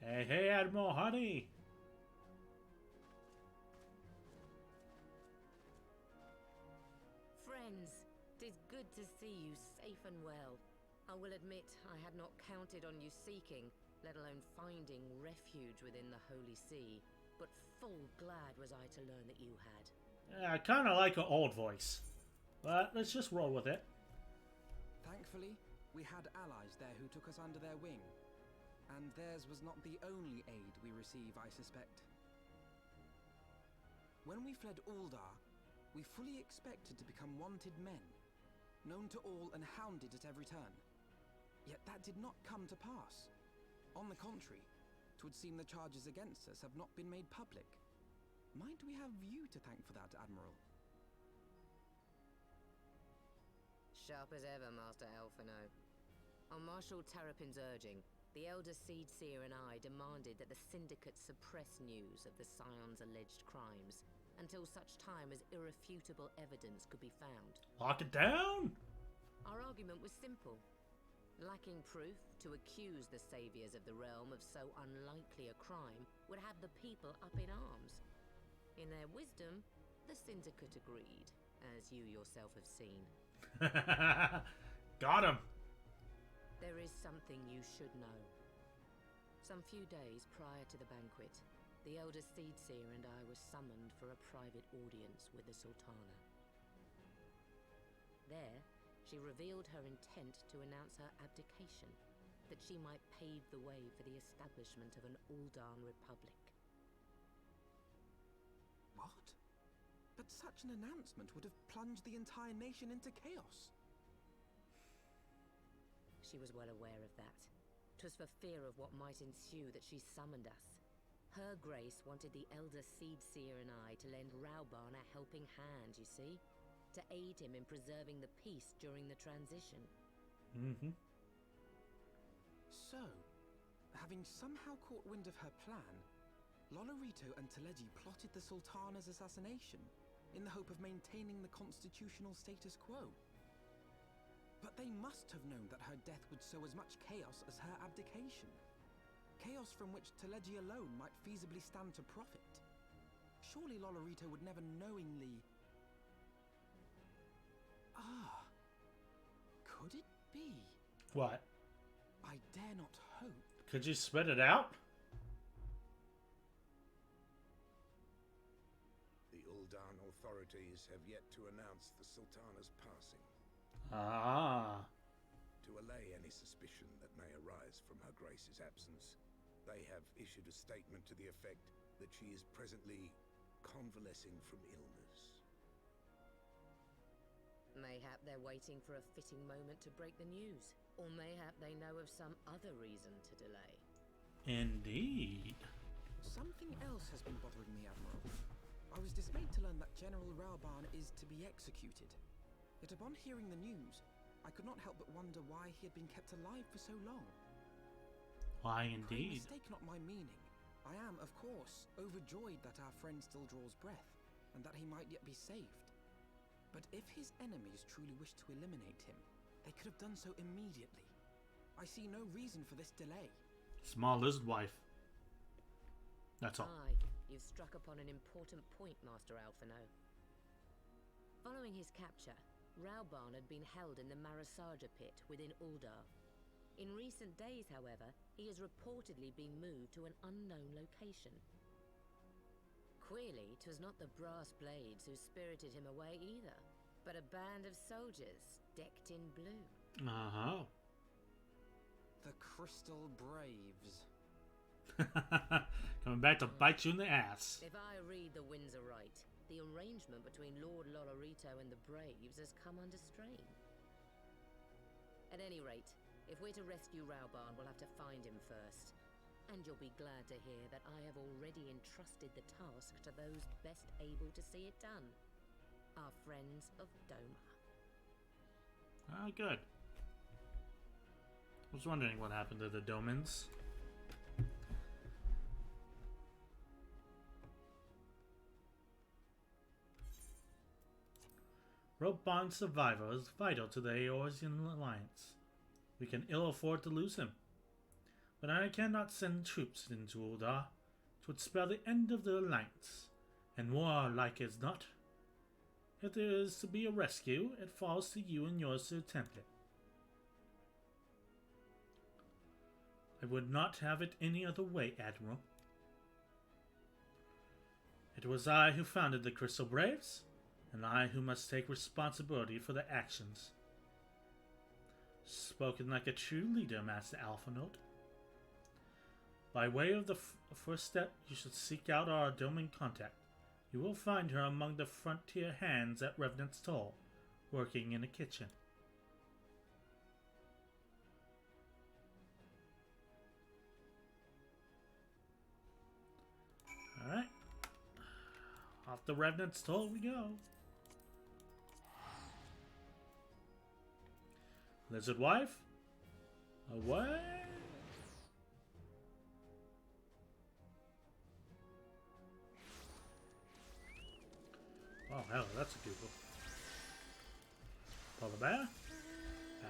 Hey, Admiral, honey! Friends, 'tis good to see you safe and well. I will admit I had not counted on you seeking, let alone finding refuge within the Holy See, but full glad was I to learn that you had. I kind of like her old voice. But let's just roll with it. Thankfully, we had allies there who took us under their wing. And theirs was not the only aid we receive, I suspect. When we fled Uldar, we fully expected to become wanted men, known to all and hounded at every turn. Yet that did not come to pass. On the contrary, 'twould seem the charges against us have not been made public. Might we have you to thank for that, Admiral? Sharp as ever, Master Alphino. On Marshal Terrapin's urging, the Elder Seedseer and I demanded that the Syndicate suppress news of the Scion's alleged crimes until such time as irrefutable evidence could be found. Lock it down! Our argument was simple. Lacking proof to accuse the saviors of the realm of so unlikely a crime would have the people up in arms. In their wisdom, the Syndicate agreed, as you yourself have seen. Got him! There is something you should know. Some few days prior to the banquet, the Elder Seedseer and I were summoned for a private audience with the Sultana. There, she revealed her intent to announce her abdication, that she might pave the way for the establishment of an Uldan Republic. What? But such an announcement would have plunged the entire nation into chaos. She was well aware of that. 'Twas for fear of what might ensue that she summoned us. Her Grace wanted the Elder Seedseer and I to lend Rauban a helping hand, you see? To aid him in preserving the peace during the transition. Mm-hmm. So, having somehow caught wind of her plan, Lolorito and Teleji plotted the Sultana's assassination in the hope of maintaining the constitutional status quo. But they must have known that her death would sow as much chaos as her abdication. Chaos from which Teleji alone might feasibly stand to profit. Surely Lolorito would never knowingly... Ah, could it be? What? I dare not hope. Could you spit it out? The Uldan authorities have yet to announce the Sultana's passing. Ah. To allay any suspicion that may arise from Her Grace's absence, they have issued a statement to the effect that she is presently convalescing from illness. Mayhap they're waiting for a fitting moment to break the news. Or mayhap they know of some other reason to delay. Indeed. Something else has been bothering me, Admiral. I was dismayed to learn that General Rauban is to be executed. Yet upon hearing the news, I could not help but wonder why he had been kept alive for so long. Why, Pray indeed. mistake not my meaning. I am, of course, overjoyed that our friend still draws breath, and that he might yet be saved. But if his enemies truly wish to eliminate him, they could have done so immediately. I see no reason for this delay. Small lizard wife. That's all. Aye, you've struck upon an important point, Master Alphino. Following his capture, Rauban had been held in the Marasaja pit within Uldar. In recent days, however, he has reportedly been moved to an unknown location. Queerly, 'twas not the brass blades who spirited him away either, but a band of soldiers decked in blue. Uh-huh. The Crystal Braves. Coming back to bite you in the ass. If I read the winds aright, the arrangement between Lord Lolorito and the Braves has come under strain. At any rate, if we're to rescue Rauban, we'll have to find him first. And you'll be glad to hear that I have already entrusted the task to those best able to see it done. Our friends of Doma. Oh, good. I was wondering what happened to the Domans. Rope Bond's survival is vital to the Eorzean Alliance. We can ill afford to lose him. But I cannot send troops into Uldar. It would spell the end of the Alliance, and more like as not. If there is to be a rescue, it falls to you and yours to attempt it. I would not have it any other way, Admiral. It was I who founded the Crystal Braves, and I who must take responsibility for their actions. Spoken like a true leader, Master Alphanaut. By way of the first step, you should seek out our domain contact. You will find her among the frontier hands at Revenant's Toll, working in a kitchen. Alright. Off the Revenant's Toll we go. Lizard wife? Away! Oh, hell, that's a Google. Polar bear?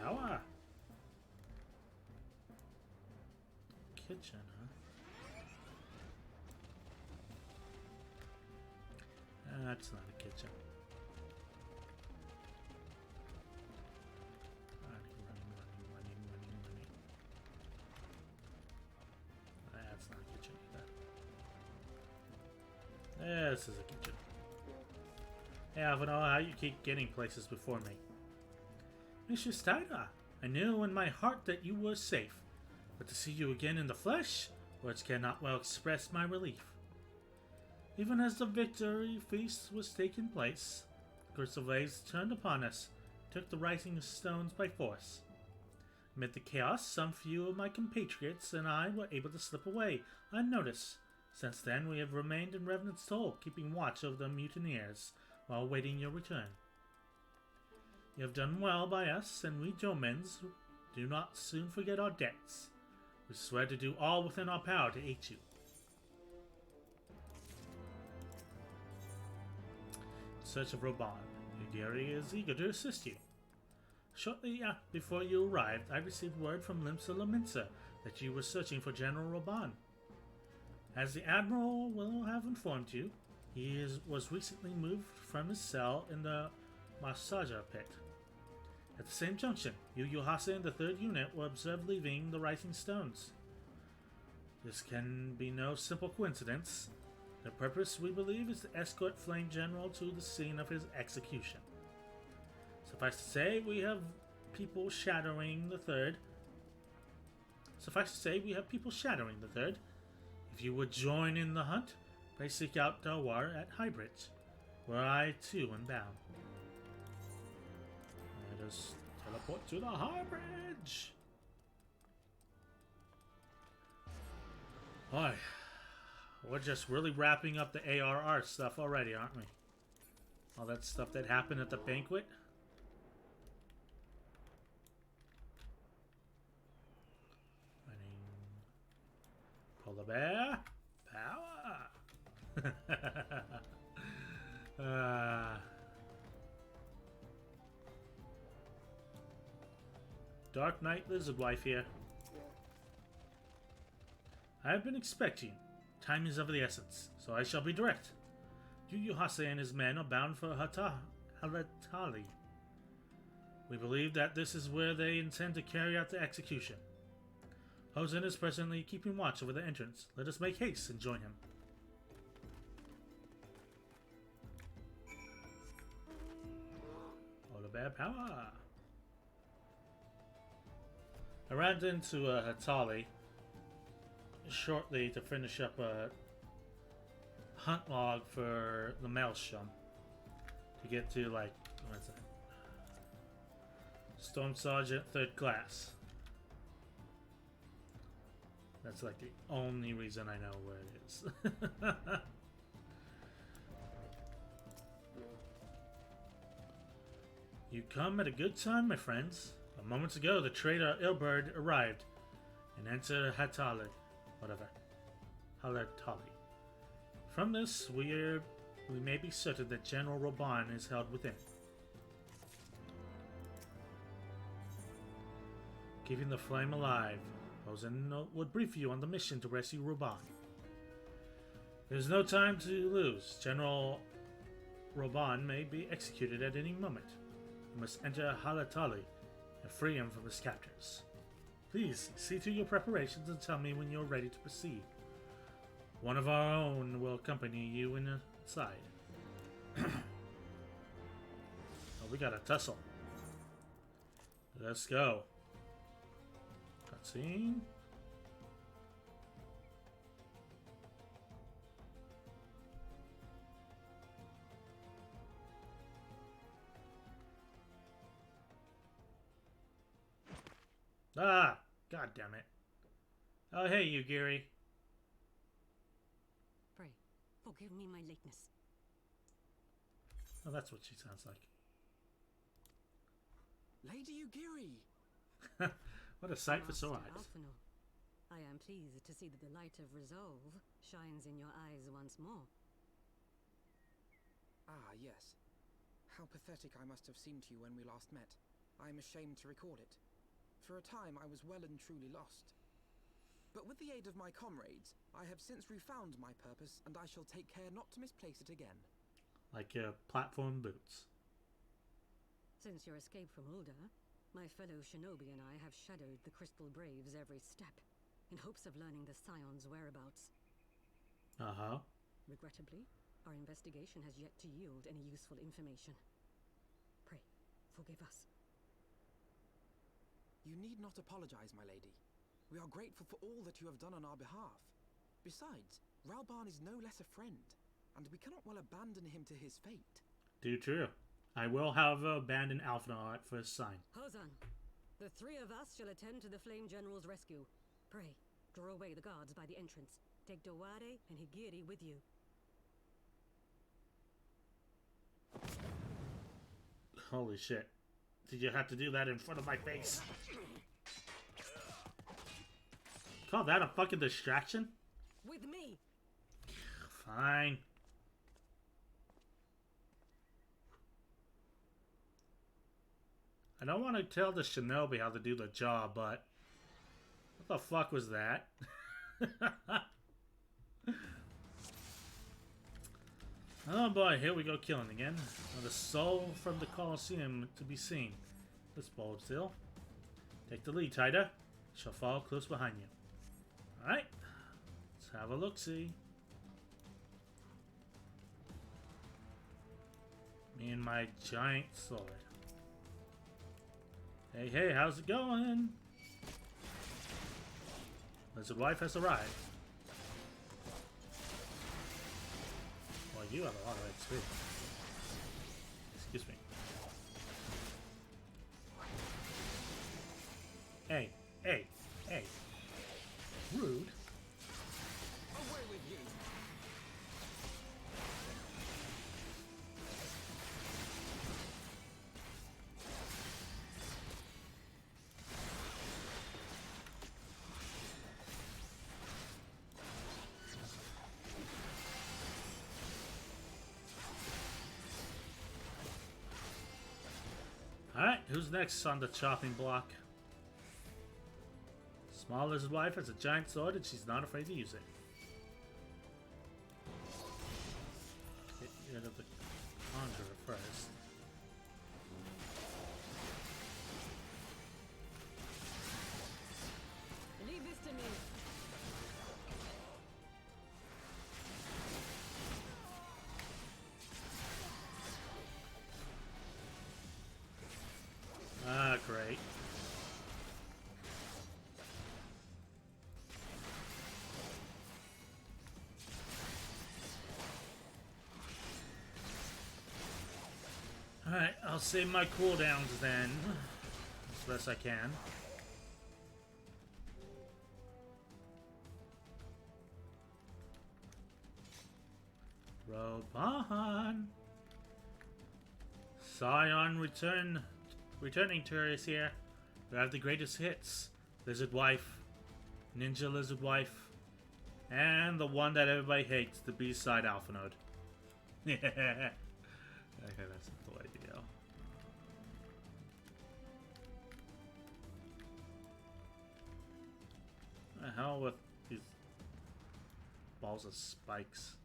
Power! Kitchen, huh? That's not a kitchen. Running. That's not a kitchen either. This is a kitchen. Hey, I don't know how you keep getting places before me. Mistress Taida, I knew in my heart that you were safe, but to see you again in the flesh, words cannot well express my relief. Even as the victory feast was taking place, the curse of waves turned upon us, took the rising stones by force. Amid the chaos, some few of my compatriots and I were able to slip away unnoticed. Since then, we have remained in Revenant's Toll, keeping watch over the mutineers, while awaiting your return. You have done well by us, and we Jomens do not soon forget our debts. We swear to do all within our power to aid you. In search of Roban, Ugiri is eager to assist you. Shortly before you arrived, I received word from Limsa Laminsa that you were searching for General Roban. As the Admiral will have informed you, he was recently moved from his cell in the Massager pit. At the same junction, you, Yuhasa, and the 3rd Unit were observed leaving the Rising Stones. This can be no simple coincidence. Their purpose, we believe, is to escort Flame General to the scene of his execution. Suffice to say, we have people shadowing the 3rd. If you would join in the hunt, pray seek out Dawar at Highbridge, where I too am bound. Let us teleport to the Highbridge! Boy, we're just really wrapping up the ARR stuff already, aren't we? All that stuff that happened at the banquet. Polar bear, power. Dark Knight Lizard Wife here. I have been expecting. Time is of the essence, so I shall be direct. Yuhasa and his men are bound for Halatali. We believe that this is where they intend to carry out the execution. Hosen is presently keeping watch over the entrance. Let us make haste and join him. Polar bear power. I ran into Hatali shortly to finish up a hunt log for the Maelstrom to get to, like, what is that? Storm Sergeant 3rd class. That's like the only reason I know where it is. You come at a good time, my friends. A moment ago, the trader Ilberd arrived and entered Halatali. From this, we may be certain that General Roban is held within. Keeping the flame alive, Hosen would brief you on the mission to rescue Roban. There's no time to lose. General Roban may be executed at any moment. You must enter Halatali and free him from his captors. Please, see to your preparations and tell me when you're ready to proceed. One of our own will accompany you inside. we got a tussle. Let's go. Cutscene. Ah! God damn it. Oh, hey, you, Geary. Pray, forgive me my lateness. Oh, that's what she sounds like. Lady Ugiri! What a sight for sore Master eyes. Alphinaud, I am pleased to see that the light of resolve shines in your eyes once more. Ah, yes. How pathetic I must have seemed to you when we last met. I am ashamed to record it. For a time, I was well and truly lost. But with the aid of my comrades, I have since refound my purpose, and I shall take care not to misplace it again. Like your platform boots. Since your escape from Ulda, my fellow shinobi and I have shadowed the Crystal Braves every step, in hopes of learning the Scion's whereabouts. Uh-huh. Regrettably, our investigation has yet to yield any useful information. Pray, forgive us. You need not apologize, my lady. We are grateful for all that you have done on our behalf. Besides, Ralbarn is no less a friend, and we cannot well abandon him to his fate. Do true. I will, however, abandon Alphinaud at first sign. Hozan, the three of us shall attend to the Flame General's rescue. Pray, draw away the guards by the entrance. Take Dowade and Higiri with you. Holy shit. Did you have to do that in front of my face? Call that a fucking distraction? With me! Fine. I don't want to tell the shinobi how to do the job, but what the fuck was that? Oh boy, here we go killing again. Not a soul from the Colosseum to be seen. Let's bold still. Take the lead, Tida. Shall follow close behind you. Alright. Let's have a look-see. Me and my giant sword. Hey, hey, how's it going? Lizard wife has arrived. Well, you have a lot of XP. Excuse me. Hey, hey, hey. Rude. Away with you! Alright, who's next on the chopping block? Small lizard wife has a giant sword and she's not afraid to use it. Get rid of the conjurer first. Leave this to me. Ah, great. Alright, I'll save my cooldowns then, as best I can. Roban! Scion returning to us here. We have the greatest hits. Lizard Wife, Ninja Lizard Wife, and the one that everybody hates, the B-side Alphinaud. Yeah. Okay, that's the way to go. The hell with these balls of spikes.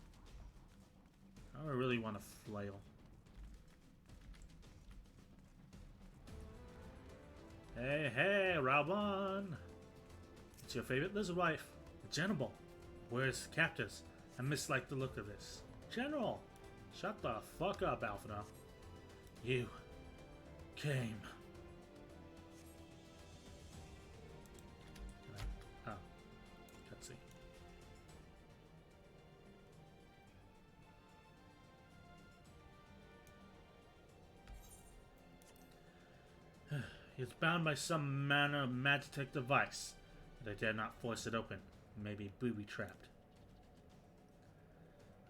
I don't really want to flail. Hey, hey, Ralban! It's your favorite lizard wife, the General. Where's captors? I mislike the look of this. General! Shut the fuck up, Alphinaud. You came. Oh, cutscene. He is bound by some manner of magic device, but I dare not force it open. It may be booby-trapped.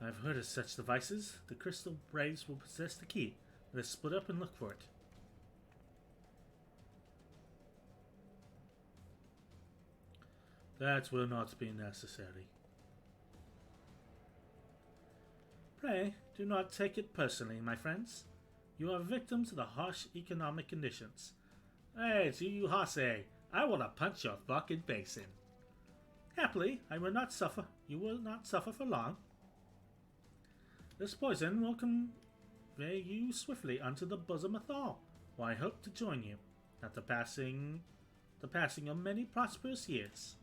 I've heard of such devices. The crystal braves will possess the key. Let us split up and look for it. That will not be necessary. Pray, do not take it personally, my friends. You are victims of the harsh economic conditions. Hey, to you, Hase, I want to punch your fucking face in. Happily, I will not suffer. You will not suffer for long. This poison will convey you swiftly unto the bosom of Thal, where I hope to join you at the passing of many prosperous years.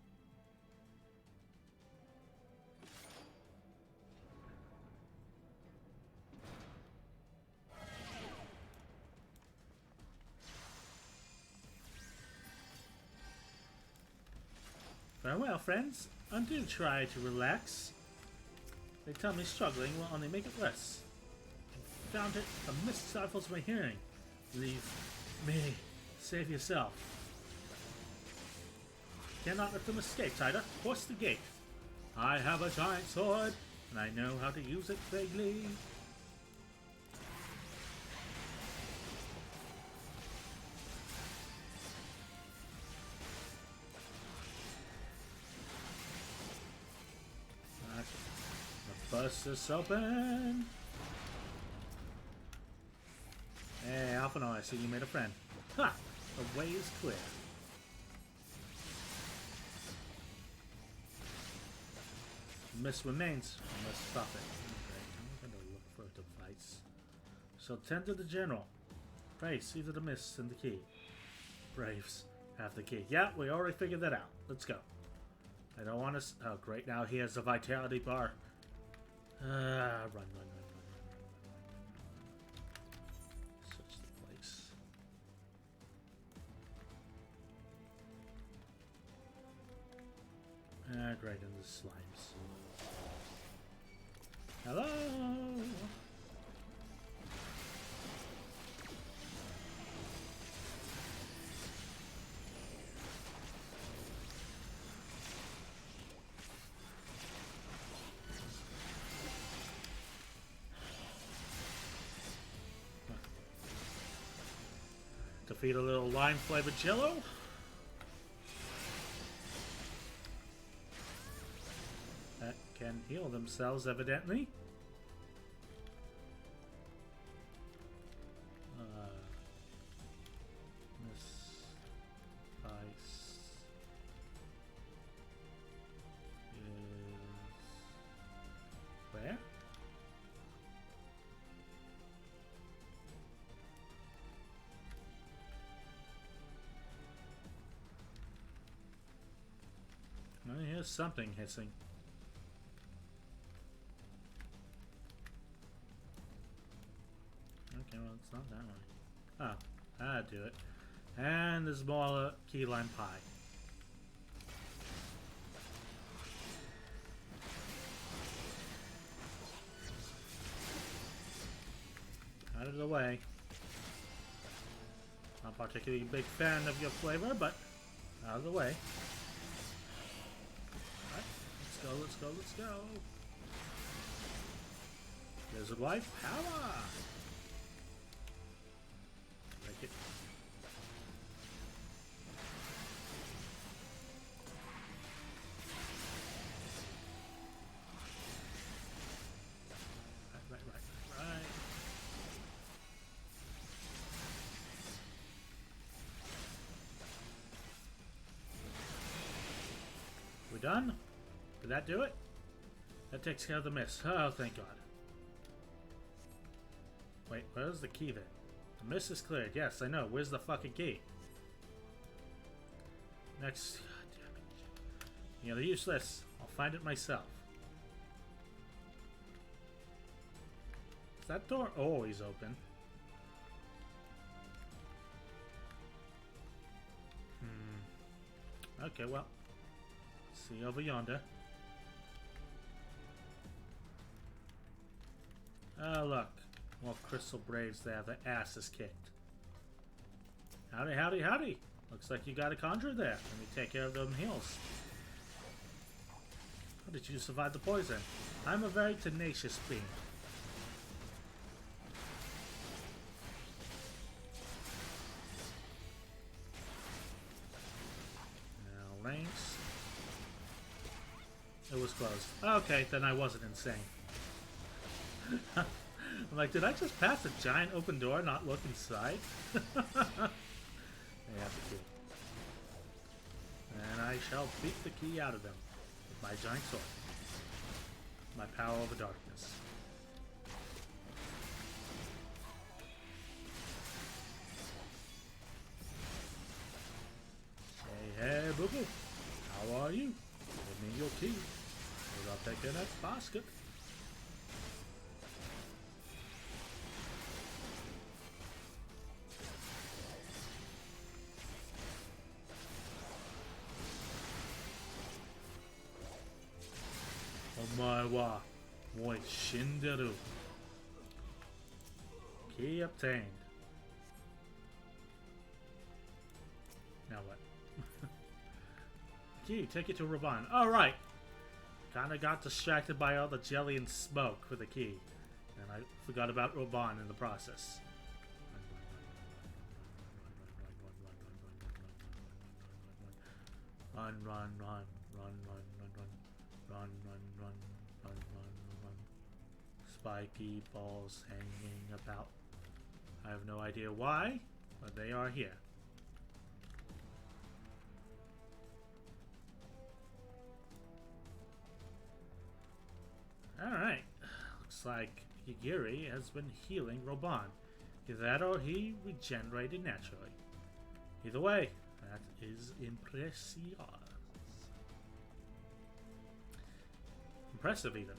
Farewell, friends, and do try to relax. They tell me struggling will only make it worse. Found it, the mist stifles my hearing. Leave me. Save yourself. Cannot let them escape, Tida. Force the gate. I have a giant sword, and I know how to use it vaguely. Bust this open. Hey, Alphino, I see you made a friend. Ha! The way is clear. Mist remains. I must stop it. Okay, I'm going to look for a device. So tend to the general. Pray, see to the mist and the key. Braves have the key. Yeah, we already figured that out. Let's go. I don't want to. Oh, great! Now he has a vitality bar. Run. Switch the place. Great, into the slimes. Hello! Defeat a little lime-flavored jello. That can heal themselves, evidently. This ice is where? I hear something hissing. Okay, well, it's not that way. Oh, that'll do it. And there's more key lime pie. Out of the way. Not particularly a big fan of your flavor, but out of the way. Let's go. There's a life power. Break it. Right. We done? Did that do it? That takes care of the mist. Oh, thank God. Wait, where's the key then? The mist is cleared. Yes, I know. Where's the fucking key? Next. God damn it. You know, they're useless. I'll find it myself. Is that door always open? Okay, well. See over yonder. Oh, look. More crystal braves there. The ass is kicked. Howdy, howdy, howdy. Looks like you got a conjurer there. Let me take care of them heals. How did you survive the poison? I'm a very tenacious being. Now, ranks. It was closed. Okay, then I wasn't insane. I'm like, did I just pass a giant open door and not look inside? They have the key. And I shall beat the key out of them with my giant sword. My power over darkness. Hey, hey, boo-boo. How are you? Give me your key. I'll take in that basket. Omae wa moi shinderu. Key obtained. Now what? Key, take it to Raban. Alright! Kinda got distracted by all the jelly and smoke for the key. And I forgot about Raban in the process. Run, run, run, run, run, run, run. Run, run, run, run, run, run. Spiky balls hanging about. I have no idea why, but they are here. Alright. Looks like Higiri has been healing Roban. Either that or he regenerated naturally. Either way, that is impressive. Impressive, even.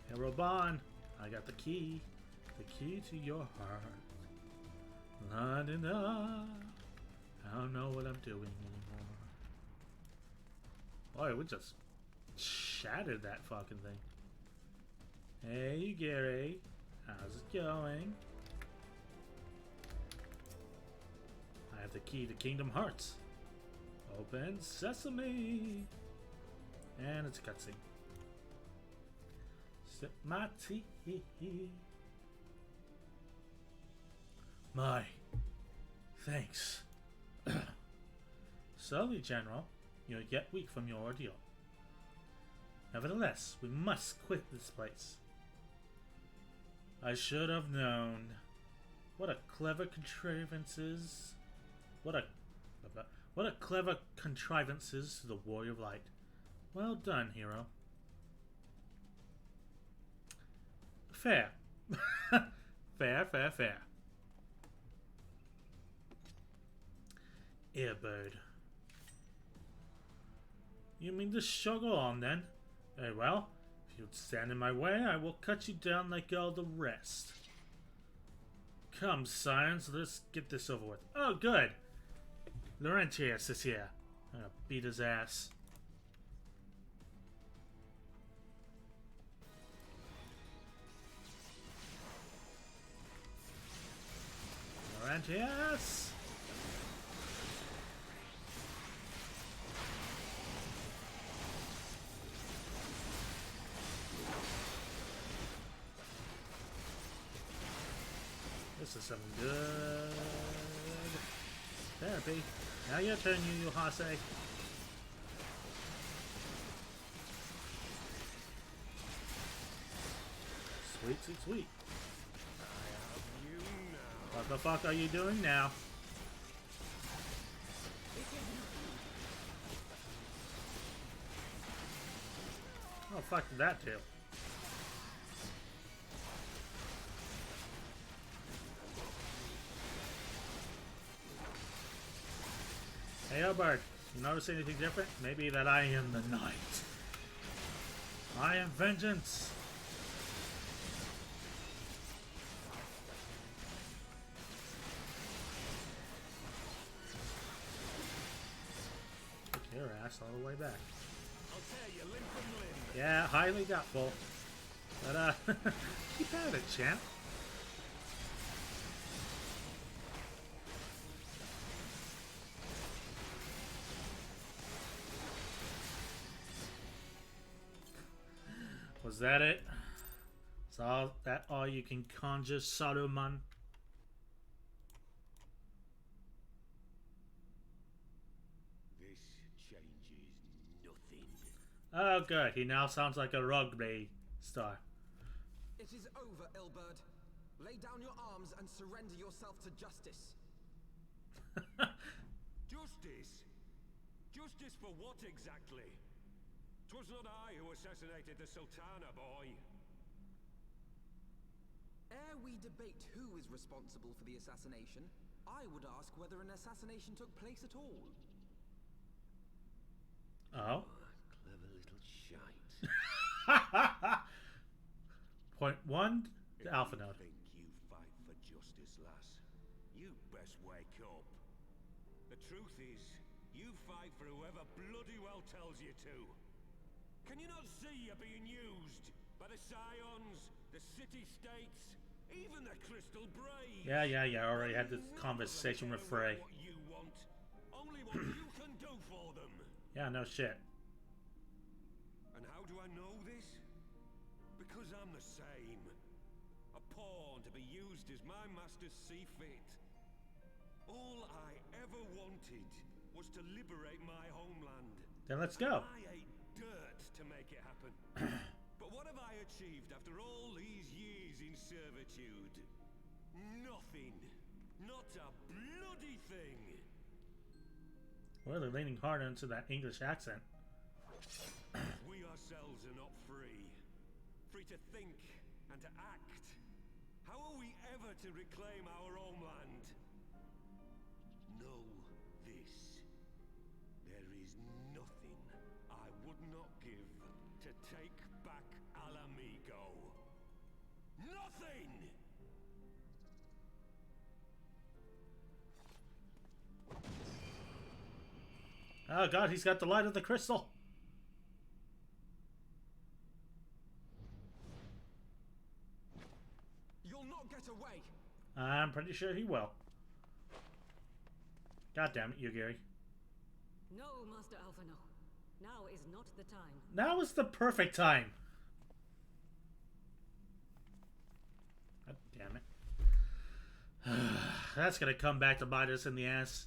Hey, Roban, I got the key. The key to your heart. La-da-da. I don't know what I'm doing anymore. Boy, we just shattered that fucking thing. Hey, Gary. How's it going? I have the key to Kingdom Hearts. Open sesame! And it's a cutscene. Sip my tea. My thanks. Slowly, General. You're yet weak from your ordeal. Nevertheless, we must quit this place. I should have known. What a clever contrivances. What a clever contrivances to the Warrior of Light. Well done, hero. Fair. Fair, fair, fair. Earbird. You mean to struggle on then? Very well. If you'd stand in my way, I will cut you down like all the rest. Come, science, let's get this over with. Oh, good. Laurentius is here. I'm gonna beat his ass. Laurentius! This is some good therapy. Now your turn, you Hase. Sweet, sweet, sweet. What the fuck are you doing now? Oh, fuck that too. Hey, Albert, you notice anything different? Maybe that I am the night. I am vengeance. last all the way back. I'll tear you limb from limb. Yeah, highly doubtful. But, keep at it, champ. Was that it? Is that all you can conjure, Saruman? This changes nothing. Oh, good. He now sounds like a rugby star. It is over, Ilberd. Lay down your arms and surrender yourself to justice. Justice? Justice for what exactly? 'Twas not I who assassinated the Sultana, boy. Ere we debate who is responsible for the assassination, I would ask whether an assassination took place at all. Oh. Clever little shite. Point 1 to Alpha If you Node. think you fight for justice, lass, you best wake up. The truth is, you fight for whoever bloody well tells you to. Can you not see you're being used by the Scions, the city-states, even the Crystal Braves? Yeah. I already had this None of them conversation with care Fray. what you want, only what you can do for them. Yeah, no shit. And how do I know this? Because I'm the same. A pawn to be used as my masters see fit. All I ever wanted was to liberate my homeland. Then let's go. I ate dirt to make it happen. But what have I achieved after all these years in servitude? Nothing. Not a bloody thing. Well, they're leaning harder into that English accent. We ourselves are not free. Free to think and to act. How are we ever to reclaim our homeland? Know this. There is nothing I would not give to take back Alamigo. Nothing! Oh god, he's got the light of the crystal. You'll not get away! I'm pretty sure he will. God damn it, Yugiri. No, Master Alphano. Now is not the time. Now is the perfect time. God damn it. That's gonna come back to bite us in the ass.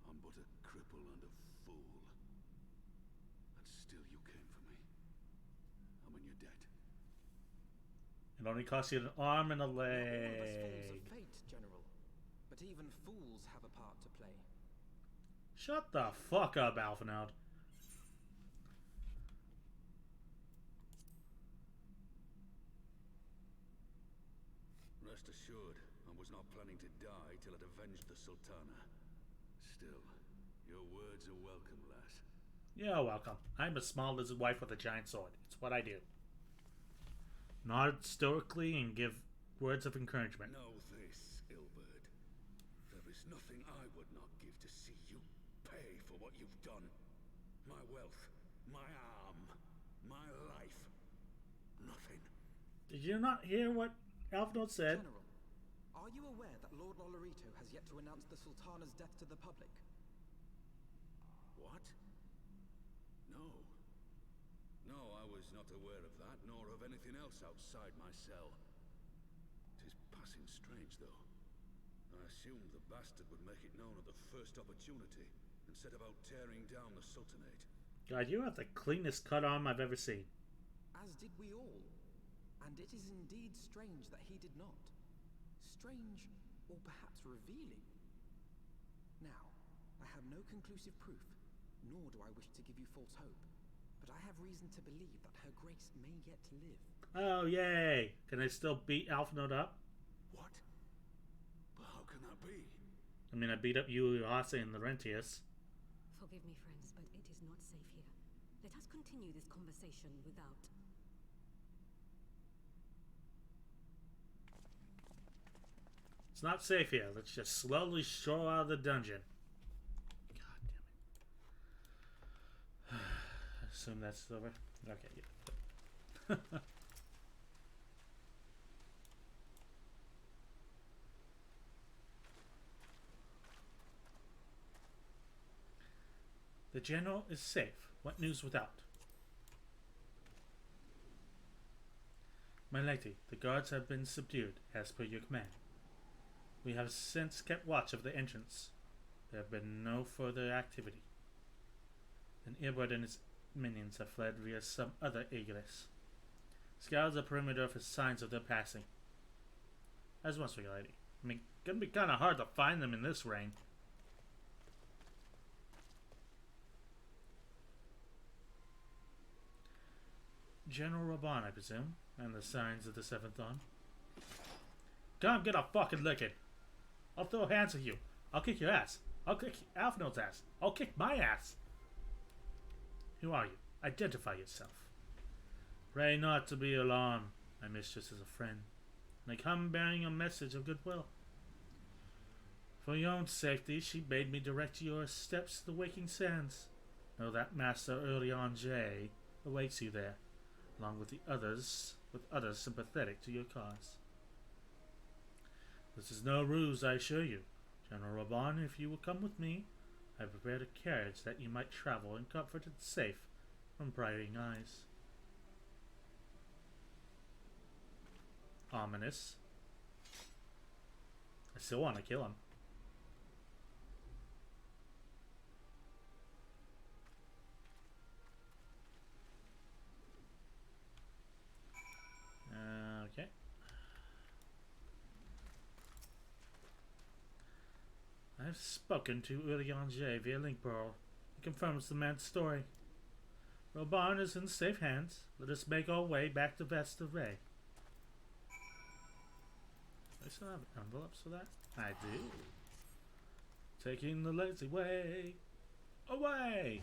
I'm but a cripple and a fool. And still you came for me. And when you're dead. It only costs you an arm and a Not all of us fools leg. of fate, General. But even fools have a part to play. Shut the fuck up, Alphanaud. Rest assured, I was not planning to die till I'd avenged the Sultana. Still, your words are welcome, lass. You're welcome. I'm a small lizard wife with a giant sword. It's what I do. Nod stoically and give words of encouragement. Know this, Ilberd. There is nothing I would not give to see you pay for what you've done. My wealth, my arm, my life. Nothing. Did you not hear what Alphanaud said? General, are you aware that Lord Lolorito has yet to announce the Sultana's death to the public? What? No. No, I was not aware of that, nor of anything else outside my cell. 'Tis passing strange, though. I assumed the bastard would make it known at the first opportunity, and set about tearing down the Sultanate. God, you have the cleanest cut arm I've ever seen. As did we all. And it is indeed strange that he did not. Strange, or perhaps revealing. Now, I have no conclusive proof, nor do I wish to give you false hope, but I have reason to believe that her grace may yet live. Oh, yay! Can I still beat Alphanaud up? What? But how can that be? I mean, I beat up Yuasa and Laurentius. Forgive me, friends, but it is not safe here. Let us continue this conversation without... It's not safe here. Let's just slowly stroll out of the dungeon. assume that's over. Okay, yeah. The general is safe. What news without? My lady, the guards have been subdued, as per your command. We have since kept watch of the entrance. There have been no further activity. And Eobard and his minions have fled via some other egress. Scour the perimeter for signs of their passing. As once, my lady. I mean, gonna be kinda hard to find them in this rain. General Raban, I presume, and the signs of the Seventh Dawn. Come get a fucking licking. I'll throw hands at you. I'll kick your ass. I'll kick Alphinaud's ass. I'll kick my ass. Who are you? Identify yourself. Pray not to be alarmed. My mistress is a friend, and I come bearing a message of goodwill. For your own safety, she bade me direct your steps to the Waking Sands. Know that Master Urianger awaits you there, along with others sympathetic to your cause. This is no ruse, I assure you. General Raban, if you will come with me, I have prepared a carriage that you might travel in comfort and safe from prying eyes. Ominous. I still want to kill him. Okay. I have spoken to Urianger via link pearl. He confirms the man's story. Raban is in safe hands. Let us make our way back to Vestavray. Do I still have envelopes for that? I do. Taking the lazy way. Away!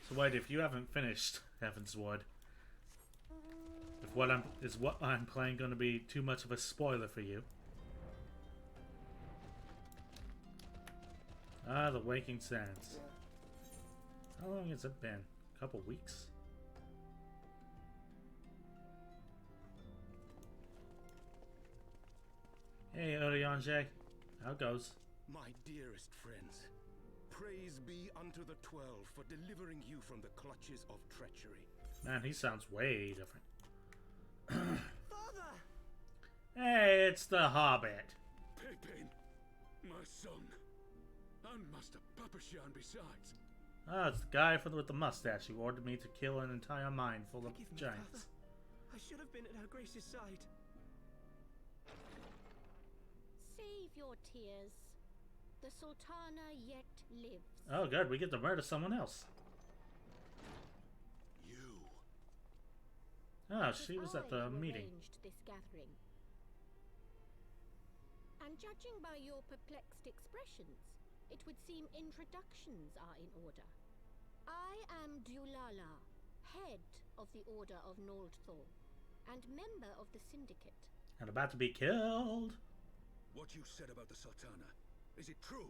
So wait, if you haven't finished Heavensward, if what I'm playing going to be too much of a spoiler for you? Ah, the Waking Sands. How long has it been? A couple weeks? Hey, Urianger. How goes? My dearest friends, praise be unto the 12 for delivering you from the clutches of treachery. Man, he sounds way different. Father! Hey, it's the Hobbit. Pippin, my son, and Master Papashan besides. Ah, it's the guy with the mustache who ordered me to kill an entire mine full of Forgive me, giants. Father. I should have been at Her Grace's side. Save your tears. The Sultana yet lives. Oh, good. We get to murder someone else. You. Ah, she was at the who meeting. arranged this gathering. And judging by your perplexed expressions, it would seem introductions are in order. I am Dulala, head of the Order of Noldthor, and member of the Syndicate. And about to be killed. What you said about the Sultana, is it true?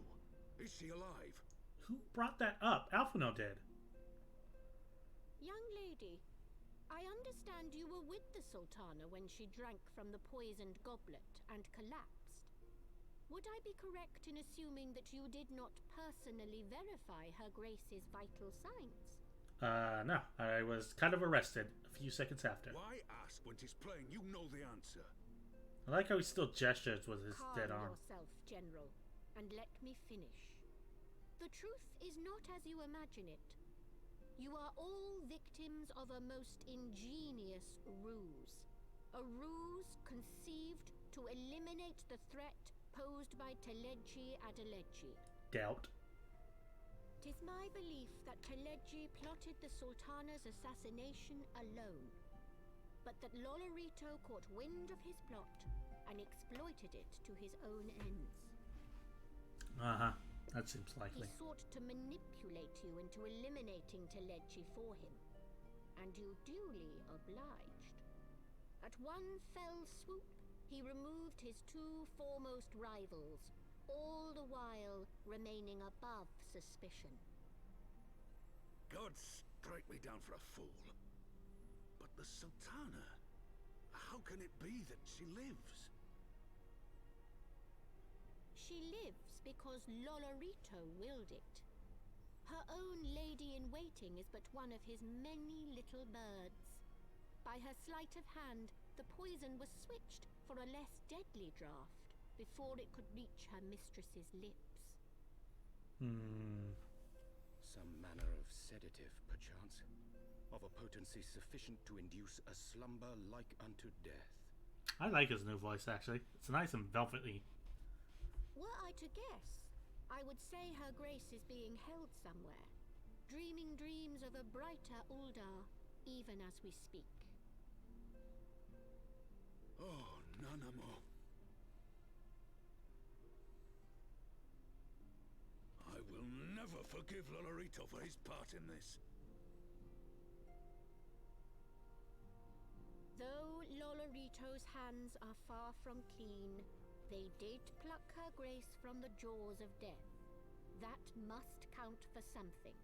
Is she alive? Who brought that up? Alphinaud did. Young lady, I understand you were with the Sultana when she drank from the poisoned goblet and collapsed. Would I be correct in assuming that you did not personally verify Her Grace's vital signs? No. I was kind of arrested a few seconds after. Why ask when 'tis plain you know the answer? I like how he still gestures with his Calm dead arm. yourself, General, and let me finish. The truth is not as you imagine it. You are all victims of a most ingenious ruse. A ruse conceived to eliminate the threat posed by Teleji Adeleji. Doubt. 'Tis my belief that Teleji plotted the Sultana's assassination alone, but that Lolorito caught wind of his plot and exploited it to his own ends. Uh-huh. That seems likely. He sought to manipulate you into eliminating Teleji for him, and you duly obliged. At one fell swoop, he removed his two foremost rivals, all the while remaining above suspicion. God strike me down for a fool. But the Sultana, how can it be that she lives? She lives because Lolorito willed it. Her own lady-in-waiting is but one of his many little birds. By her sleight of hand, the poison was switched for a less deadly draught before it could reach her mistress's lips. Some manner of sedative, perchance, of a potency sufficient to induce a slumber like unto death. I like his new voice, actually. It's nice and velvety. Were I to guess, I would say her grace is being held somewhere, dreaming dreams of a brighter Uldar, even as we speak. Oh, Nanamo. I will never forgive Lolorito for his part in this. Though Lolorito's hands are far from clean, they did pluck her grace from the jaws of death. That must count for something.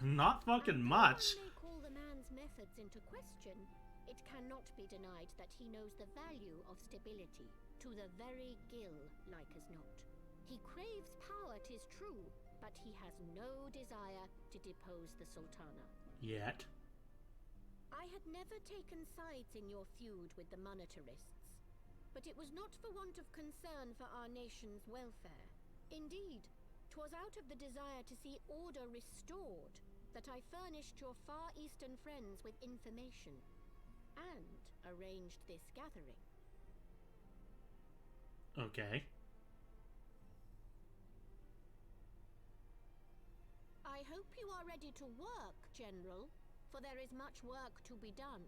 Not fucking much. Though one may call the man's methods into question, it cannot be denied that he knows the value of stability, to the very gill, like as not. He craves power, 'tis true, but he has no desire to depose the Sultana. Yet. I had never taken sides in your feud with the monetarists, but it was not for want of concern for our nation's welfare. Indeed, 'twas out of the desire to see order restored that I furnished your Far Eastern friends with information and arranged this gathering. Okay. I hope you are ready to work, General, for there is much work to be done.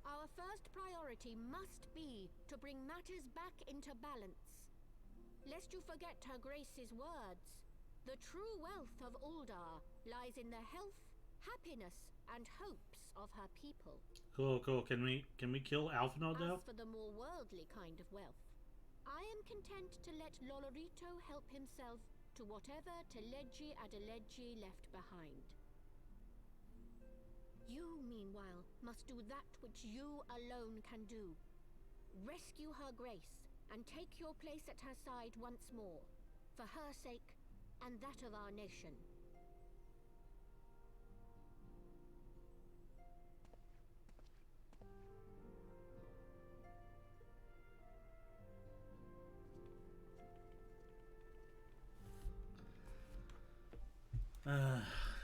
Our first priority must be to bring matters back into balance. Lest you forget Her Grace's words, the true wealth of Uldar lies in the health, happiness, and hopes of her people. Cool, cool. Can we kill Alphinaud now? As for the more worldly kind of wealth, I am content to let Lolorito help himself to whatever Teleji Adeleji left behind. You, meanwhile, must do that which you alone can do. Rescue Her Grace and take your place at her side once more, for her sake and that of our nation.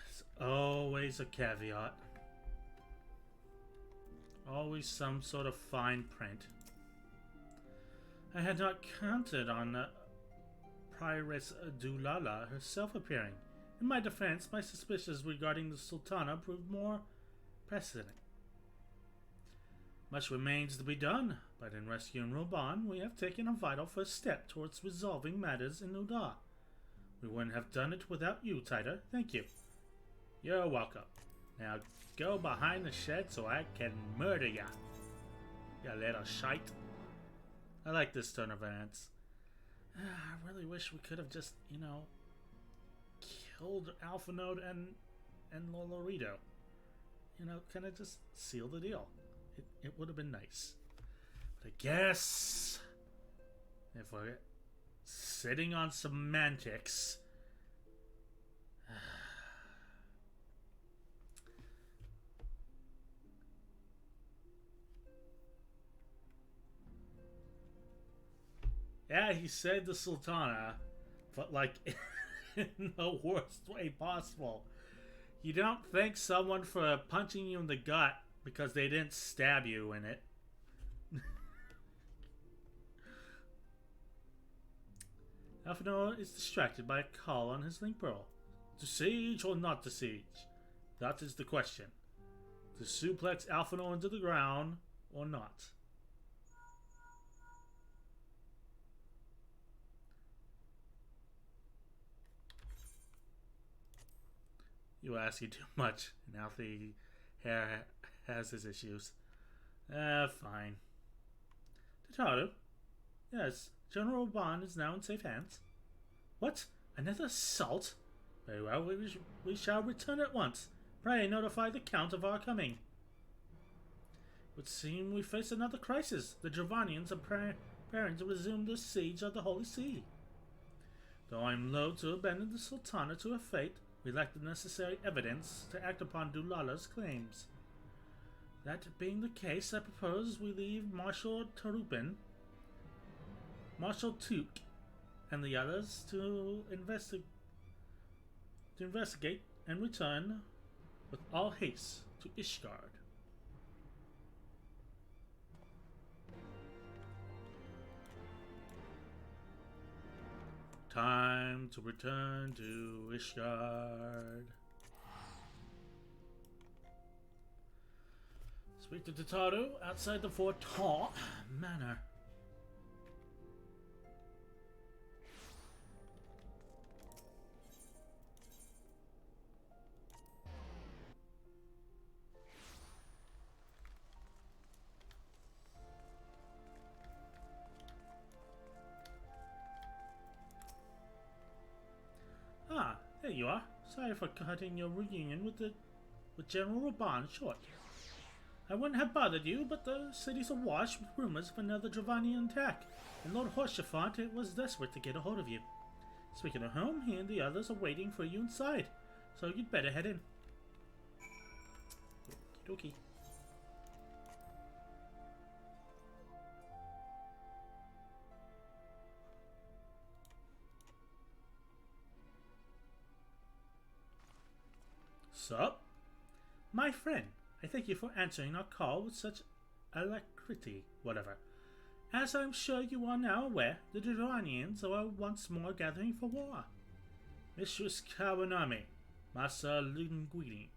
It's always a caveat. Always some sort of fine print. I had not counted on Prioress Dulala herself appearing. In my defense, my suspicions regarding the Sultana proved more pressing. Much remains to be done, but in rescuing Ruban, we have taken a vital first step towards resolving matters in Uldar. We wouldn't have done it without you, Titer. Thank you. You're welcome. Now go behind the shed so I can murder ya. You little shite. I like this turn of events. I really wish we could have just, you know, killed Alphinaud and Lolorito. You know, kind of just seal the deal. It would have been nice. But I guess if we're sitting on semantics, yeah, he saved the Sultana, but like in the worst way possible. You don't thank someone for punching you in the gut because they didn't stab you in it. Alphinaud is distracted by a call on his link pearl. To siege or not to siege? That is the question. To suplex Alphinaud into the ground or not? You asking too much, and Alfie has his issues. Fine. Tataru? Yes, General Bond is now in safe hands. What? Another assault? Very well, we shall return at once. Pray notify the Count of our coming. It would seem we face another crisis. The Dravanians are preparing to resume the siege of the Holy See. Though I am loath to abandon the Sultana to her fate, we lack the necessary evidence to act upon Dulala's claims. That being the case, I propose we leave Marshal Tuke, and the others to investigate and return with all haste to Ishgard. Time to return to Ishgard. Speak to Tataru outside the Fort Hall Manor. Ah, there you are. Sorry for cutting your reunion with General Raban short. I wouldn't have bothered you, but the city's awash with rumors of another Dravanian attack, and Lord Horshaphant was desperate to get a hold of you. Speaking of whom, he and the others are waiting for you inside, so you'd better head in. Okie dokie. Sup? My friend, I thank you for answering our call with such alacrity, whatever. As I'm sure you are now aware, the Duranians are once more gathering for war. Mistress Kawanami, Master Linguini,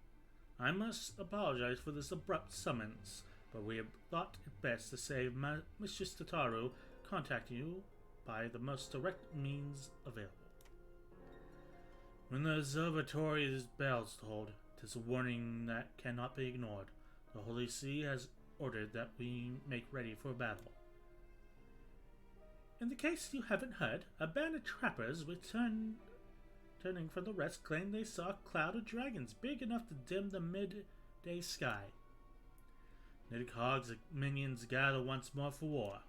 I must apologize for this abrupt summons, but we have thought it best to save Mistress Tataru contacting you by the most direct means available. When the observatory's bells tolled, 'tis a warning that cannot be ignored. The Holy See has ordered that we make ready for battle. In the case you haven't heard, a band of trappers returning from the rest claimed they saw a cloud of dragons big enough to dim the midday sky. Nidhogg's minions gather once more for war.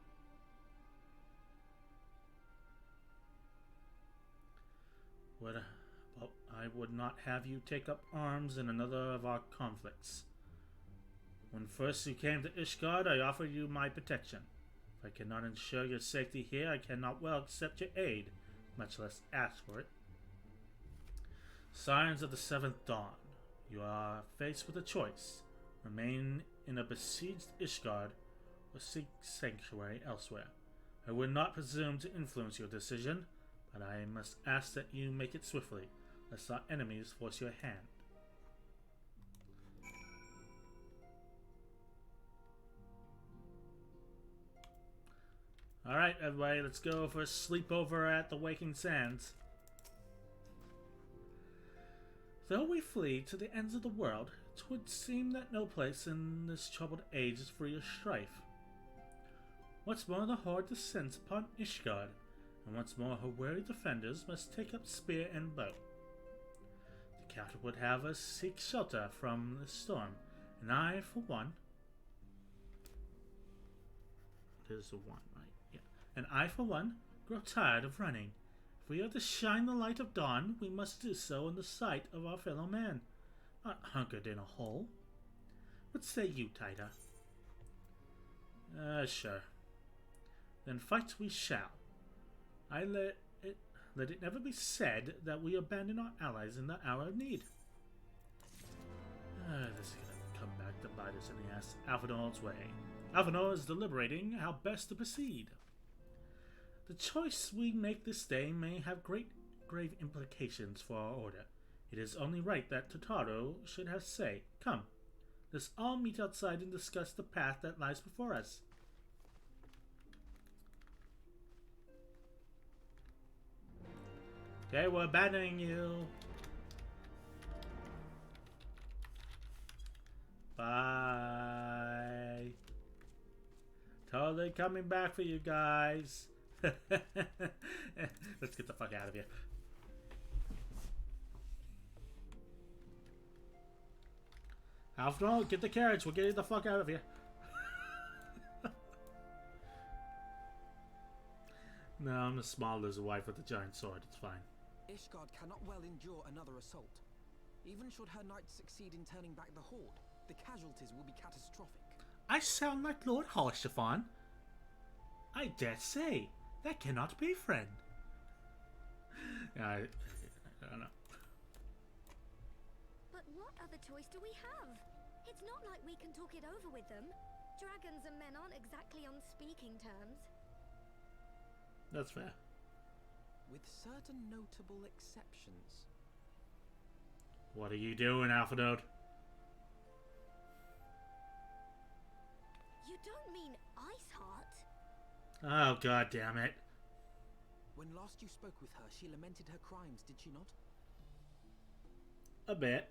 I would not have you take up arms in another of our conflicts. When first you came to Ishgard, I offered you my protection. If I cannot ensure your safety here, I cannot well accept your aid, much less ask for it. Scions of the Seventh Dawn, you are faced with a choice. Remain in a besieged Ishgard or seek sanctuary elsewhere. I would not presume to influence your decision, but I must ask that you make it swiftly, lest our enemies force your hand. Alright, everybody, let's go for a sleepover at the Waking Sands. Though we flee to the ends of the world, it would seem that no place in this troubled age is free of strife. Once more the Horde descends upon Ishgard, and once more her weary defenders must take up spear and bow. The captain would have us seek shelter from the storm, and I, for one... There's the one, right? Yeah. And I, for one, grow tired of running. If we are to shine the light of dawn, we must do so in the sight of our fellow man, not hunkered in a hole. What say you, Tida? Sure. Then fight we shall. Let it never be said that we abandon our allies in the hour of need. This is gonna come back to bite us in the ass. Alphanor's way. Alphanor is deliberating how best to proceed. The choice we make this day may have grave implications for our order. It is only right that Tataru should have say. Come, let's all meet outside and discuss the path that lies before us. Okay, we're abandoning you. Bye. Totally coming back for you guys. Let's get the fuck out of here. After all, get the carriage. We're getting the fuck out of here. No, I'm as small as a wife with a giant sword. It's fine. Ishgard cannot well endure another assault. Even should her knights succeed in turning back the horde, the casualties will be catastrophic. I sound like Lord Horshaphon. I dare say, that cannot be, friend. I don't know. But what other choice do we have? It's not like we can talk it over with them. Dragons and men aren't exactly on speaking terms. That's fair. With certain notable exceptions. What are you doing, Alpha Node? You don't mean Iceheart? Oh, god damn it. When last you spoke with her, she lamented her crimes, did she not? A bit.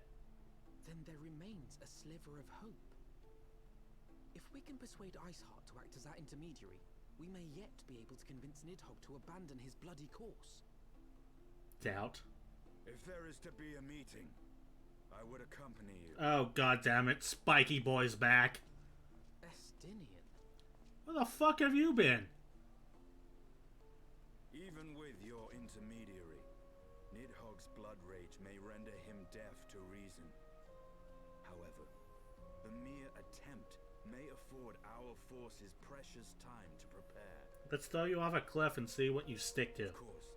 Then there remains a sliver of hope. If we can persuade Iceheart to act as our intermediary, we may yet be able to convince Nidhogg to abandon his bloody course. Doubt. If there is to be a meeting, I would accompany you. Oh, god damn it. Spiky Boy's back. Estinian. Where the fuck have you been? Even with your intermediary, Nidhogg's blood rage may render him deaf to reason. However, the mere attempt may afford our forces precious time to prepare. Let's throw you off a cliff and see what you stick to. Of course,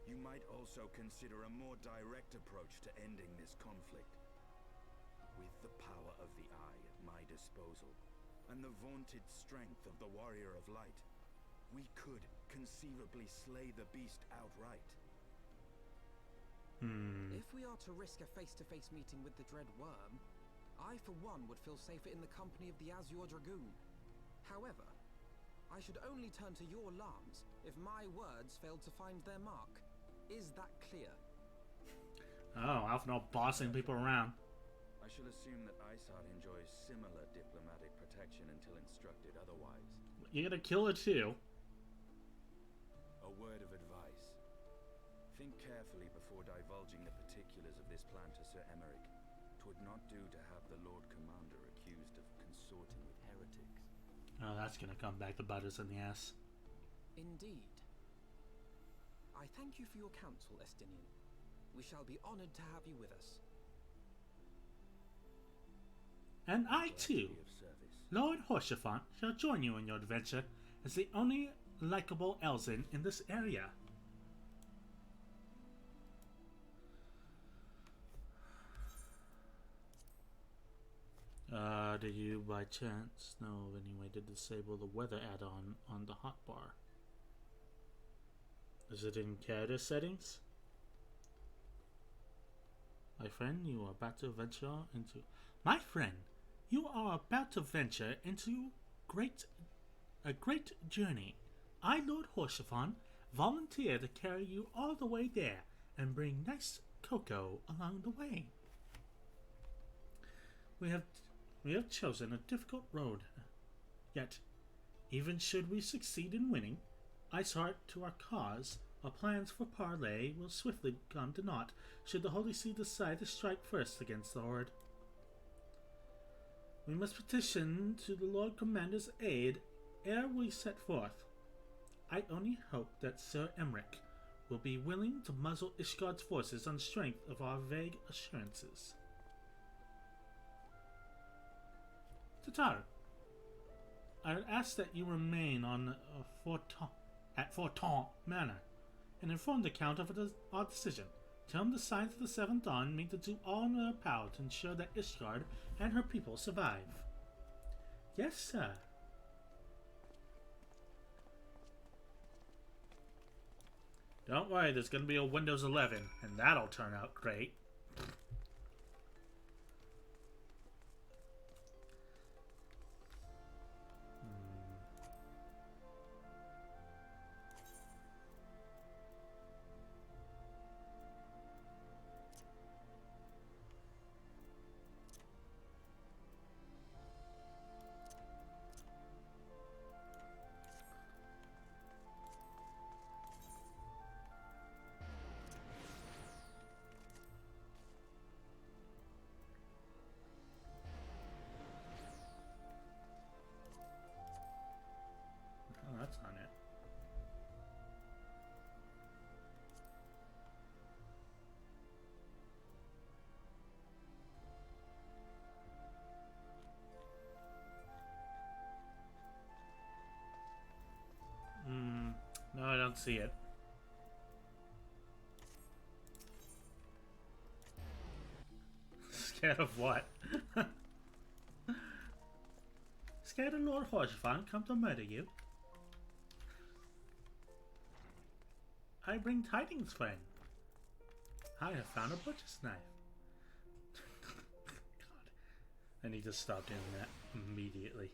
you might also consider a more direct approach to ending this conflict. With the power of the Eye at my disposal, and the vaunted strength of the Warrior of Light, we could conceivably slay the beast outright. If we are to risk a face-to-face meeting with the Dread Worm, I for one would feel safer in the company of the Azure Dragoon. However, I should only turn to your alarms if my words failed to find their mark. Is that clear? Oh, Alpha Node bossing people around. I shall assume that Iceheart enjoys similar diplomatic protection until instructed otherwise. You're gonna kill her too. A word of advice. Think carefully before divulging the particulars of this plan to Sir Emeric. 'Twould not do to have the Lord Commander accused of consorting with heretics. Oh, that's gonna come back to bite us in the ass. Indeed. I thank you for your counsel, Estinian. We shall be honored to have you with us. And I Glad to too, be of service. Lord Horshaphon, shall join you in your adventure as the only likable Elzen in this area. Do you by chance know of any way to disable the weather add-on on the hotbar? Is it in character settings? My friend, you are about to venture into... My friend, you are about to venture into a great journey. I, Lord Horshaphon, volunteer to carry you all the way there and bring nice cocoa along the way. We have chosen a difficult road, yet, even should we succeed in winning Iceheart to our cause, our plans for parley will swiftly come to naught should the Holy See decide to strike first against the Horde. We must petition to the Lord Commander's aid ere we set forth. I only hope that Sir Emeric will be willing to muzzle Ishgard's forces on strength of our vague assurances. Tatar, I would ask that you remain on at Forton Manor and inform the Count of our decision. Tell him the Signs of the Seventh Dawn mean to do all in their power to ensure that Ishgard and her people survive. Yes, sir. Don't worry, there's going to be a Windows 11, and that'll turn out great. see it. Scared of what? Scared of Lord Horsefang come to murder you? I bring tidings, friend. I have found a butcher's knife. God. I need to stop doing that immediately.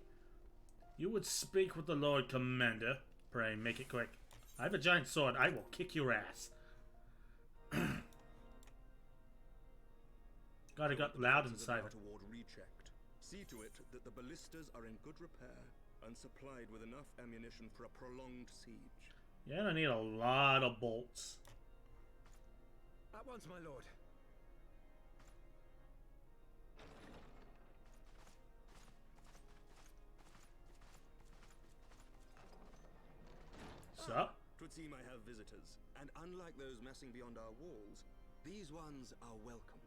You would speak with the Lord Commander. Pray, make it quick. I have a giant sword. I will kick your ass. God, it got loud inside. Ward rechecked. See to it that the ballistas are in good repair and supplied with enough ammunition for a prolonged siege. You're gonna need a lot of bolts. At once, my lord. So? Twould seem I have visitors, and unlike those massing beyond our walls, these ones are welcome.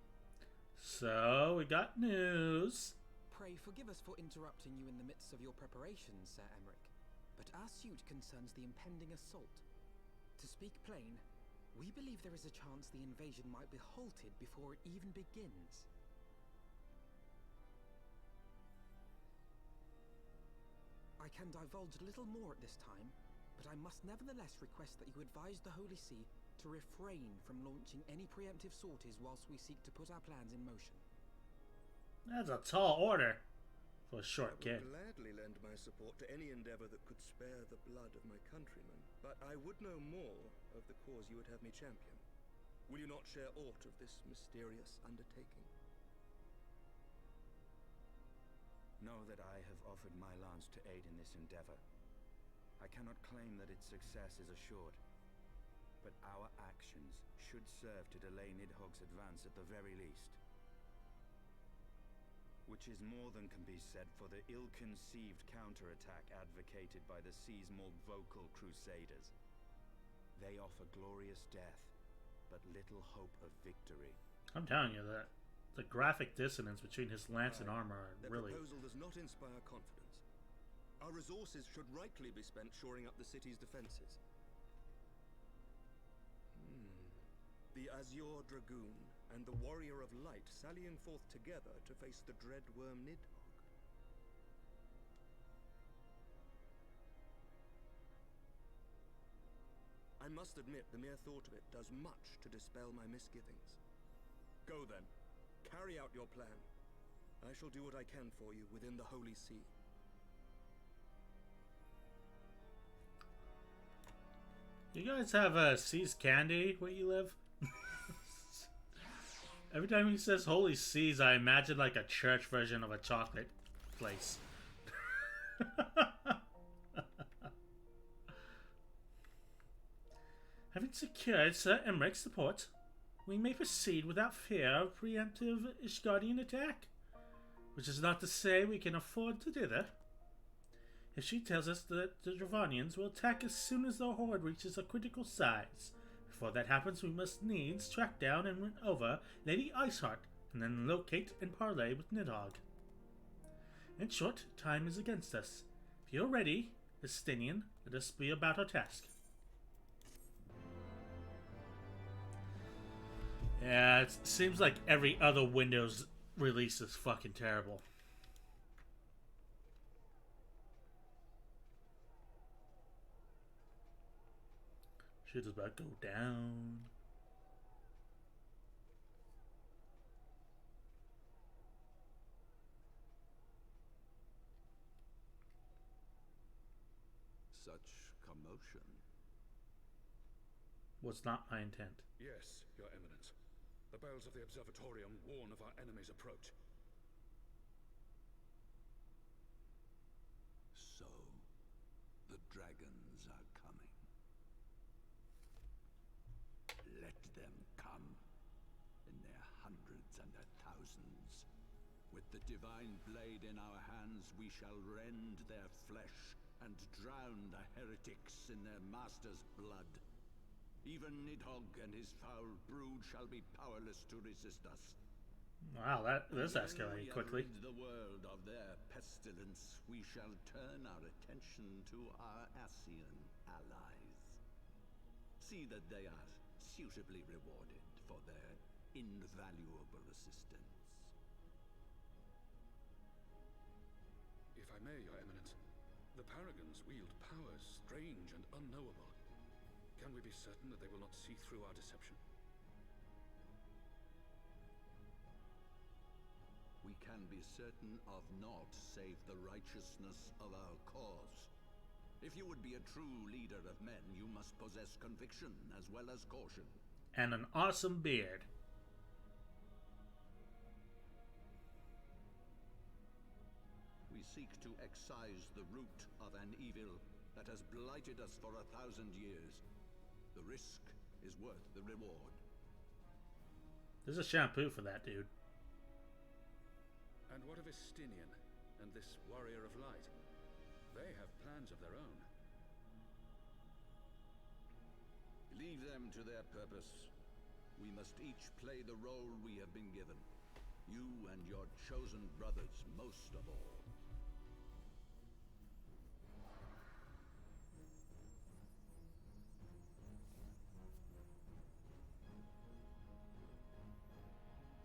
So, we got news. Pray forgive us for interrupting you in the midst of your preparations, Sir Emmerich, but our suit concerns the impending assault. To speak plain, we believe there is a chance the invasion might be halted before it even begins. I can divulge little more at this time, but I must nevertheless request that you advise the Holy See to refrain from launching any preemptive sorties whilst we seek to put our plans in motion. That's a tall order for a short kid. I would gladly lend my support to any endeavor that could spare the blood of my countrymen, but I would know more of the cause you would have me champion. Will you not share aught of this mysterious undertaking? Know that I have offered my lance to aid in this endeavor. I cannot claim that its success is assured, but our actions should serve to delay Nidhogg's advance at the very least. Which is more than can be said for the ill-conceived counterattack advocated by the sea's more vocal crusaders. They offer glorious death, but little hope of victory. I'm telling you that the graphic dissonance between his lance and armor are Their really... proposal does not inspire confidence. Our resources should rightly be spent shoring up the city's defenses. The Azure Dragoon and the Warrior of Light sallying forth together to face the dread worm Nidhogg. I must admit the mere thought of it does much to dispel my misgivings. Go then. Carry out your plan. I shall do what I can for you within the Holy See. You guys have Seas candy where you live? Every time he says Holy Seas, I imagine like a church version of a chocolate place. Having secured Sir Emmerich's support, we may proceed without fear of preemptive Ishgardian attack. Which is not to say we can afford to do that. If she tells us that the Dravanians will attack as soon as the horde reaches a critical size. Before that happens, we must needs track down and win over Lady Iceheart, and then locate and parley with Nidhogg. In short, time is against us. If you're ready, Estinian, let us be about our task. Yeah, it seems like every other Windows release is fucking terrible. Shit is about to go down. Such commotion. Was not my intent. Yes, Your Eminence. The bells of the Observatorium warn of our enemy's approach. So, the dragons are coming. Let them come, in their hundreds and their thousands. With the divine blade in our hands, we shall rend their flesh and drown the heretics in their master's blood. Even Nidhogg and his foul brood shall be powerless to resist us. Wow, this escalated quickly. Rid the world of their pestilence, we shall turn our attention to our Ascian allies. see that they are suitably rewarded for their invaluable assistance. If I may, Your Eminence, the Paragons wield powers strange and unknowable. Can we be certain that they will not see through our deception? We can be certain of naught save the righteousness of our cause. If you would be a true leader of men, you must possess conviction as well as caution. And an awesome beard. We seek to excise the root of an evil that has blighted us for 1,000 years. The risk is worth the reward. There's a shampoo for that, dude. And what of Estinian and this warrior of light? They have plans of their own. Leave them to their purpose. We must each play the role we have been given. You and your chosen brothers most of all.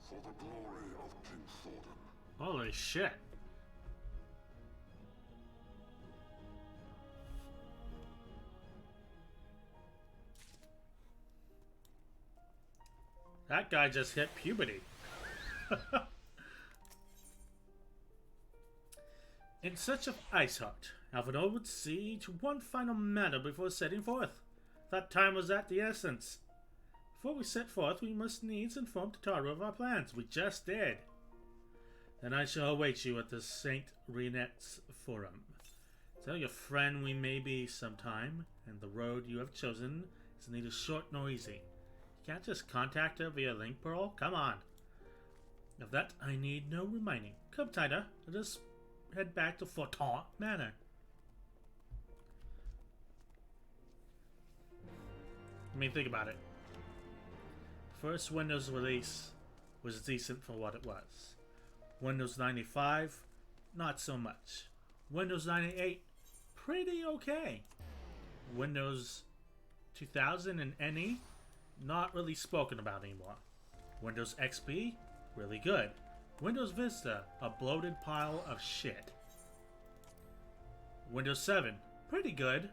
For the glory of King Thordan. Holy shit. That guy just hit puberty. In search of Iceheart, Alvaro would see to one final matter before setting forth. That time was at the essence. Before we set forth, we must needs inform Tataru of our plans. We just did. Then I shall await you at the St. Renet's Forum. Tell your friend we may be sometime, and the road you have chosen is neither short nor easy. You can't just contact her via link pearl? Come on. Of that I need no reminding. Come, Tida, let us head back to Fortin Manor. I mean, think about it. First Windows release was decent for what it was. Windows 95, not so much. Windows 98, pretty okay. Windows 2000 and NE, not really spoken about anymore. Windows XP, really good. Windows Vista, a bloated pile of shit. Windows 7, pretty good.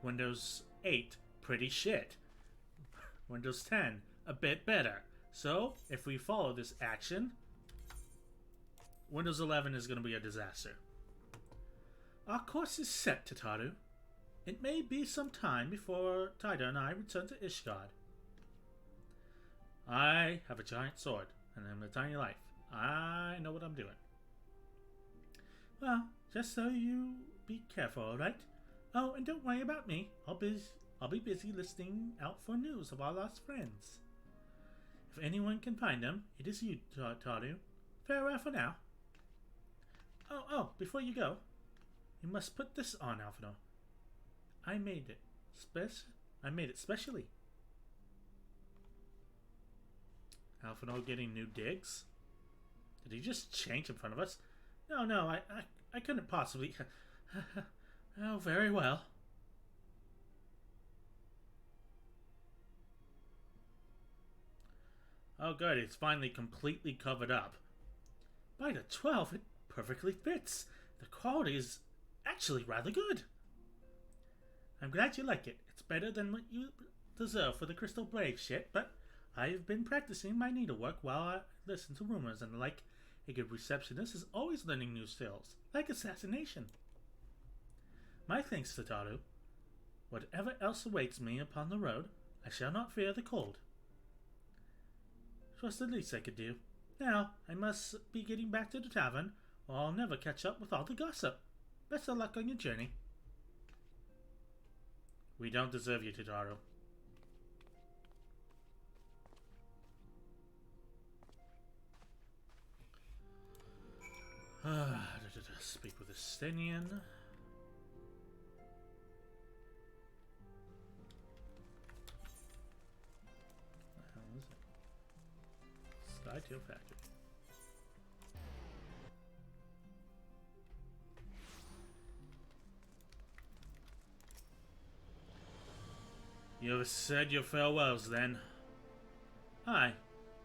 Windows 8, pretty shit. Windows 10, a bit better. So, if we follow this action, Windows 11 is going to be a disaster. Our course is set, Tataru. It may be some time before Tida and I return to Ishgard. I have a giant sword, and I'm a tiny life. I know what I'm doing. Well, just so you be careful, alright? Oh, and don't worry about me. I'll be busy listening out for news of our lost friends. If anyone can find them, it is you, Tataru. Farewell for now. Oh, before you go, you must put this on, Alphino. I made it. I made it specially. Alphino getting new digs? Did he just change in front of us? No, I couldn't possibly. Oh, very well. Oh good, it's finally completely covered up. By the 12, it perfectly fits. The quality is actually rather good. I'm glad you like it. It's better than what you deserve for the Crystal Brave shit, but I've been practicing my needlework while I listen to rumors, and like a good receptionist is always learning new skills, like assassination. My thanks, Tataru. Whatever else awaits me upon the road, I shall not fear the cold. 'Twas the least I could do. Now, I must be getting back to the tavern, or I'll never catch up with all the gossip. Best of luck on your journey. We don't deserve you, Tataru. Speak with Estinian. What the hell is it? Skytail Factory. You have said your farewells, then. Aye,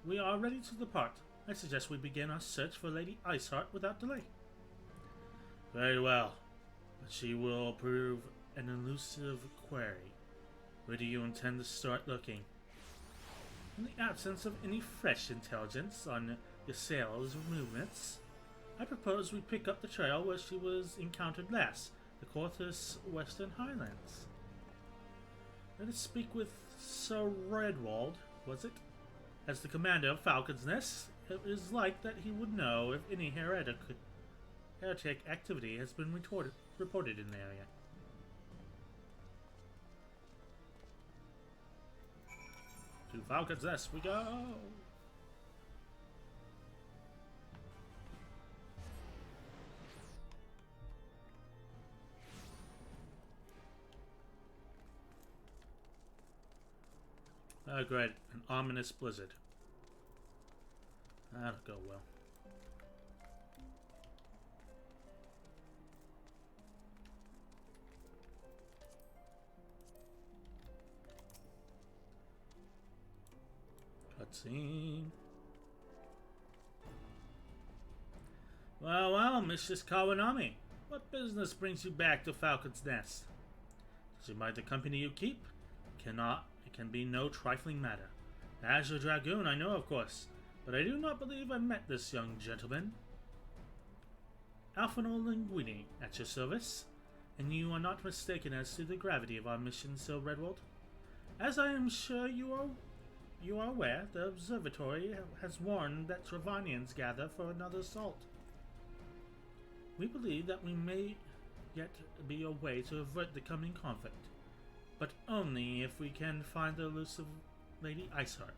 we are ready to depart. I suggest we begin our search for Lady Iceheart without delay. Very well, but she will prove an elusive quarry. Where do you intend to start looking? In the absence of any fresh intelligence on Ysaele's movements, I propose we pick up the trail where she was encountered last, the Corthus Western Highlands. Let us speak with Sir Redwald, was it? As the commander of Falcon's Nest, it is like that he would know if any heretic activity has been reported in the area. To Falcon's Nest we go! Oh great, an ominous blizzard. That'll go well. Cutscene. Well, Mistress Kawanami, what business brings you back to Falcon's Nest? Does she mind the company you keep? It can be no trifling matter. The Azure Dragoon I know, of course, but I do not believe I met this young gentleman. Alphonal Linguini, at your service, and you are not mistaken as to the gravity of our mission, Sir Redwald. As I am sure you are aware, the observatory has warned that Travanians gather for another assault. We believe that we may yet be a way to avert the coming conflict, but only if we can find the elusive Lady Iceheart.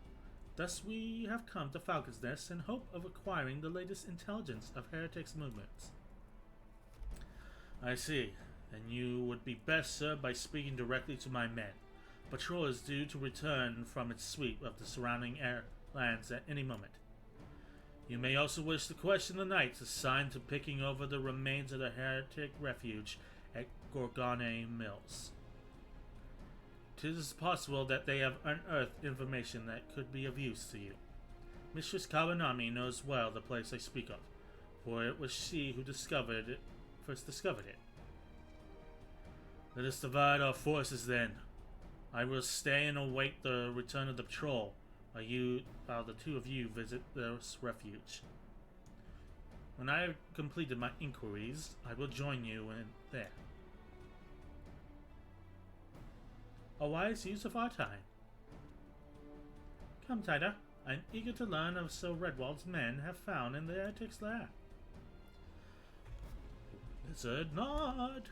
Thus we have come to Falcon's Nest in hope of acquiring the latest intelligence of heretics' movements. I see. Then you would be best served by speaking directly to my men. Patrol is due to return from its sweep of the surrounding lands at any moment. You may also wish to question the knights assigned to picking over the remains of the heretic refuge at Gorgone Mills. 'Tis possible that they have unearthed information that could be of use to you. Mistress Kawanami knows well the place I speak of, for it was she who first discovered it. Let us divide our forces then. I will stay and await the return of the patrol, while the two of you visit this refuge. When I have completed my inquiries, I will join you there. A wise use of our time. Come, Tida. I'm eager to learn of Sir Redwald's men have found in the heretic's lair. Lizard nod.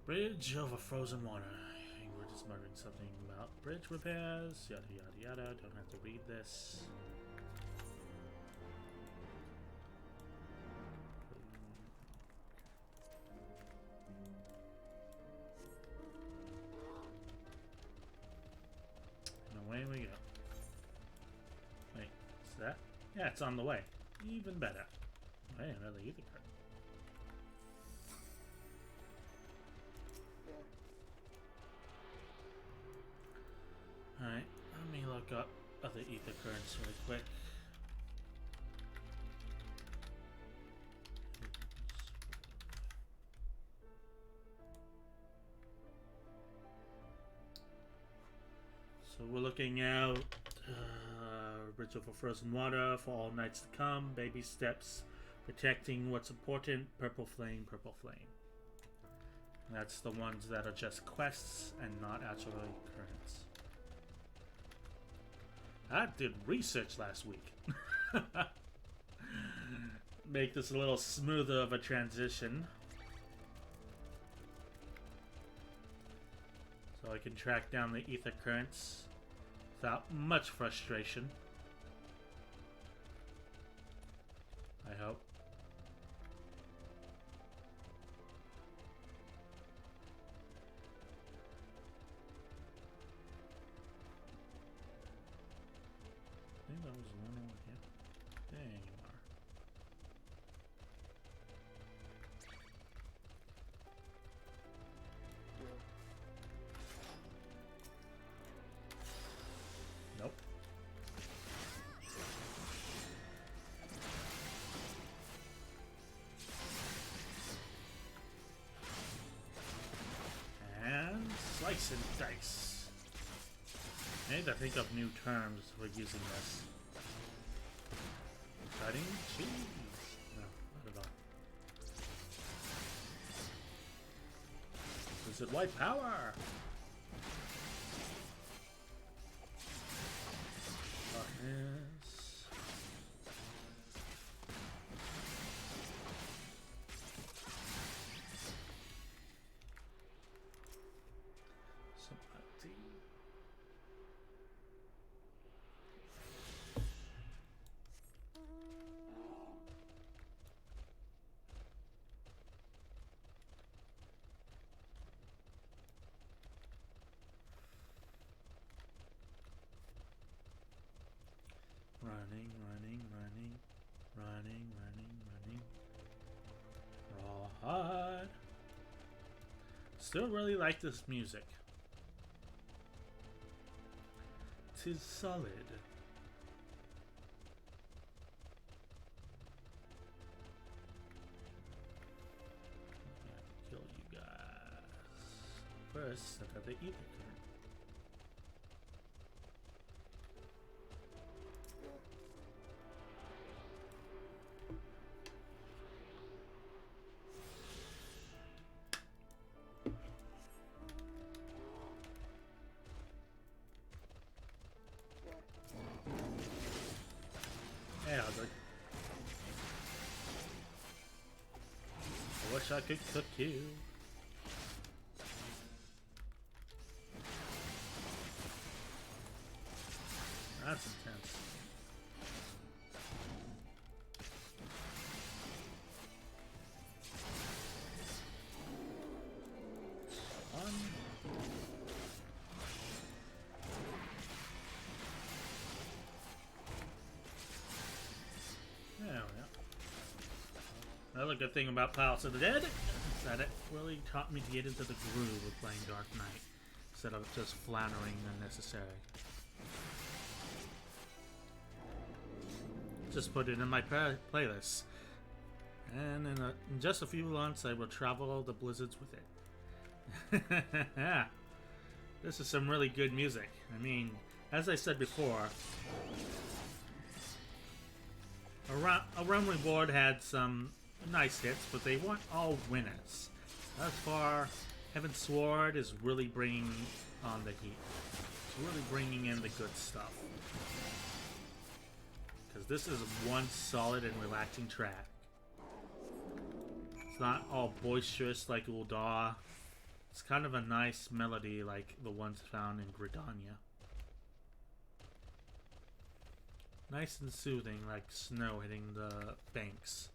Bridge over frozen water. Ingrid is muttering something about bridge repairs, yada yada yada. Don't have to read this. And away we go. Wait, is that? Yeah, it's on the way. Even better. Hey, another ether card. Alright, let me look up other ether currents really quick. So we're looking out Bridge over frozen water for all nights to come, baby steps, protecting what's important, purple flame, purple flame. And that's the ones that are just quests and not actually currents. I did research last week. Make this a little smoother of a transition. So I can track down the ether currents without much frustration. I hope. there was one over here. There you are. Nope. And slice and dice. I need to think of new terms for using this. Cutting cheese. No, not at all. Is it white power? Darkness. Some tea. Running, running, running, running, running, running. Rawhide. Still really like this music. 'Tis solid. I have to kill you guys. First, I got the ether current. Yeah, but I wish I could cook you. That's intense. Another good thing about Palace of the Dead is that it really taught me to get into the groove of playing Dark Knight instead of just floundering unnecessary. Just put it in my playlist, and in just a few months I will travel the blizzards with it. Yeah, this is some really good music. I mean, as I said before, A Realm Reborn had some nice hits, but they weren't all winners. Thus far, Heavensward is really bringing on the heat. It's really bringing in the good stuff. Because this is one solid and relaxing track. It's not all boisterous like Ul'dah. It's kind of a nice melody like the ones found in Gridania. Nice and soothing like snow hitting the banks.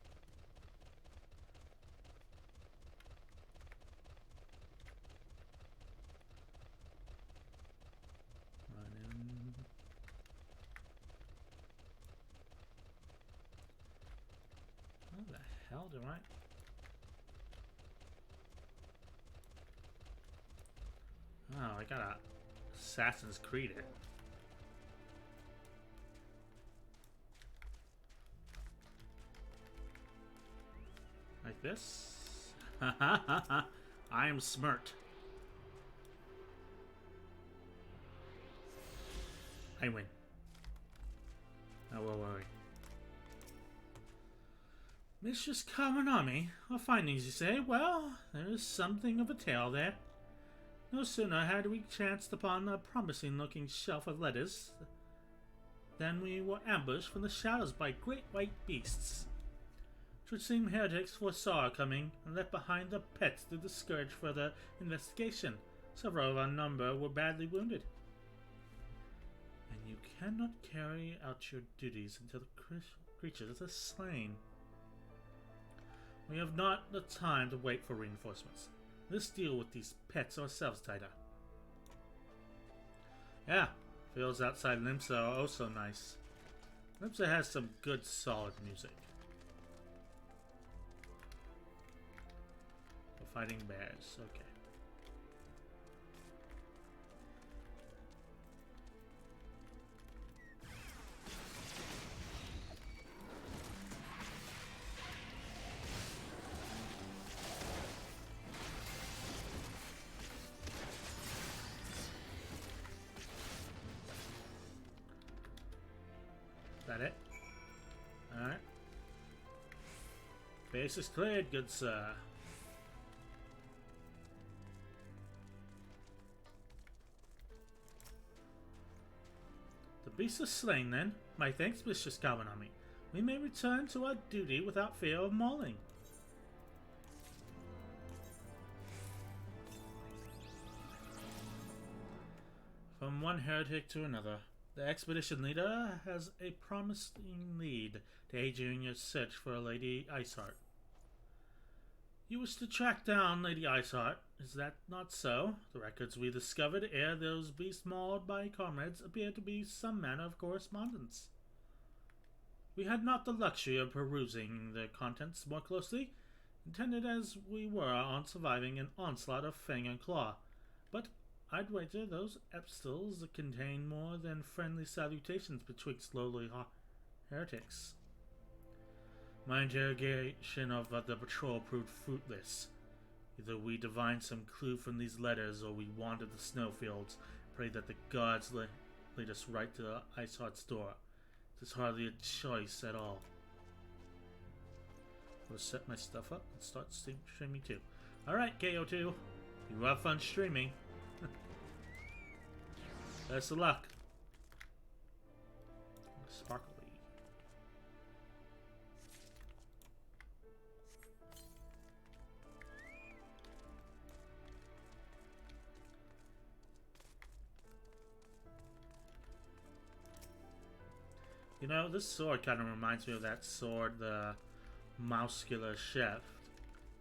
Running. How the hell do I... Oh, I gotta Assassin's Creed it. Like this? I am smart. I win. Oh, whoa, whoa, wait. Mistress Kawanami, our findings, you say? Well, there is something of a tale there. No sooner had we chanced upon a promising-looking shelf of letters than we were ambushed from the shadows by great white beasts. It would seem heretics foresaw our coming and left behind their pets to discourage further investigation. Several of our number were badly wounded. And you cannot carry out your duties until the creatures are slain. We have not the time to wait for reinforcements. Let's deal with these pets ourselves, Taida. Yeah, feels outside Limsa are also nice. Hopes it has some good, solid music. For fighting bears, okay. That it? Alright. Base is cleared, good sir. The beast is slain then. My thanks, Mistress Kawanami. We may return to our duty without fear of mauling. From one heretic to another. The expedition leader has a promising lead to aid you in your search for Lady Iceheart. You wish to track down Lady Iceheart, is that not so? The records we discovered ere those beasts mauled by comrades appear to be some manner of correspondence. We had not the luxury of perusing their contents more closely, intended as we were on surviving an onslaught of fang and claw, but I'd wager those epistles contain more than friendly salutations betwixt lowly heretics. My interrogation of the patrol proved fruitless. Either we divined some clue from these letters, or we wandered the snowfields, pray that the gods lead us right to the Iceheart's door. It is hardly a choice at all. I'll set my stuff up and start streaming too. Alright, KO2. You have fun streaming. Best of luck. Sparkly. You know, this sword kind of reminds me of that sword the muscular chef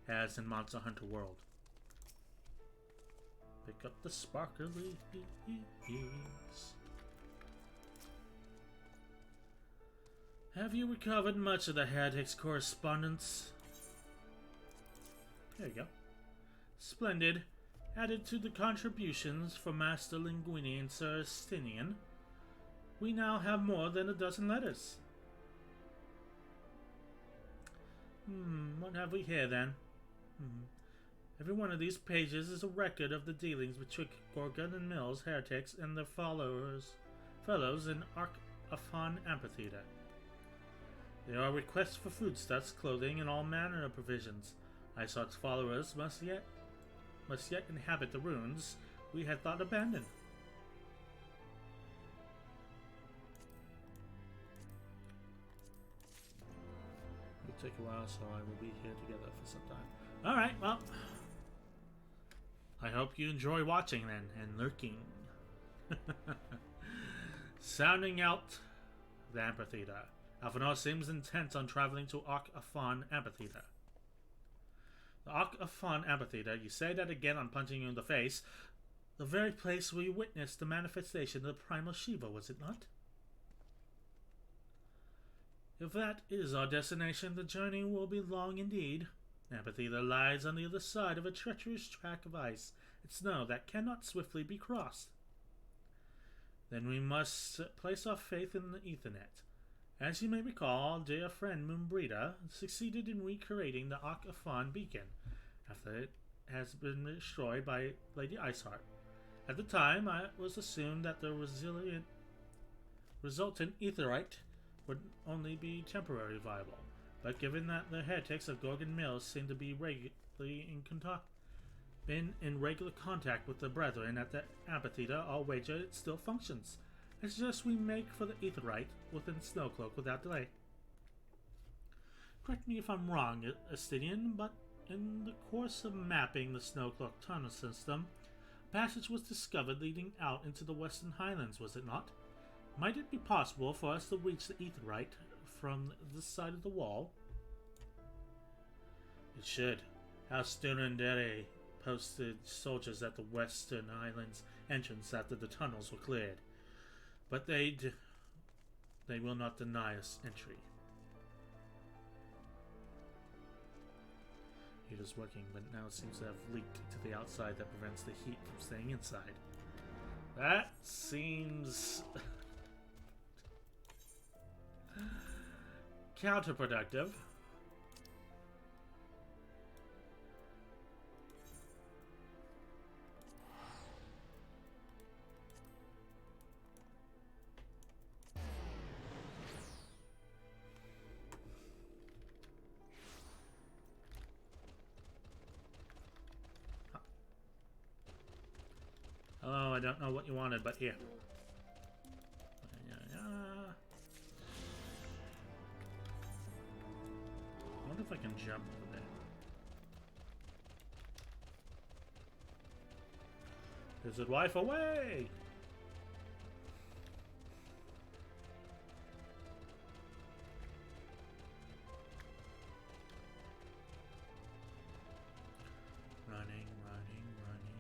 has in Monster Hunter World. Pick up the sparkly. Have you recovered much of the heretic's correspondence? There you go. Splendid. Added to the contributions from Master Linguini and Sir Estinian, we now have more than a dozen letters. What have we here then? Every one of these pages is a record of the dealings between Gorgon and Mills heretics and their fellows in Ark-Afan Amphitheater. There are requests for foodstuffs, clothing, and all manner of provisions. Iceheart's followers must yet inhabit the ruins we had thought abandoned. It'll take a while, so I will be here together for some time. Alright, well, I hope you enjoy watching then, and lurking. Sounding out the amphitheater. Alphanor seems intent on traveling to Ark-Afan Amphitheater. The Ark-Afan Amphitheater, you say that again, I'm punching you in the face. The very place where you witnessed the manifestation of the primal Shiva, was it not? If that is our destination, the journey will be long indeed. Amphitheater lies on the other side of a treacherous track of ice and snow that cannot swiftly be crossed. Then we must place our faith in the Ethernet. As you may recall, dear friend Moonbreeder succeeded in recreating the Ark-Afan beacon after it has been destroyed by Lady Iceheart. At the time, it was assumed that the resultant etherite would only be temporarily viable, but given that the heretics of Gorgon Mills seem to be in regular contact with the brethren at the amphitheater, I'll wager it still functions. I suggest we make for the etherite within Snowcloak without delay. Correct me if I'm wrong, Estinian, but in the course of mapping the Snowcloak tunnel system, a passage was discovered leading out into the Western Highlands, was it not? Might it be possible for us to reach the etherite from this side of the wall? It should. House Stunandere posted soldiers at the Western Highlands entrance after the tunnels were cleared. But they'd they will not deny us entry. Heat is working, but now it seems to have leaked to the outside that prevents the heat from staying inside. That seems counterproductive. Oh, I don't know what you wanted, but here. I wonder if I can jump over there. Lizard wife away! Running, running, running.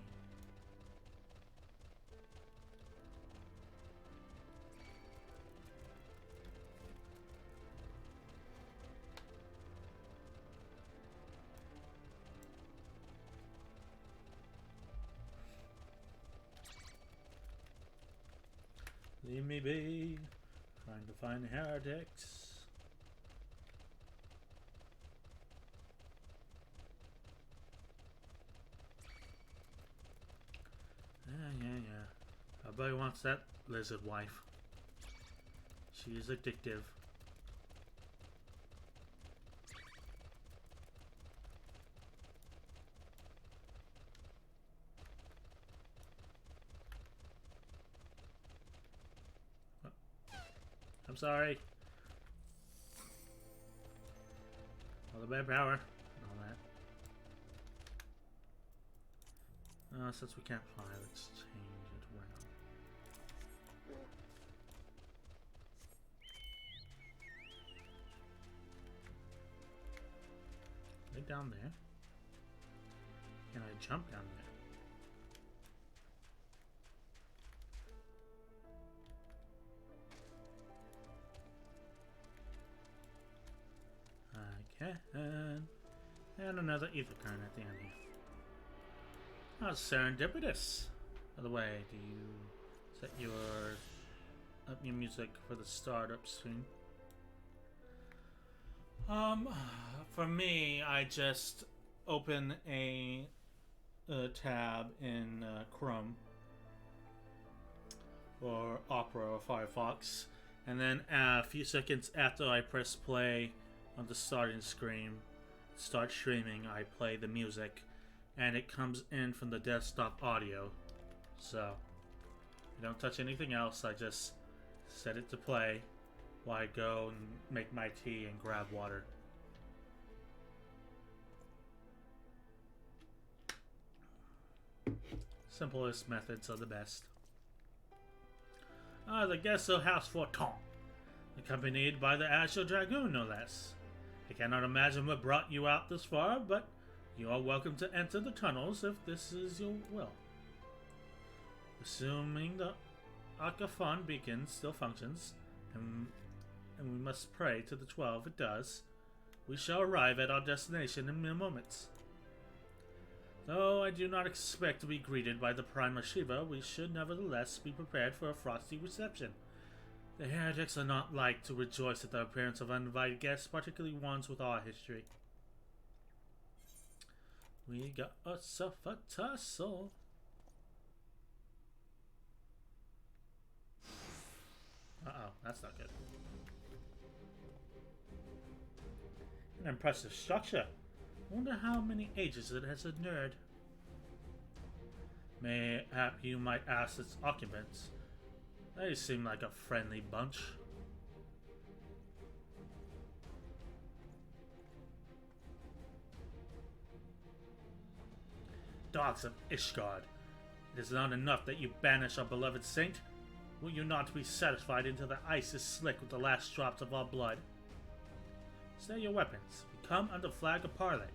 Leave me be, trying to find heretics. Yeah. Everybody wants that lizard wife. She is addictive. I'm sorry. All the bad power and all that. Since we can't fly, let's change it around. Right down there. Can I jump down there? And another ether current at the end here. How serendipitous. By the way, do you set your music for the startup screen? For me, I just open a tab in Chrome or Opera or Firefox, and then a few seconds after I press play on the starting screen, start streaming, I play the music, and it comes in from the desktop audio. So I don't touch anything else. I just set it to play while I go and make my tea and grab water. Simplest methods are the best. The guests of House Forton, accompanied by the Azure Dragoon, no less. I cannot imagine what brought you out this far, but you are welcome to enter the tunnels if this is your will. Assuming the Arcaphon beacon still functions, and we must pray to the 12 it does, we shall arrive at our destination in mere moments. Though I do not expect to be greeted by the Prima Shiva, we should nevertheless be prepared for a frosty reception. The heretics are not like to rejoice at the appearance of uninvited guests, particularly ones with our history. We got ourselves a tussle. Uh-oh, that's not good. An impressive structure. Wonder how many ages it has endured. Mayhap you might ask its occupants. They seem like a friendly bunch. Dogs of Ishgard, it is not enough that you banish our beloved saint. Will you not be satisfied until the ice is slick with the last drops of our blood? Stay your weapons. We come under flag of parley.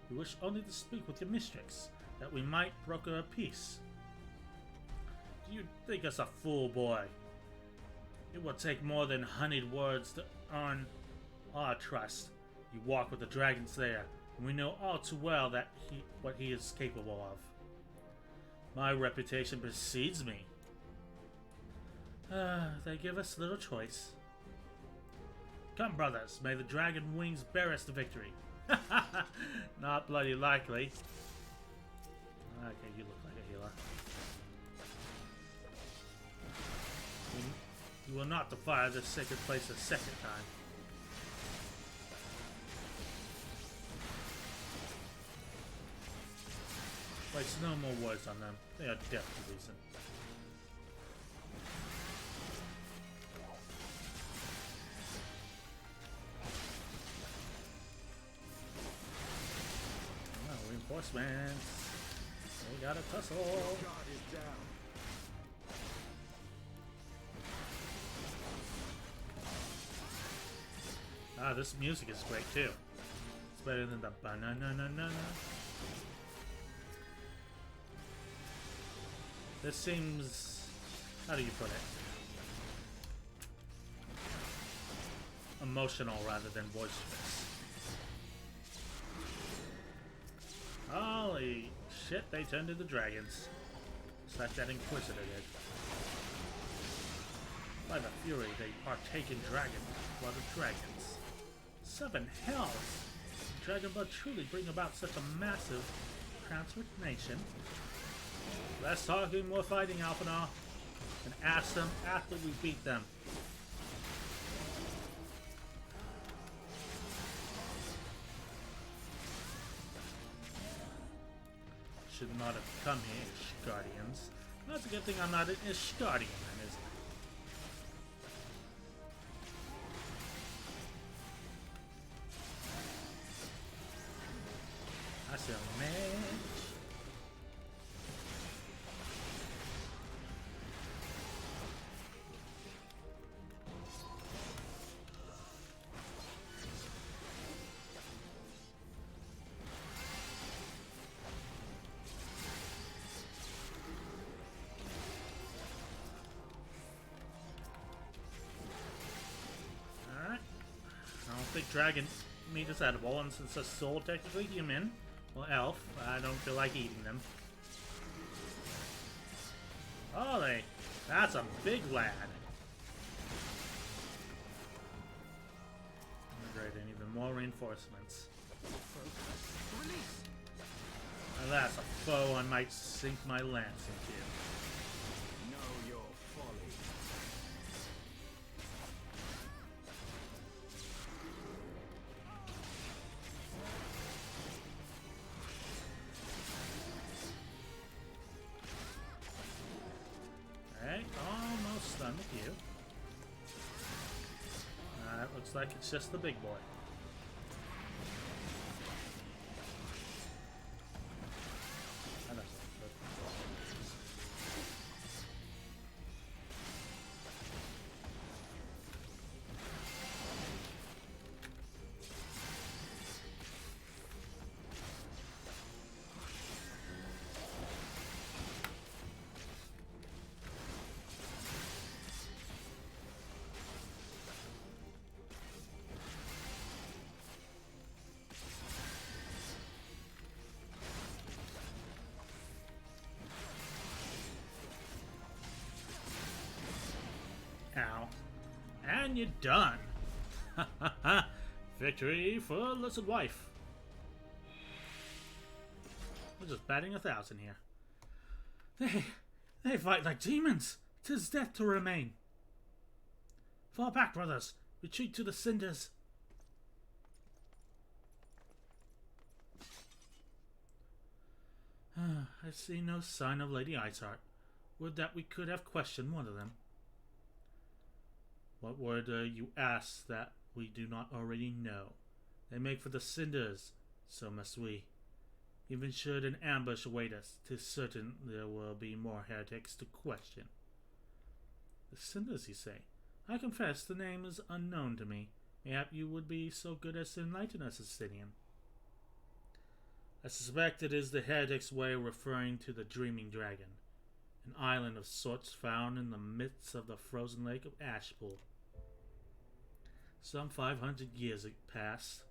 We wish only to speak with your mistress, that we might broker a peace. Do you think us a fool, boy? It will take more than honeyed words to earn our trust. You walk with the dragons there, and we know all too well that what he is capable of. My reputation precedes me. They give us little choice. Come, brothers, may the dragon wings bear us the victory. Not bloody likely. Okay, you look like a healer. You will not defy this sacred place a second time. Waste no more words on them. They are deaf to reason. Oh, reinforcements. We got a tussle. God is down. Ah, this music is great too. It's better than the ba-na-na-na-na-na. This seems... how do you put it? Emotional rather than boisterous. Holy shit, they turned into dragons. Just like that Inquisitor did. By the fury, they partake in dragon blood of dragons. 7 hells! Dragon blood truly bring about such a massive transformation. Less talking, more fighting, Alphanar. And ask them after we beat them. Should not have come here, Ishgardians. That's a good thing I'm not an Ishgardian, then, isn't it? I see a mage. Alright. I don't think dragon meat is edible, and since it's soul technically human, well, elf, I don't feel like eating them. Oh, that's a big lad. Great, and even more reinforcements. Now that's a foe I might sink my lance into. Know your folly. Alright, almost done with you. It looks like it's just the big boy. Ow. And you're done. Victory for Illicit Wife. We're just batting 1,000 here. They fight like demons. 'Tis death to remain. Fall back, brothers. Retreat to the cinders. I see no sign of Lady Iceheart. Would that we could have questioned one of them. What word you ask that we do not already know? They make for the cinders, so must we. Even should an ambush await us, 'tis certain there will be more heretics to question. The cinders, you say? I confess the name is unknown to me. Mayhap you would be so good as to enlighten us, Justinian. I suspect it is the heretic's way of referring to the dreaming dragon. an island of sorts found in the midst of the frozen lake of Ashpool. Some 500 years had passed.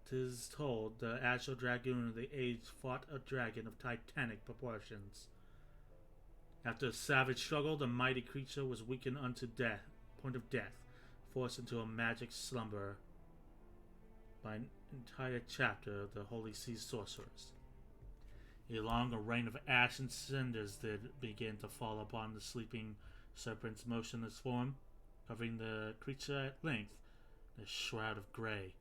'Tis told the Ashel Dragoon of the age fought a dragon of titanic proportions. After a savage struggle, the mighty creature was weakened unto death, point of death, forced into a magic slumber by an entire chapter of the Holy Sea sorcerers. Ere long, a rain of ash and cinders did begin to fall upon the sleeping serpent's motionless form, covering the creature at length in a shroud of grey.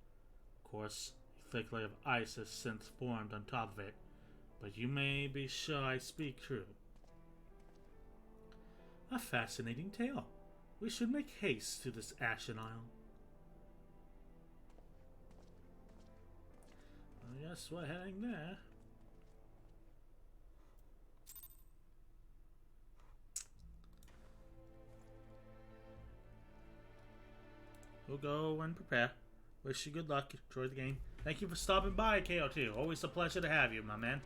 Of course, a thick layer of ice has since formed on top of it, but you may be sure I speak true. A fascinating tale. We should make haste to this Ashen Isle. Oh, yes, we're heading there. We'll go and prepare. Wish you good luck. Enjoy the game. Thank you for stopping by, KO2. Always a pleasure to have you, my man.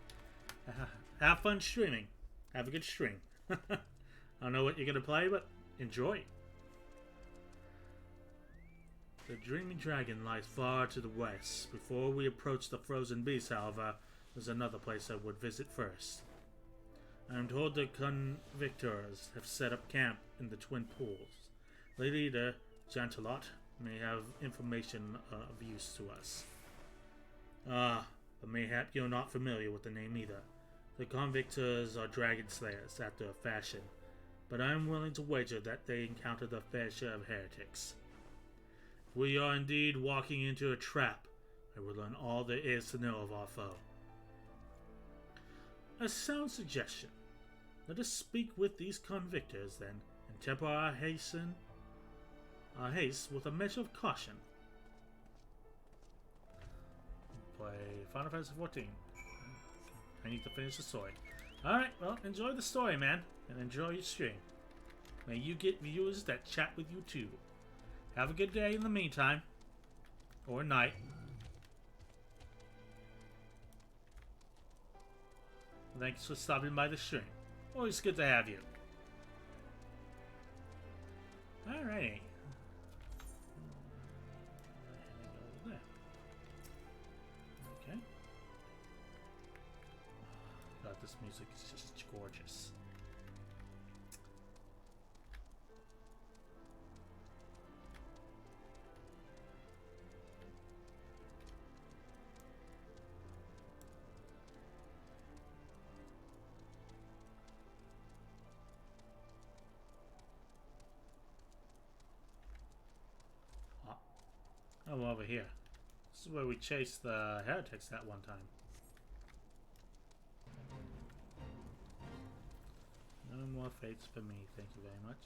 Have fun streaming. Have a good stream. I don't know what you're going to play, but enjoy. The Dreaming Dragon lies far to the west. Before we approach the Frozen Beast, however, there's another place I would visit first. I am told the convictors have set up camp in the Twin Pools. The leader, Jantelot, may have information of use to us. But mayhap you're not familiar with the name either. The convictors are dragon slayers after a fashion, but I am willing to wager that they encountered a fair share of heretics. If we are indeed walking into a trap, I will learn all there is to know of our foe. A sound suggestion. Let us speak with these convictors, then, and temper our haste with a measure of caution. Play Final Fantasy XIV. I need to finish the story. Alright, well, enjoy the story, man, and enjoy your stream. May you get viewers that chat with you, too. Have a good day in the meantime. Or night. Thanks for stopping by the stream. Always good to have you. Alrighty. Okay. God, this music is just gorgeous. Oh, over here. This is where we chased the heretics that one time. No more fates for me, thank you very much.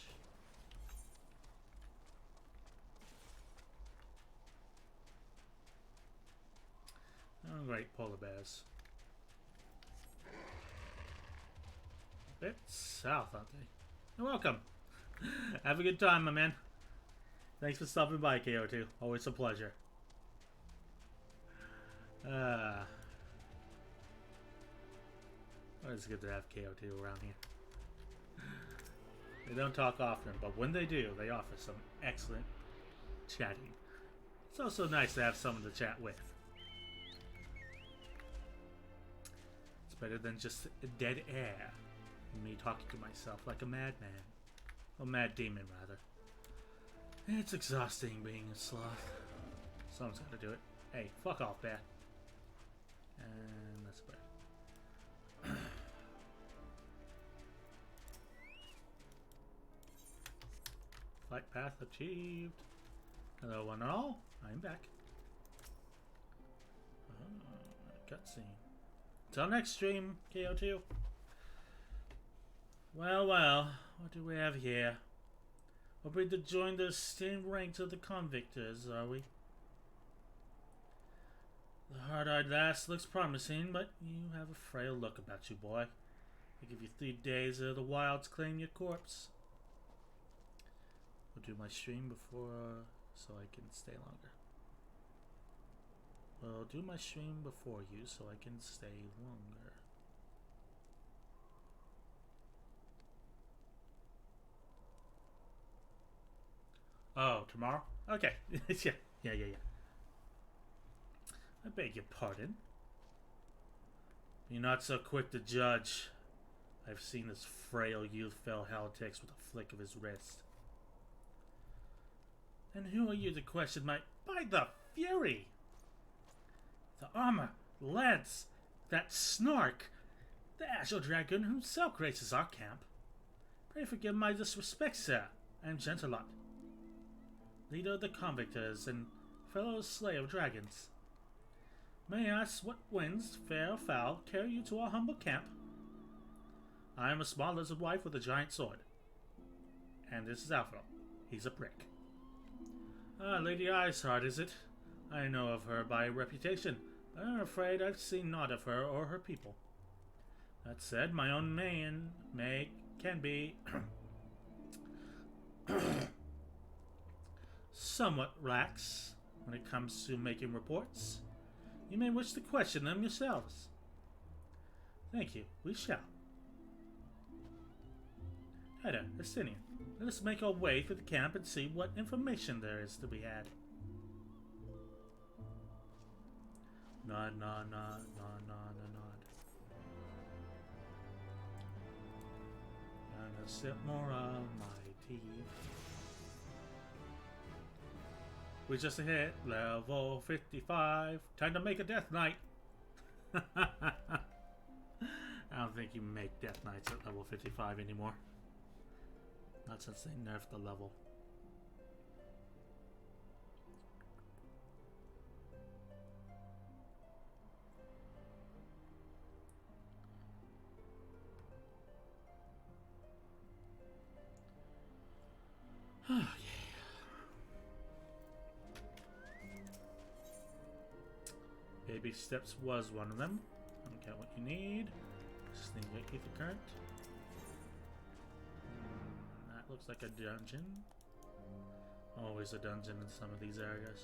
Oh, great, polar bears. A bit south, aren't they? You're welcome. Have a good time, my man. Thanks for stopping by, KO2. Always a pleasure. It's good to have KO2 around here. They don't talk often, but when they do, they offer some excellent chatting. It's also nice to have someone to chat with. It's better than just dead air. And me talking to myself like a madman. Or mad demon, rather. It's exhausting being a sloth. Someone's got to do it. Hey, fuck off, bear. And that's bear. Flight path achieved. Hello, one and all. I'm back. Cutscene. Till next stream, KO2. Well, what do we have here? We're ready to join the esteemed ranks of the convictors, are we? The hard-eyed lass looks promising, but you have a frail look about you, boy. I give you 3 days or the wilds claim your corpse. We'll do my stream before, so I can stay longer. We'll do my stream before you, so I can stay longer. Oh, tomorrow? Okay. Yeah. I beg your pardon. You're not so quick to judge. I've seen this frail youth fell heretics with a flick of his wrist. And who are you to question my... By the Fury! The armor, the lance, that snark, the Azure Dragon himself graces our camp. Pray forgive my disrespect, sir. I am Gentilot, leader of the Convictors and fellow slayer of dragons. May I ask what winds, fair or foul, carry you to our humble camp? I am a small lizard wife with a giant sword. And this is Alpha. He's a prick. Ah, Lady Iceheart, is it? I know of her by reputation, but I'm afraid I've seen naught of her or her people. That said, my own can be somewhat lax when it comes to making reports. You may wish to question them yourselves. Thank you. We shall. Hedda, Estinian, let us make our way through the camp and see what information there is to be had. Nod. And a sip more of my tea. We just hit level 55. Time to make a Death Knight. I don't think you make Death Knights at level 55 anymore. Not since they nerfed the level. Oh, yeah. Baby steps was one of them. Okay, what you need. Just need to get the current. That looks like a dungeon. Always a dungeon in some of these areas.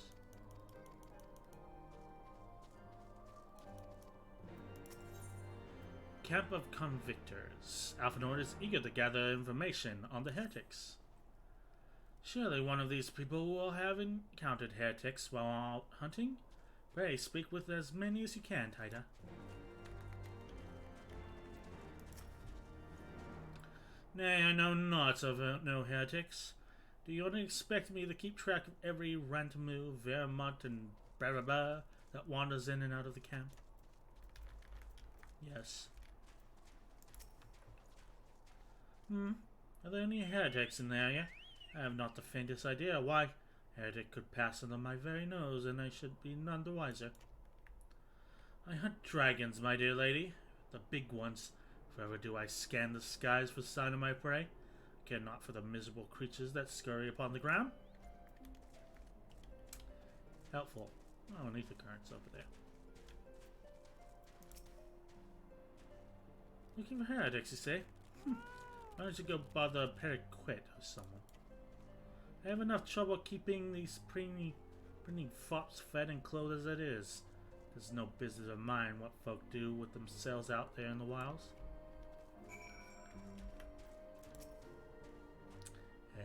Camp of Convictors. Alphanord is eager to gather information on the heretics. Surely one of these people will have encountered heretics while out hunting? Pray speak with as many as you can, Taita. Nay, I know not of no heretics. Do you only expect me to keep track of every Rantamu, Vermont, and Baraba that wanders in and out of the camp? Yes. Are there any heretics in the area? I have not the faintest idea why. Heretic could pass under my very nose, and I should be none the wiser. I hunt dragons, my dear lady. The big ones. Forever do I scan the skies for sign of my prey. Care not for the miserable creatures that scurry upon the ground. Helpful. Oh, neath the currents over there. Looking for heretics, you say? Why don't you go bother Periquet or someone? I have enough trouble keeping these preemie fops fed and clothed as it is. There's no business of mine what folk do with themselves out there in the wilds.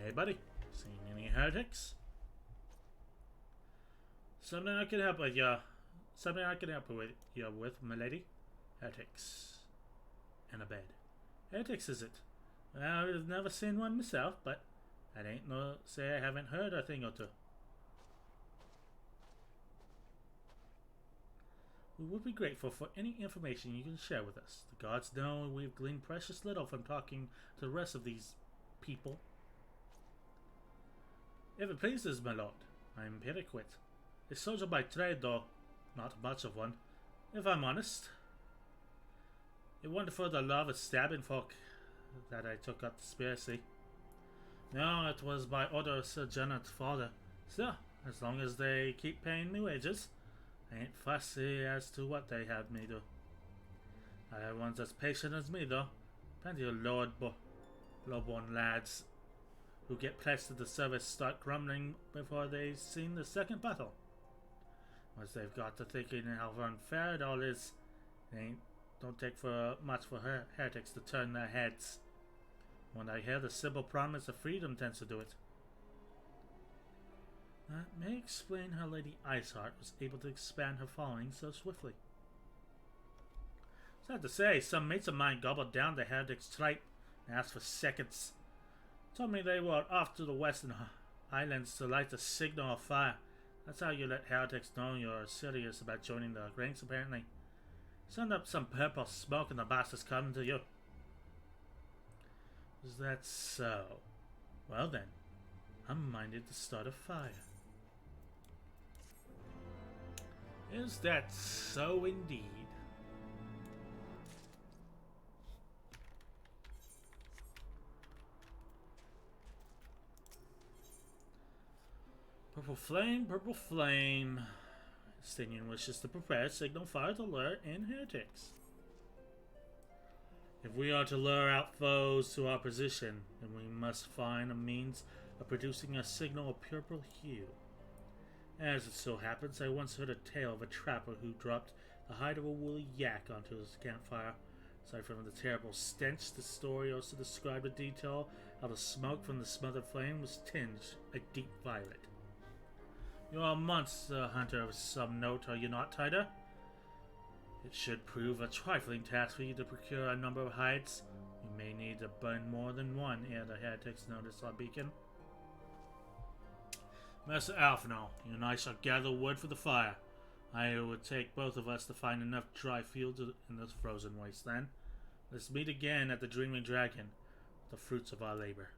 Hey buddy, seen any heretics? Something I can help with you. Something I can help you with, my lady. Heretics. And a bed. Heretics, is it? Well, I've never seen one myself, but that ain't no say I haven't heard a thing or two. We would be grateful for any information you can share with us. The gods know we've gleaned precious little from talking to the rest of these people. If it pleases, my lord, I am Periquet. A soldier by trade, though not much of one, if I'm honest. It wasn't for the love of stabbing folk that I took up the conspiracy. No, it was by order of Sir Janet's father. Still, as long as they keep paying me wages, I ain't fussy as to what they have me do. I have ones as patient as me, though. Plenty of lowborn lads who get placed at the service start grumbling before they've seen the second battle. Once they've got to thinking how unfair it all is, it don't take for much for heretics to turn their heads. When I hear the simple promise of freedom tends to do it. That may explain how Lady Iceheart was able to expand her following so swiftly. Sad to say, some mates of mine gobbled down the heretic's tripe and asked for seconds. Told me they were off to the western islands to light the signal of fire. That's how you let heretics know you're serious about joining the ranks, apparently. Send up some purple smoke and the bastards come to you. Is that so? Well then, I'm minded to start a fire. Is that so indeed? Purple flame, purple flame. Stinian wishes to prepare signal fire to lure in heretics. If we are to lure out foes to our position, then we must find a means of producing a signal of purple hue. As it so happens, I once heard a tale of a trapper who dropped the hide of a woolly yak onto his campfire. Aside from the terrible stench, the story also described in detail how the smoke from the smothered flame was tinged a deep violet. You are a monster hunter of some note, are you not, Tider? It should prove a trifling task for you to procure a number of hides. You may need to burn more than one ere the heretics notice our beacon. Master Alphino, you and I shall gather wood for the fire. It would take both of us to find enough dry fuel in this frozen wasteland. Let's meet again at the Dreaming Dragon, the fruits of our labor.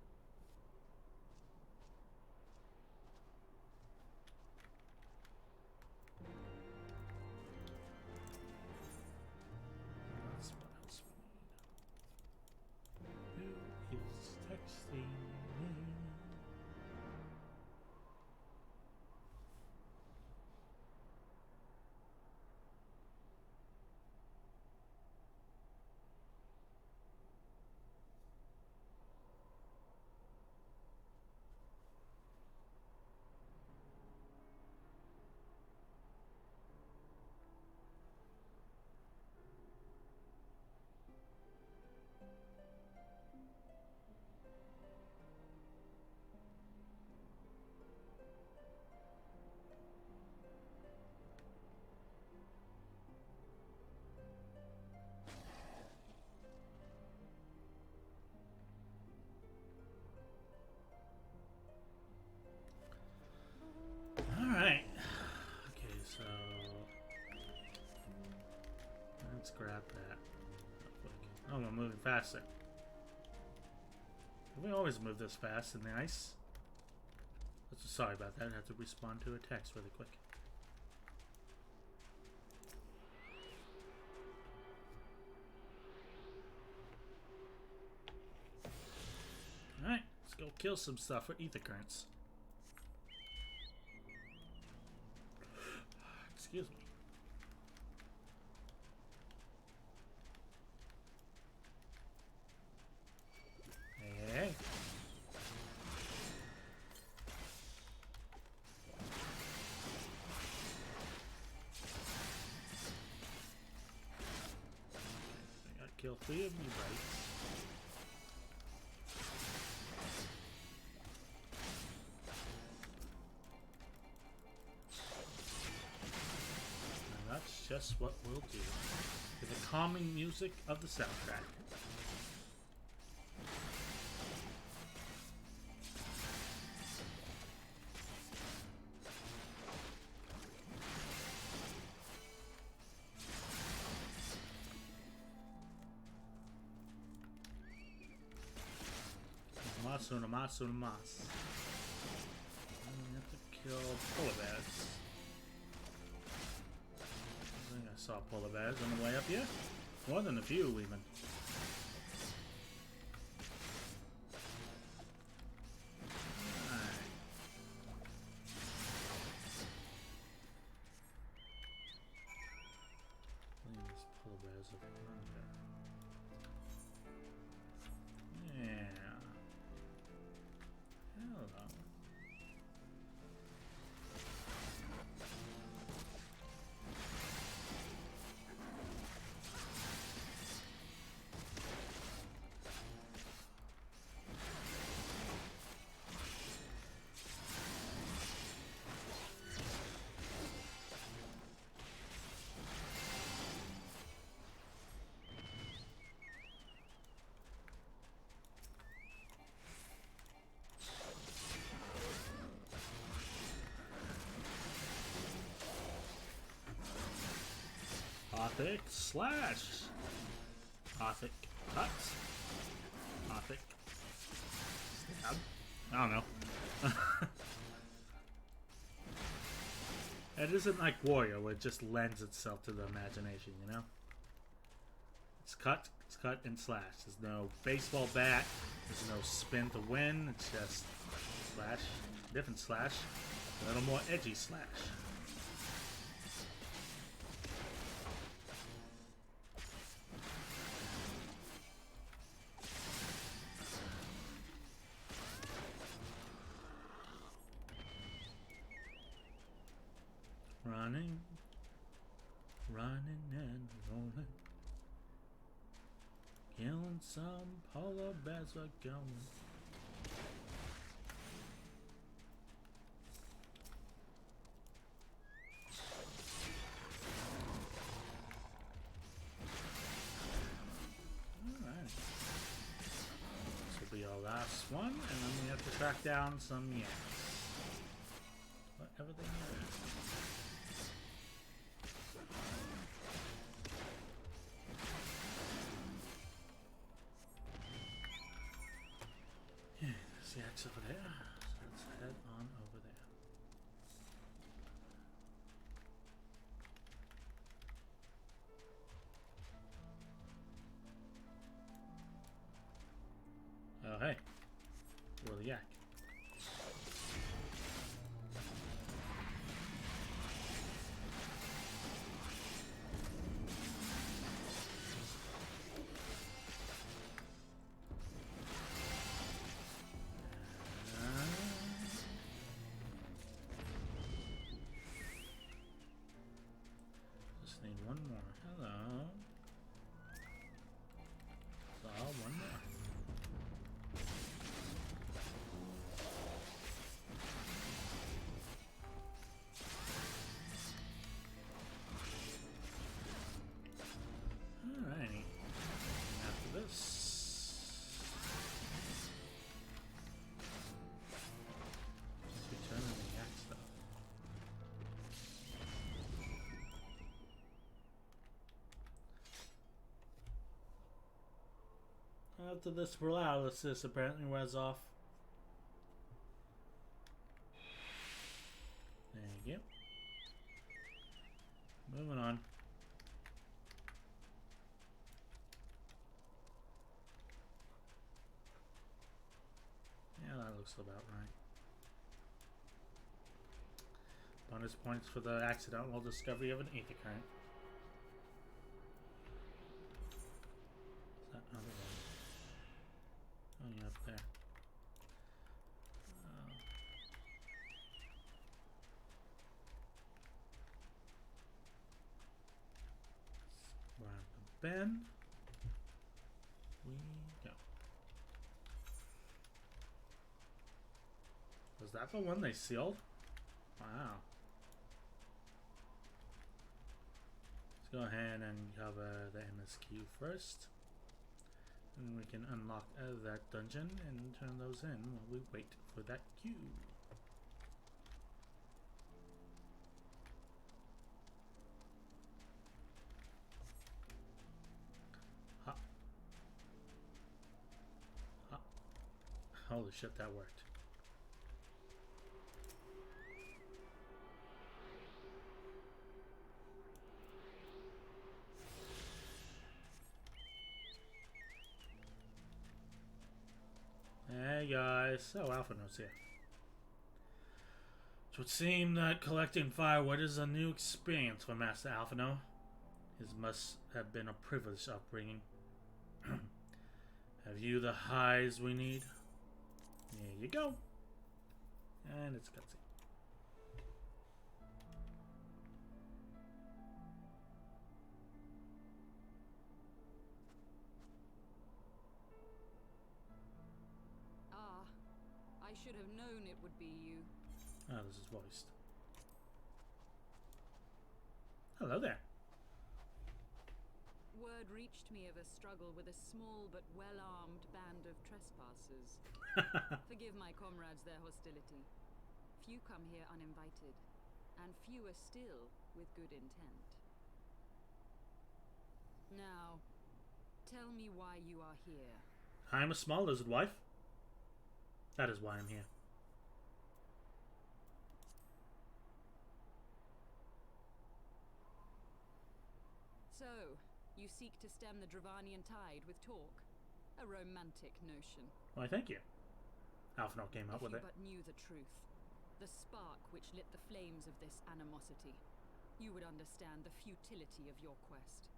Alright. Okay, so let's grab that real quick. Oh, we're moving faster. We always move this fast in the ice. Sorry about that. I have to respond to a text really quick. Alright, let's go kill some stuff for ether currents. Excuse me. Hey. I gotta kill 3 of you, right? Just what we'll do with the calming music of the soundtrack. Mas. We have to kill polar bears. I saw polar bears on the way up here. More than a few, even. Alright. These polar bears are under. Yeah. Hello. Gothic slash. Gothic cut. Gothic stab. I don't know. It isn't like Warrior where it just lends itself to the imagination, you know? It's cut, and slash. There's no baseball bat. There's no spin to win. It's just slash. Different slash. A little more edgy slash. Running, running and rolling. Killing some polar bears are going. Alright. This will be our last one, and then we have to track down some yaks. Whatever they are. Yaks over there, so let's head on over there. Oh hey, we're the yak. Need one more. Hello. So one more. Alrighty. After this, let's return to the yak stuff. After this paralysis apparently wears off. There you go. Moving on. Yeah, that looks about right. Bonus points for the accidental discovery of an ether current. Is that another one? Oh, yeah, up there. Grab the bend. We go. Was that the one they sealed? Wow. Let's go ahead and cover the MSQ first. And we can unlock that dungeon and turn those in while we wait for that queue. Ha. Ha. Holy shit, that worked. Hey guys, so Alphino's here. It would seem that collecting firewood is a new experience for Master Alphino. His must have been a privileged upbringing. Have you the highs we need? There you go. And it's cutscene. I should have known it would be you. Oh, this is voiced. Hello there. Word reached me of a struggle with a small but well-armed band of trespassers. Forgive my comrades their hostility. Few come here uninvited, and fewer still with good intent. Now, tell me why you are here. I'm a small lizard wife. That is why I'm here. So, you seek to stem the Dravanian tide with talk? A romantic notion. Why, thank you. Alphanor came up with it. If you but knew the truth, the spark which lit the flames of this animosity, you would understand the futility of your quest.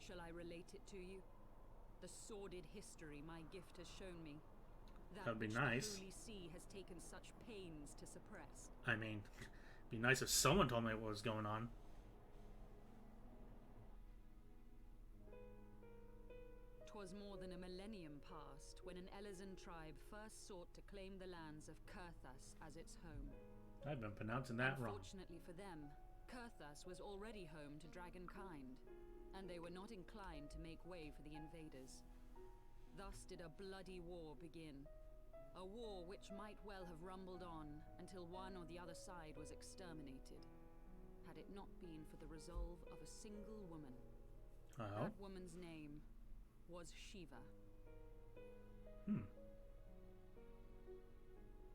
Shall I relate it to you? The sordid history my gift has shown me. That'd be which nice. The Holy See has taken such pains to suppress. I mean, it'd be nice if someone told me what was going on. 'Twas more than a millennium past when an Elizan tribe first sought to claim the lands of Kurthas as its home. I've been pronouncing that wrong. Unfortunately for them, Kurthas was already home to dragonkind, and they were not inclined to make way for the invaders. Thus did a bloody war begin. A war which might well have rumbled on until one or the other side was exterminated, had it not been for the resolve of a single woman. Oh? That woman's name was Shiva.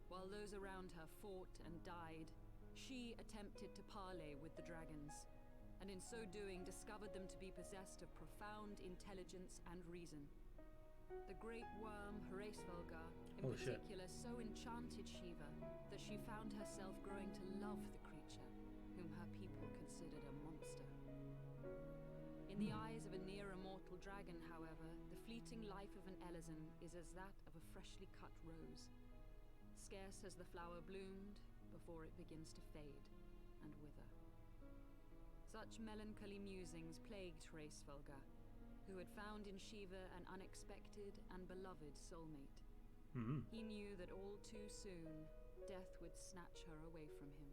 While those around her fought and died, she attempted to parley with the dragons, and in so doing discovered them to be possessed of profound intelligence and reason. The great worm Heavensward in particular so enchanted Shiva that she found herself growing to love the creature, whom her people considered a monster. In the eyes of a near-immortal dragon, however, the fleeting life of an Elizan is as that of a freshly cut rose. Scarce has the flower bloomed before it begins to fade and wither. Such melancholy musings plagued Heavensward, who had found in Shiva an unexpected and beloved soulmate. He knew that all too soon, death would snatch her away from him.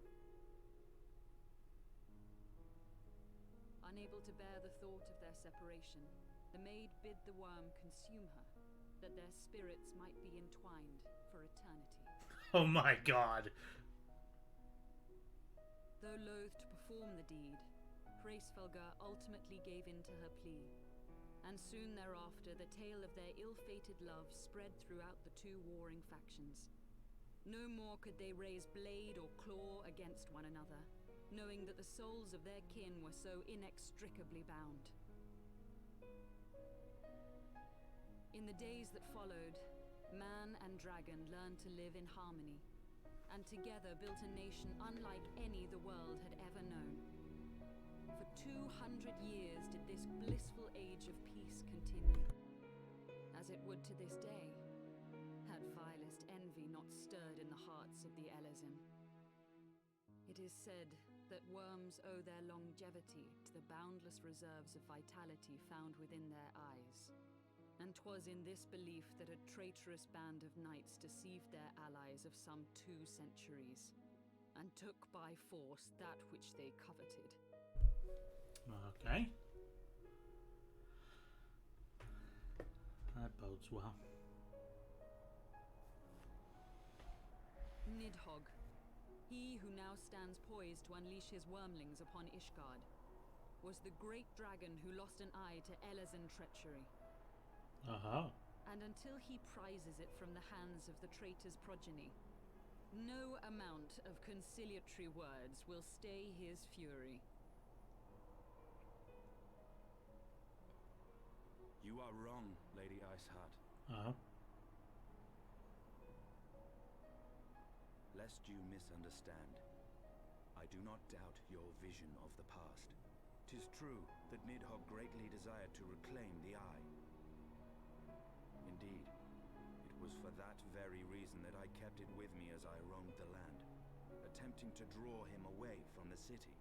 Unable to bear the thought of their separation, the maid bid the worm consume her, that their spirits might be entwined for eternity. Oh my god! Though loath to perform the deed, Heavensward ultimately gave in to her plea, and soon thereafter the tale of their ill-fated love spread throughout the two warring factions. No more could they raise blade or claw against one another, knowing that the souls of their kin were so inextricably bound. In the days that followed, man and dragon learned to live in harmony, and together built a nation unlike any the world had ever known. For 200 years did this blissful age of peace continue, as it would to this day, had vilest envy not stirred in the hearts of the Elizan. It is said that worms owe their longevity to the boundless reserves of vitality found within their eyes. And 'twas in this belief that a traitorous band of knights deceived their allies of some 2 centuries, and took by force that which they coveted. Okay. That bodes well. Nidhogg, he who now stands poised to unleash his wormlings upon Ishgard, was the great dragon who lost an eye to Elizan treachery. And until he prizes it from the hands of the traitor's progeny, no amount of conciliatory words will stay his fury. You are wrong, Lady Iceheart. Lest you misunderstand, I do not doubt your vision of the past. 'Tis true that Nidhogg greatly desired to reclaim the Eye. Indeed, it was for that very reason that I kept it with me as I roamed the land, attempting to draw him away from the city.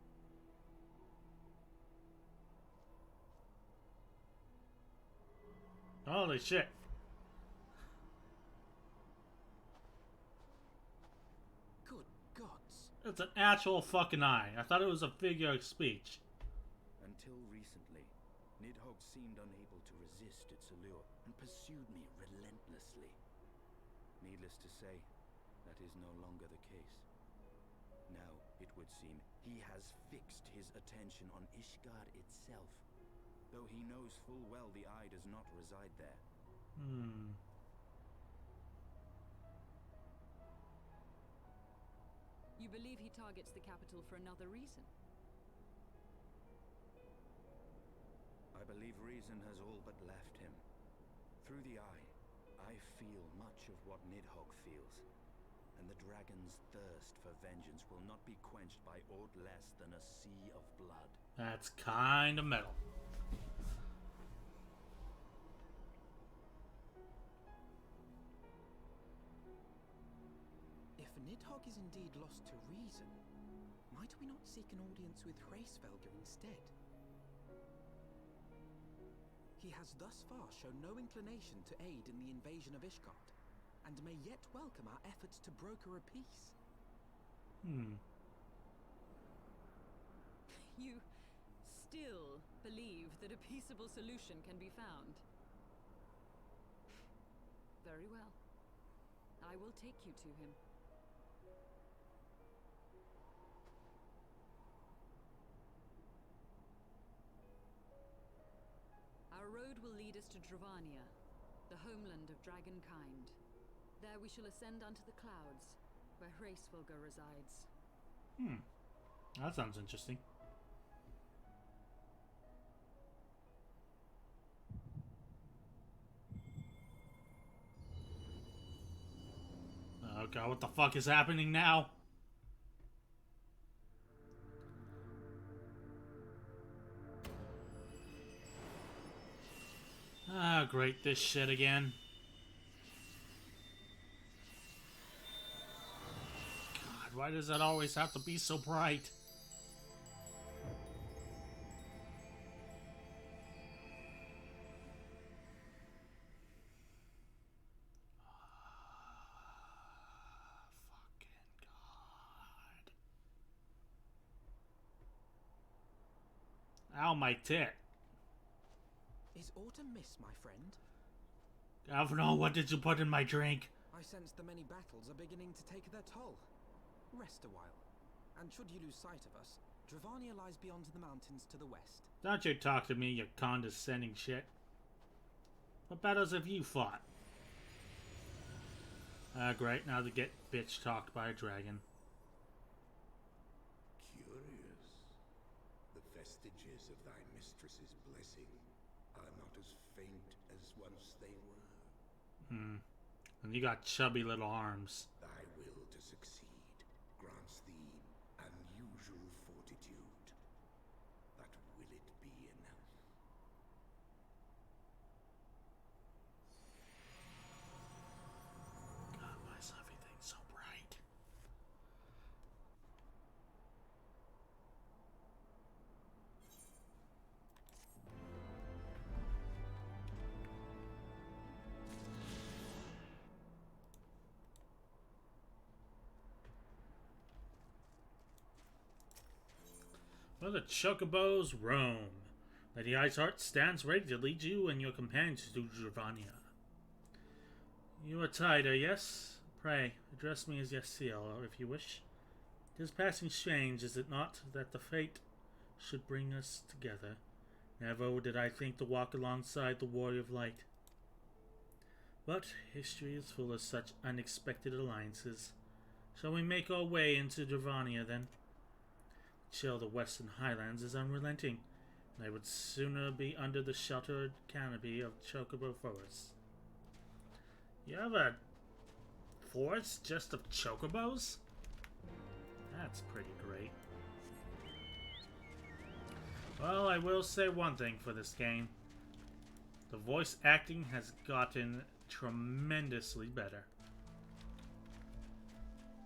Holy shit. Good gods. It's an actual fucking eye. I thought it was a figure of speech. Until recently, Nidhogg seemed unable to resist its allure and pursued me relentlessly. Needless to say, that is no longer the case. Now, it would seem, he has fixed his attention on Ishgard itself, though he knows full well the eye does not reside there. You believe he targets the capital for another reason? I believe reason has all but left him. Through the eye, I feel much of what Nidhogg feels, and the dragon's thirst for vengeance will not be quenched by aught less than a sea of blood. That's kind of metal. If Nidhogg is indeed lost to reason, might we not seek an audience with Hraesvelgr instead? He has thus far shown no inclination to aid in the invasion of Ishgard, and may yet welcome our efforts to broker a peace. You still believe that a peaceable solution can be found? Very well. I will take you to him. Our road will lead us to Dravania, the homeland of dragonkind. There we shall ascend unto the clouds, where Hraesvelgr resides. That sounds interesting. Oh god, what the fuck is happening now? Ah, great, this shit again. God, why does it always have to be so bright? Fucking God. Ow, my tit. Is autumn mist, my friend? Governor, what did you put in my drink? I sense the many battles are beginning to take their toll. Rest a while, and should you lose sight of us, Dravania lies beyond the mountains to the west. Don't you talk to me, you condescending shit. What battles have you fought? Ah, great, now to get bitch talked by a dragon. Curious. The vestiges of thy mistress's blessing are not as faint as once they were. And you got chubby little arms. Thy will to succeed grants thee unusual fortitude. But will it be enough? God, why is everything so bright? Well, the Chocobos roam. Lady Iceheart stands ready to lead you and your companions to Dravania. You are Tida, yes? Pray, address me as Yasiel, if you wish. It is passing strange, is it not, that the fate should bring us together. Never did I think to walk alongside the Warrior of Light. But history is full of such unexpected alliances. Shall we make our way into Dravania, then? Chill the Western Highlands is unrelenting, and I would sooner be under the sheltered canopy of Chocobo Forest. You have a forest just of Chocobos? That's pretty great. Well, I will say one thing for this game. The voice acting has gotten tremendously better.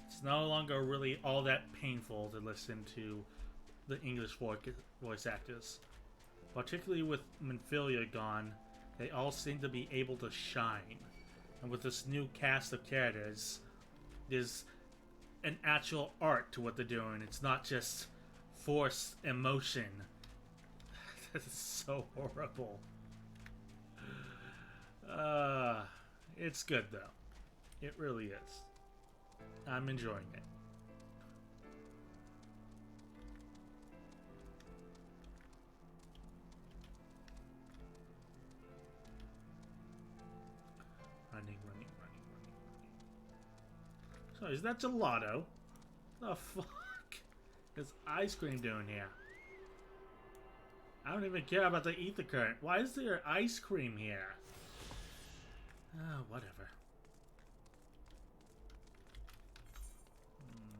It's no longer really all that painful to listen to the English voice actors. Particularly with Minfilia gone, they all seem to be able to shine. And with this new cast of characters, there's an actual art to what they're doing. It's not just forced emotion. This is so horrible. It's good though. It really is. I'm enjoying it. So is that gelato? The fuck is ice cream doing here? I don't even care about the ether current. Why is there ice cream here? Oh, whatever.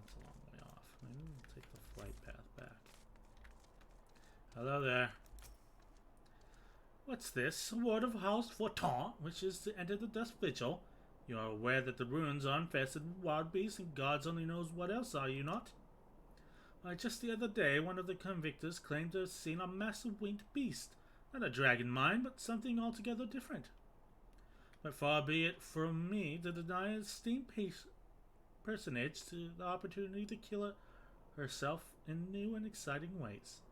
It's a long way off. Maybe we'll take the flight path back. Hello there. What's this? A word of house for taunt, which is to enter the Dusk Vigil. You are aware that the ruins are infested with wild beasts and gods only knows what else, are you not? Why, just the other day, one of the convictors claimed to have seen a massive winged beast. Not a dragon mind, but something altogether different. But far be it from me to deny an esteemed personage to the opportunity to kill herself in new and exciting ways.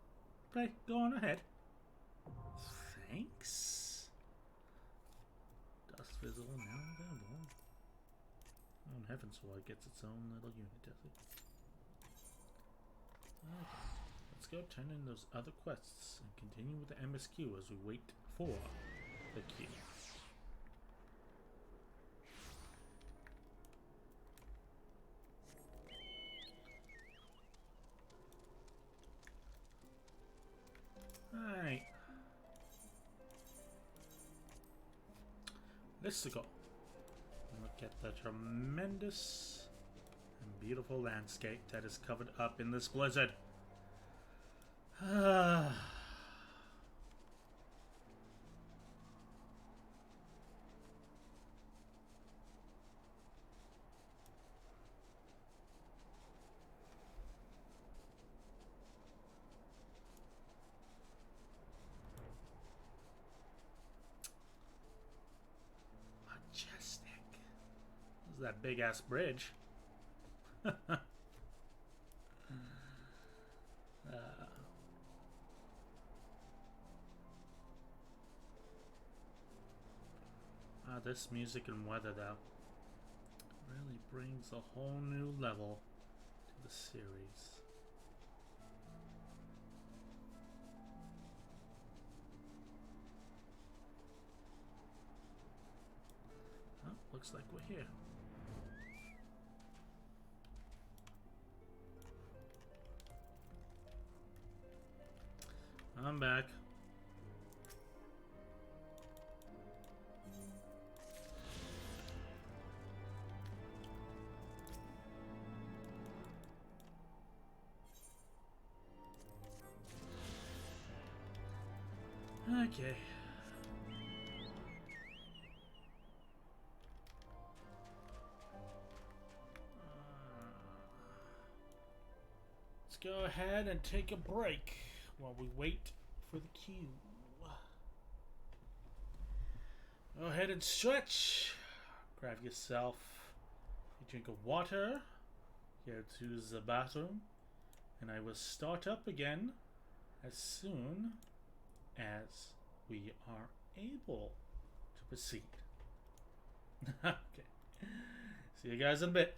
Pray, go on ahead. Thanks. Dust Fizzle now available. Oh, and Heavensward gets its own little unit, does it? Okay. Let's go turn in those other quests and continue with the MSQ as we wait for the key. Alright. Let's go. Look at the tremendous and beautiful landscape that is covered up in this blizzard. Majestic. This is that big ass bridge. This music and weather though really brings a whole new level to the series. Oh, looks like we're here. I'm back. Okay. Let's go ahead and take a break while we wait for the queue. Go ahead and stretch. Grab yourself a drink of water. Go to the bathroom. And I will start up again as soon as we are able to proceed. Okay. See you guys in a bit.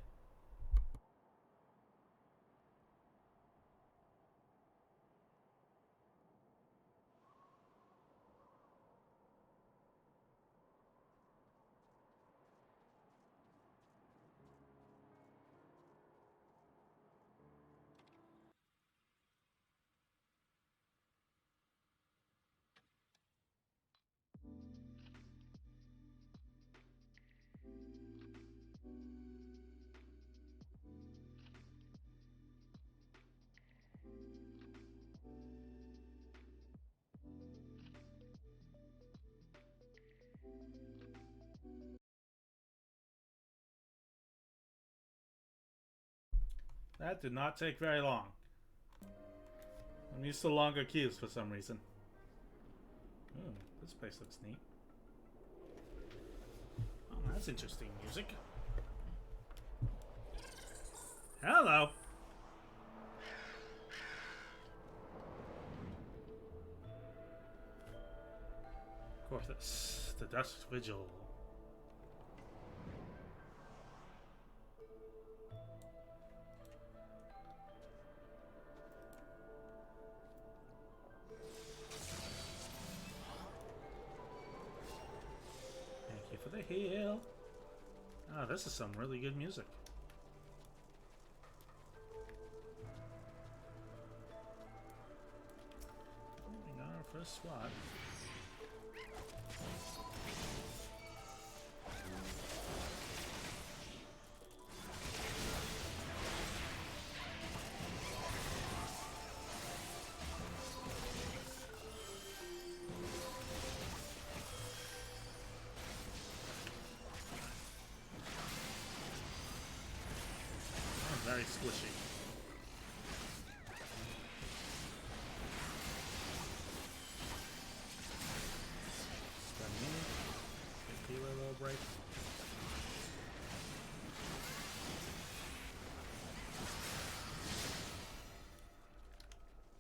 That did not take very long. I'm used to longer queues for some reason. Ooh, this place looks neat. Oh, that's interesting music. Hello! Corthus, the Dusk Vigil. Thank you for the heal. Oh, this is some really good music. first SWAT. Very squishy. Stun me. Give you a little break.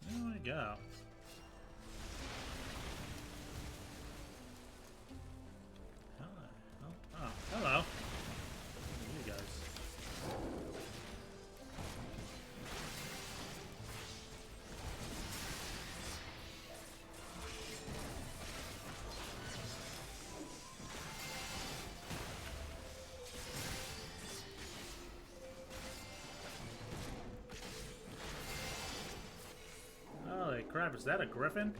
There we go. Oh, hello. You guys. Holy crap, is that a griffin?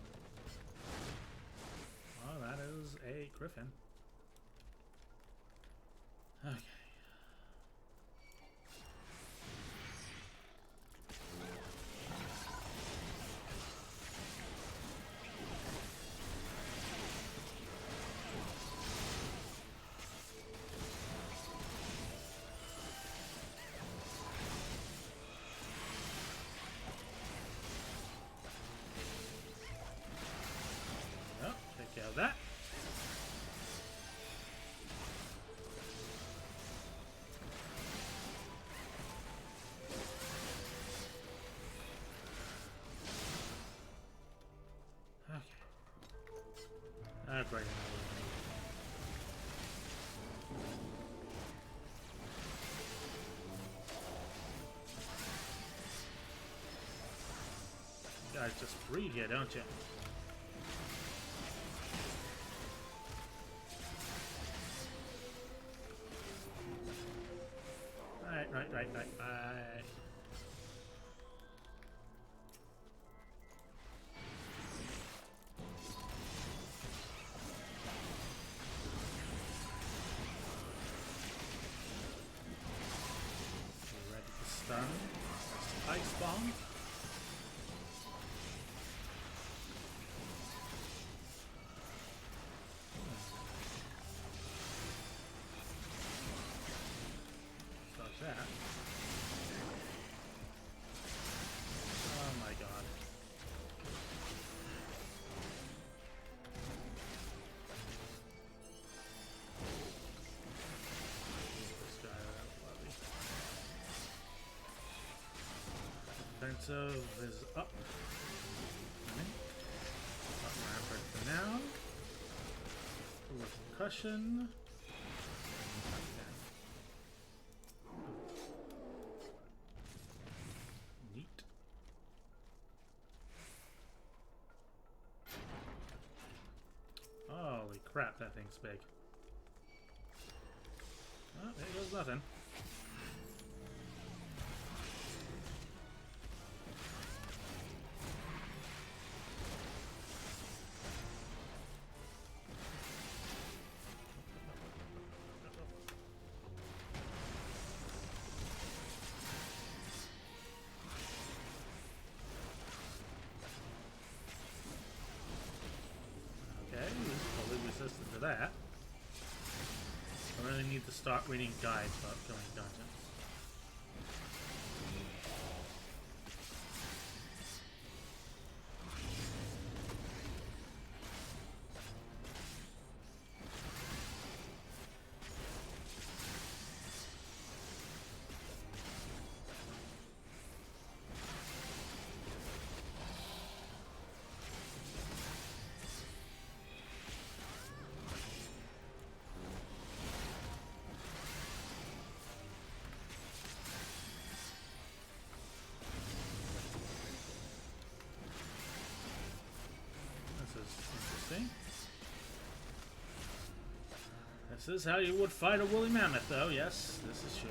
Oh, that is a griffin. Okay. Well, take care of that. Okay. Great. You guys just breed here, don't you? Right. Ready to stun. Ice bomb. Stop that. Oh my god. This guy out lobby. Defensive is up. Up rampart for now. With percussion. Neat. Holy crap, that thing's big. Oh, there goes nothing. Okay, he's fully resistant to that. I really need to start reading guides about killing dungeons. Interesting. This is how you would fight a woolly mammoth, though. Yes, this is true.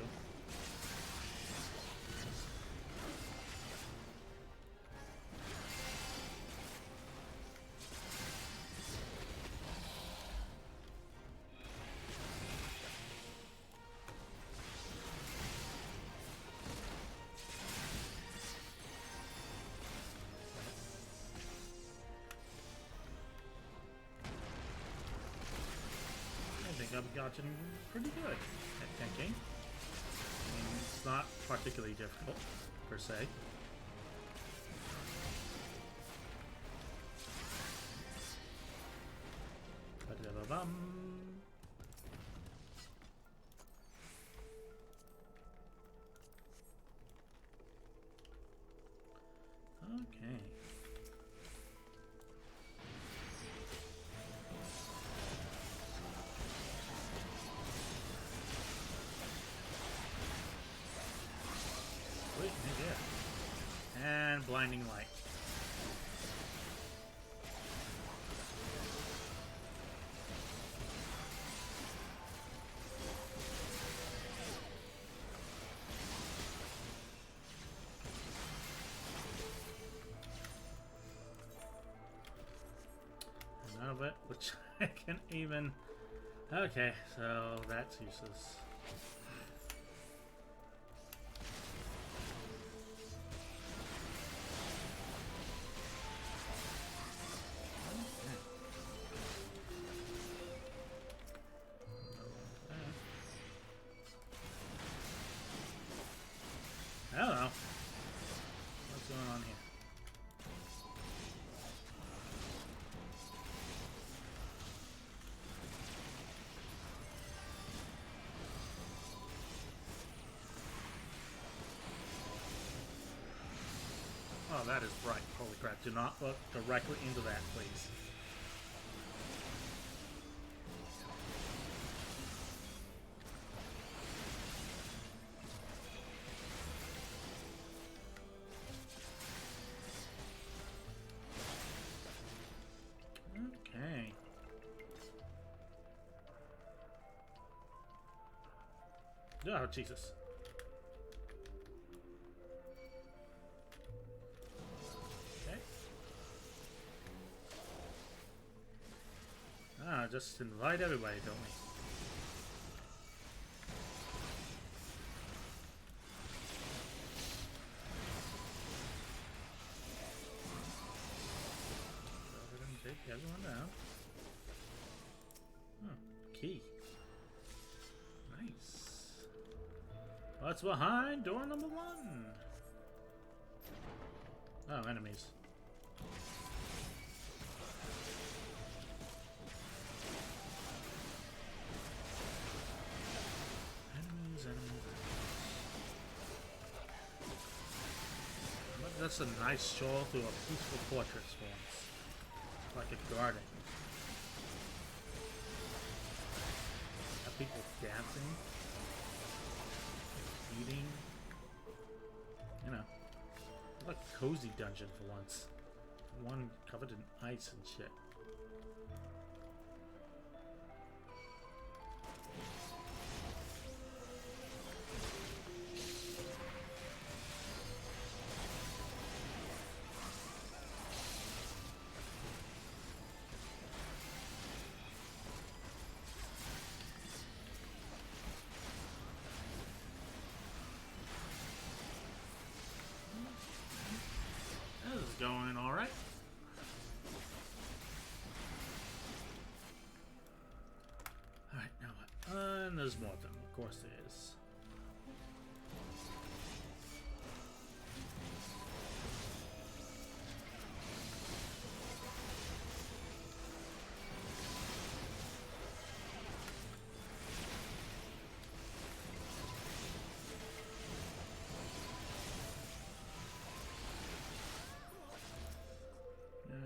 gotten pretty good at tanking. I mean, it's not particularly difficult, per se. Ba-da-ba-bum. Okay. Wait, yeah. And blinding light. None of it, which I can even. Okay, so that's useless. I don't know. What's going on here? Oh, that is bright. Holy crap. Do not look directly into that, please. Okay. Oh, Jesus. Okay. Ah, just invite everybody, don't we? Go ahead and take everyone down. Oh, key. Nice. What's behind door number 1? Oh, enemies. Enemies. But that's a nice stroll through a peaceful fortress for once. Like a garden. Have people dancing, eating. You know, like a cozy dungeon for once. One covered in ice and shit. This is going alright. Alright, now what? And there's more of them. Of course there is.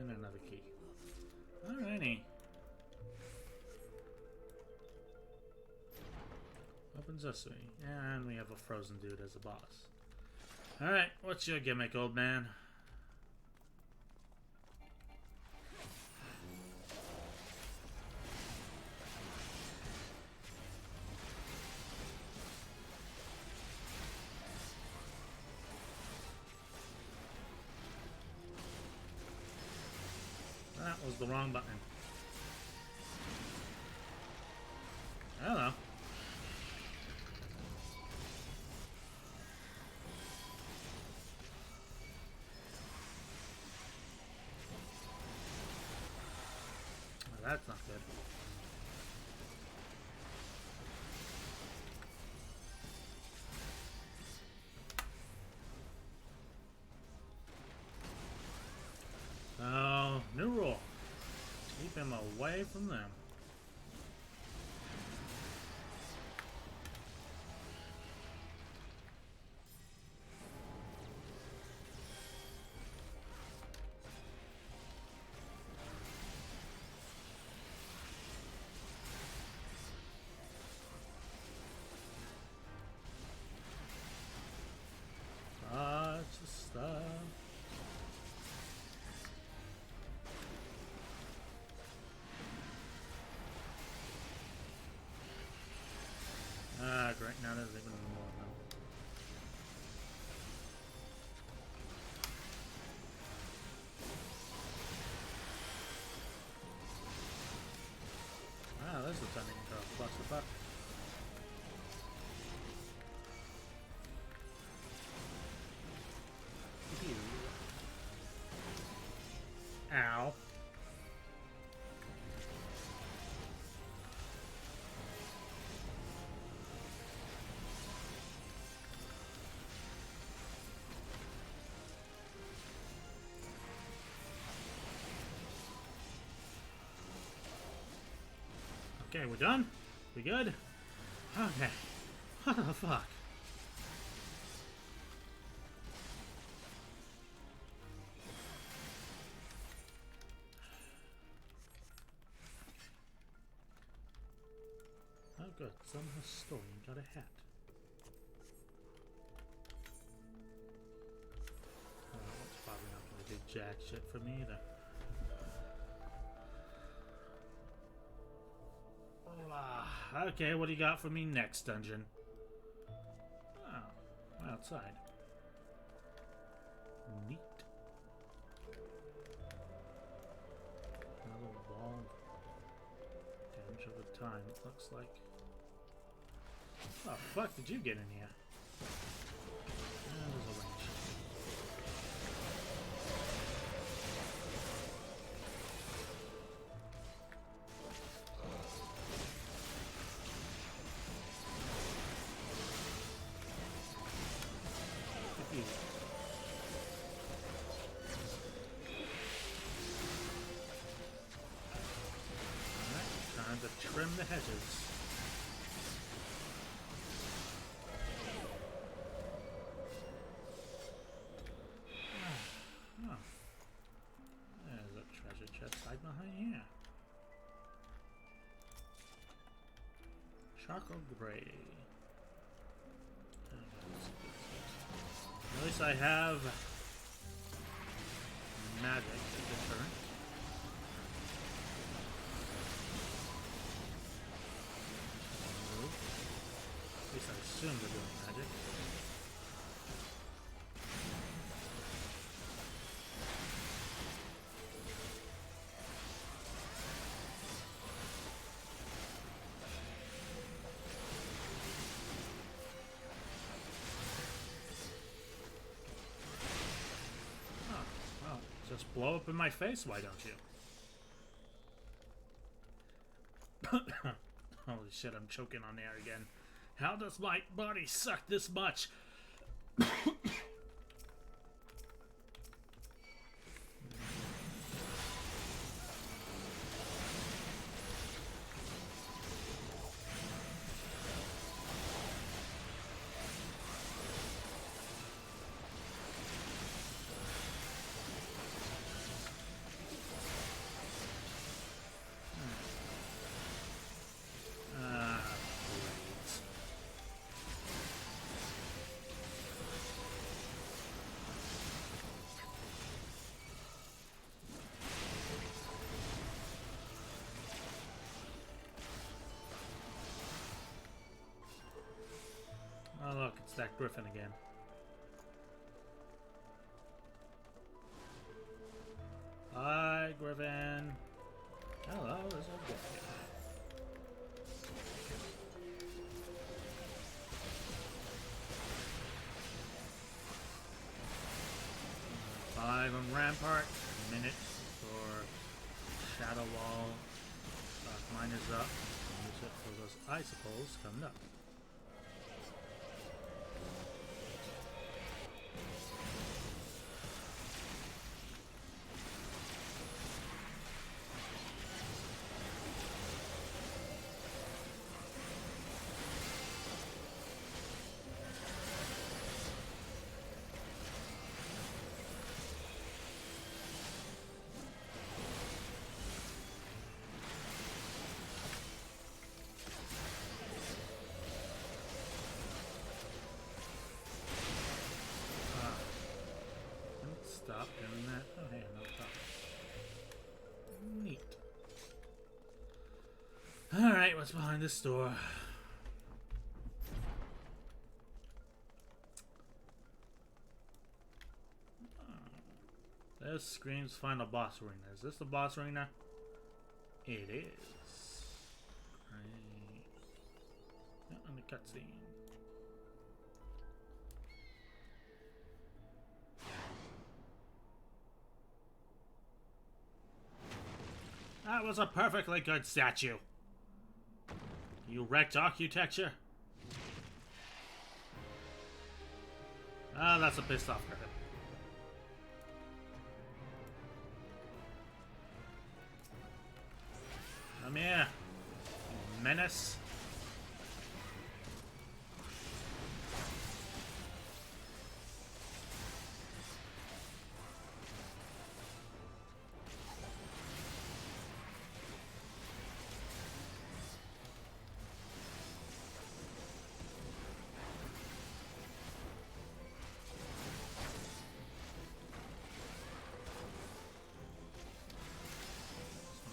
And another key. Alrighty. Opens this way. And we have a frozen dude as a boss. Alright, what's your gimmick, old man? That was the wrong button. I don't know. Well, that's not good. away from them. Stuff. Ah, great. Now there's even more of them. Ah, this is turning into a clusterfuck. Ow. Okay, we're done? We good? Okay. What the fuck? Oh good, someone has stolen got a hat. That's probably not gonna do jack shit for me either. Okay, what do you got for me next dungeon? Oh, outside. Neat. Another wall. Damage over time, it looks like. Oh, fuck, did you get in here? There's a wrench. Alright, time to trim the hedges. There's a treasure chest right behind here. Charcoal gray. At least I have magic deterrent. At least I assume they're doing magic. Just blow up in my face, why don't you? Holy shit, I'm choking on air again. How does my body suck this much? Oh look, it's that griffin again. Hi, Griffin. Hello, there's a griffin. Five on Rampart. A minute for Shadow Wall. Mine is up. Use it for those icicles coming up. Alright, what's behind this door? This screams final boss arena. Is this the boss arena? It is. Great. Not on the cutscene. That was a perfectly good statue. You wrecked architecture. Ah, that's a pissed off Griffin. Come here, you menace.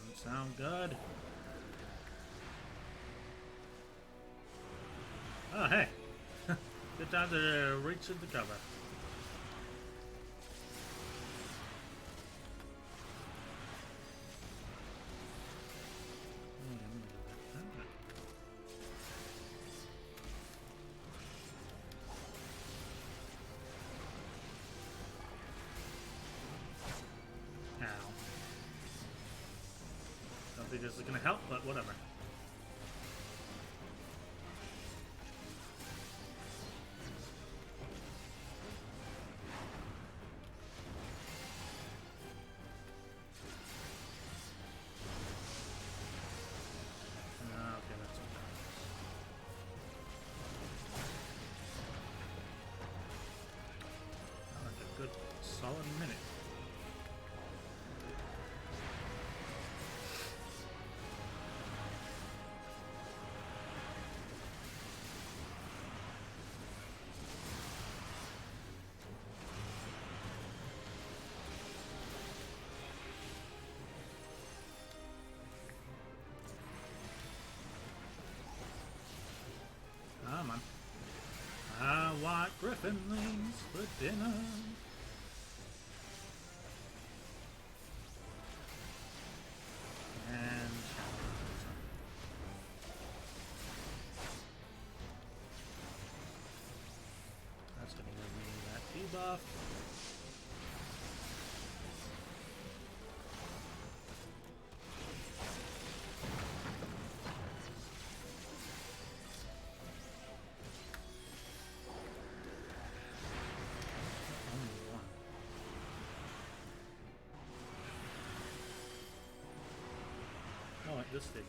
Doesn't sound good. Oh, hey. Good time to reach into cover. Ow. Don't think this is gonna help, but whatever. Solid minute. Come on. I want griffin wings for dinner. Buff. Only one. Oh, wait, this thing.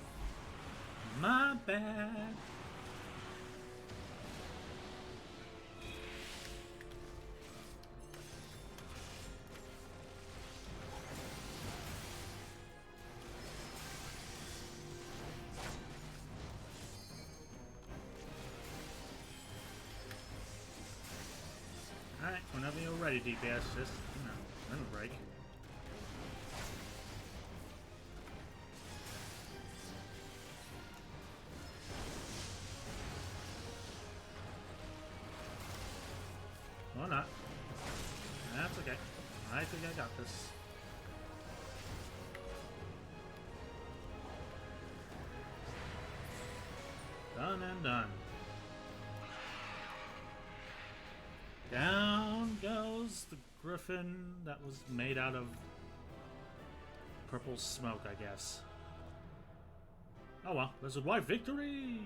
My bad. Alright, whenever you're ready, DPS, just, you know, let it break. Or not. That's okay. I think I got this. Done and done. Down goes the griffin that was made out of purple smoke, I guess. Oh well, Lizard White victory!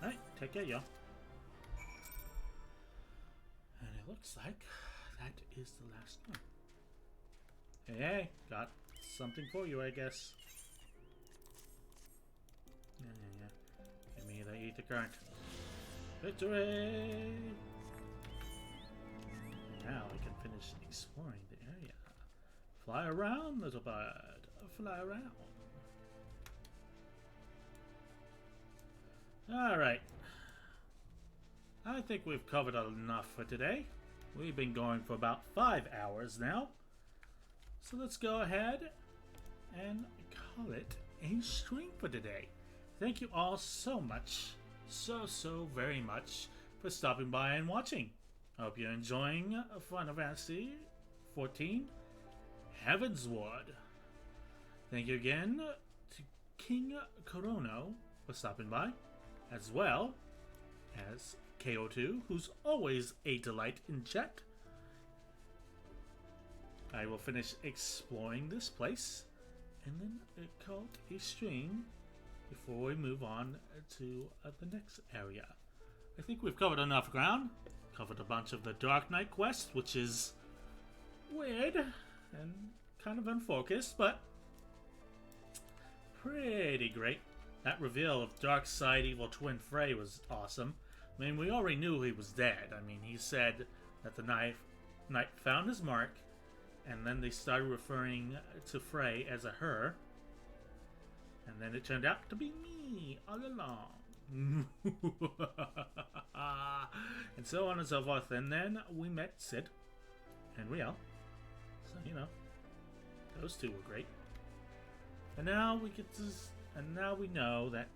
Alright, take care, y'all. And it looks like that is the last one. Hey, got something for you, I guess. Yeah. Give me the ether current. Victory! Now I can finish exploring the area. Fly around, little bird. Fly around. Alright. I think we've covered enough for today. We've been going for about 5 hours now. So let's go ahead and call it a stream for today. Thank you all so much, so very much for stopping by and watching. I hope you're enjoying Final Fantasy XIV Heavensward. Thank you again to King Corono for stopping by, as well as KO2, who's always a delight in chat. I will finish exploring this place and then call it a stream before we move on to the next area. I think we've covered enough ground. Covered a bunch of the Dark Knight quest, which is weird and kind of unfocused, but pretty great. That reveal of Dark Side Evil Twin Fray was awesome. I mean, we already knew he was dead. I mean, he said that the knight found his mark, and then they started referring to Fray as a her, and then it turned out to be me all along. And so on and so forth. And then we met Sid and Riel. So, you know, those two were great. And now we know that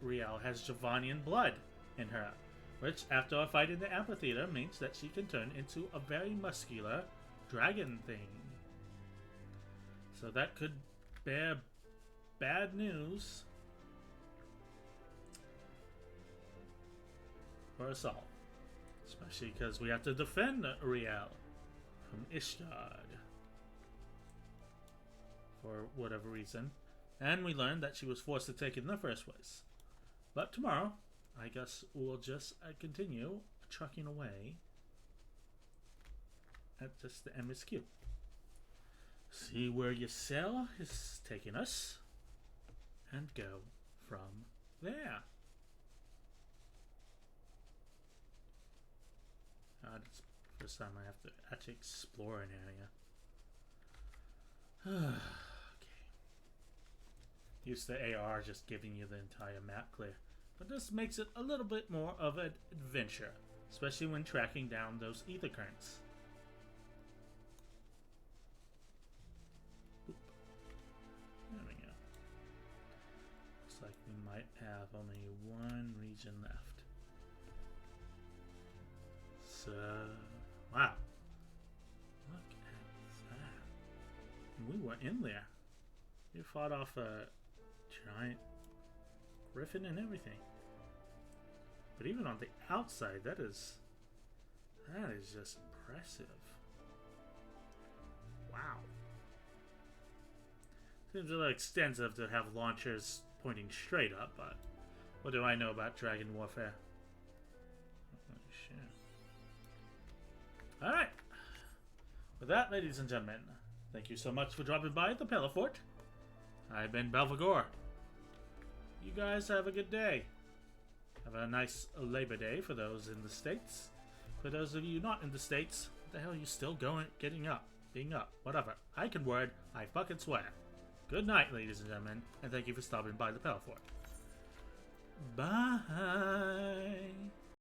Riel has Javanian blood in her, which, after a fight in the amphitheater, means that she can turn into a very muscular dragon thing. So that could bear bad news for us all. Especially because we have to defend Riel from Ishgard for whatever reason. And we learned that she was forced to take it in the first place. But tomorrow, I guess we'll just continue trucking away at just the MSQ. See where Ysel is taking us, and go from there. It's the first time I have to actually explore an area. Okay. Used to AR just giving you the entire map clear. But this makes it a little bit more of an adventure, especially when tracking down those ether currents. Boop. There we go. Looks like we might have only one region left. So, wow. Look at that. We were in there. We fought off a giant griffin and everything. But even on the outside, that is just impressive. Wow. Seems a little extensive to have launchers pointing straight up, but what do I know about dragon warfare? Alright. With that, ladies and gentlemen, thank you so much for dropping by the Pelafort. I've been Belphegor. You guys have a good day. Have a nice Labor Day for those in the States. For those of you not in the States, what the hell are you still getting up? Being up? Whatever. I can word, I fucking swear. Good night, ladies and gentlemen, and thank you for stopping by the Pelafort. Bye.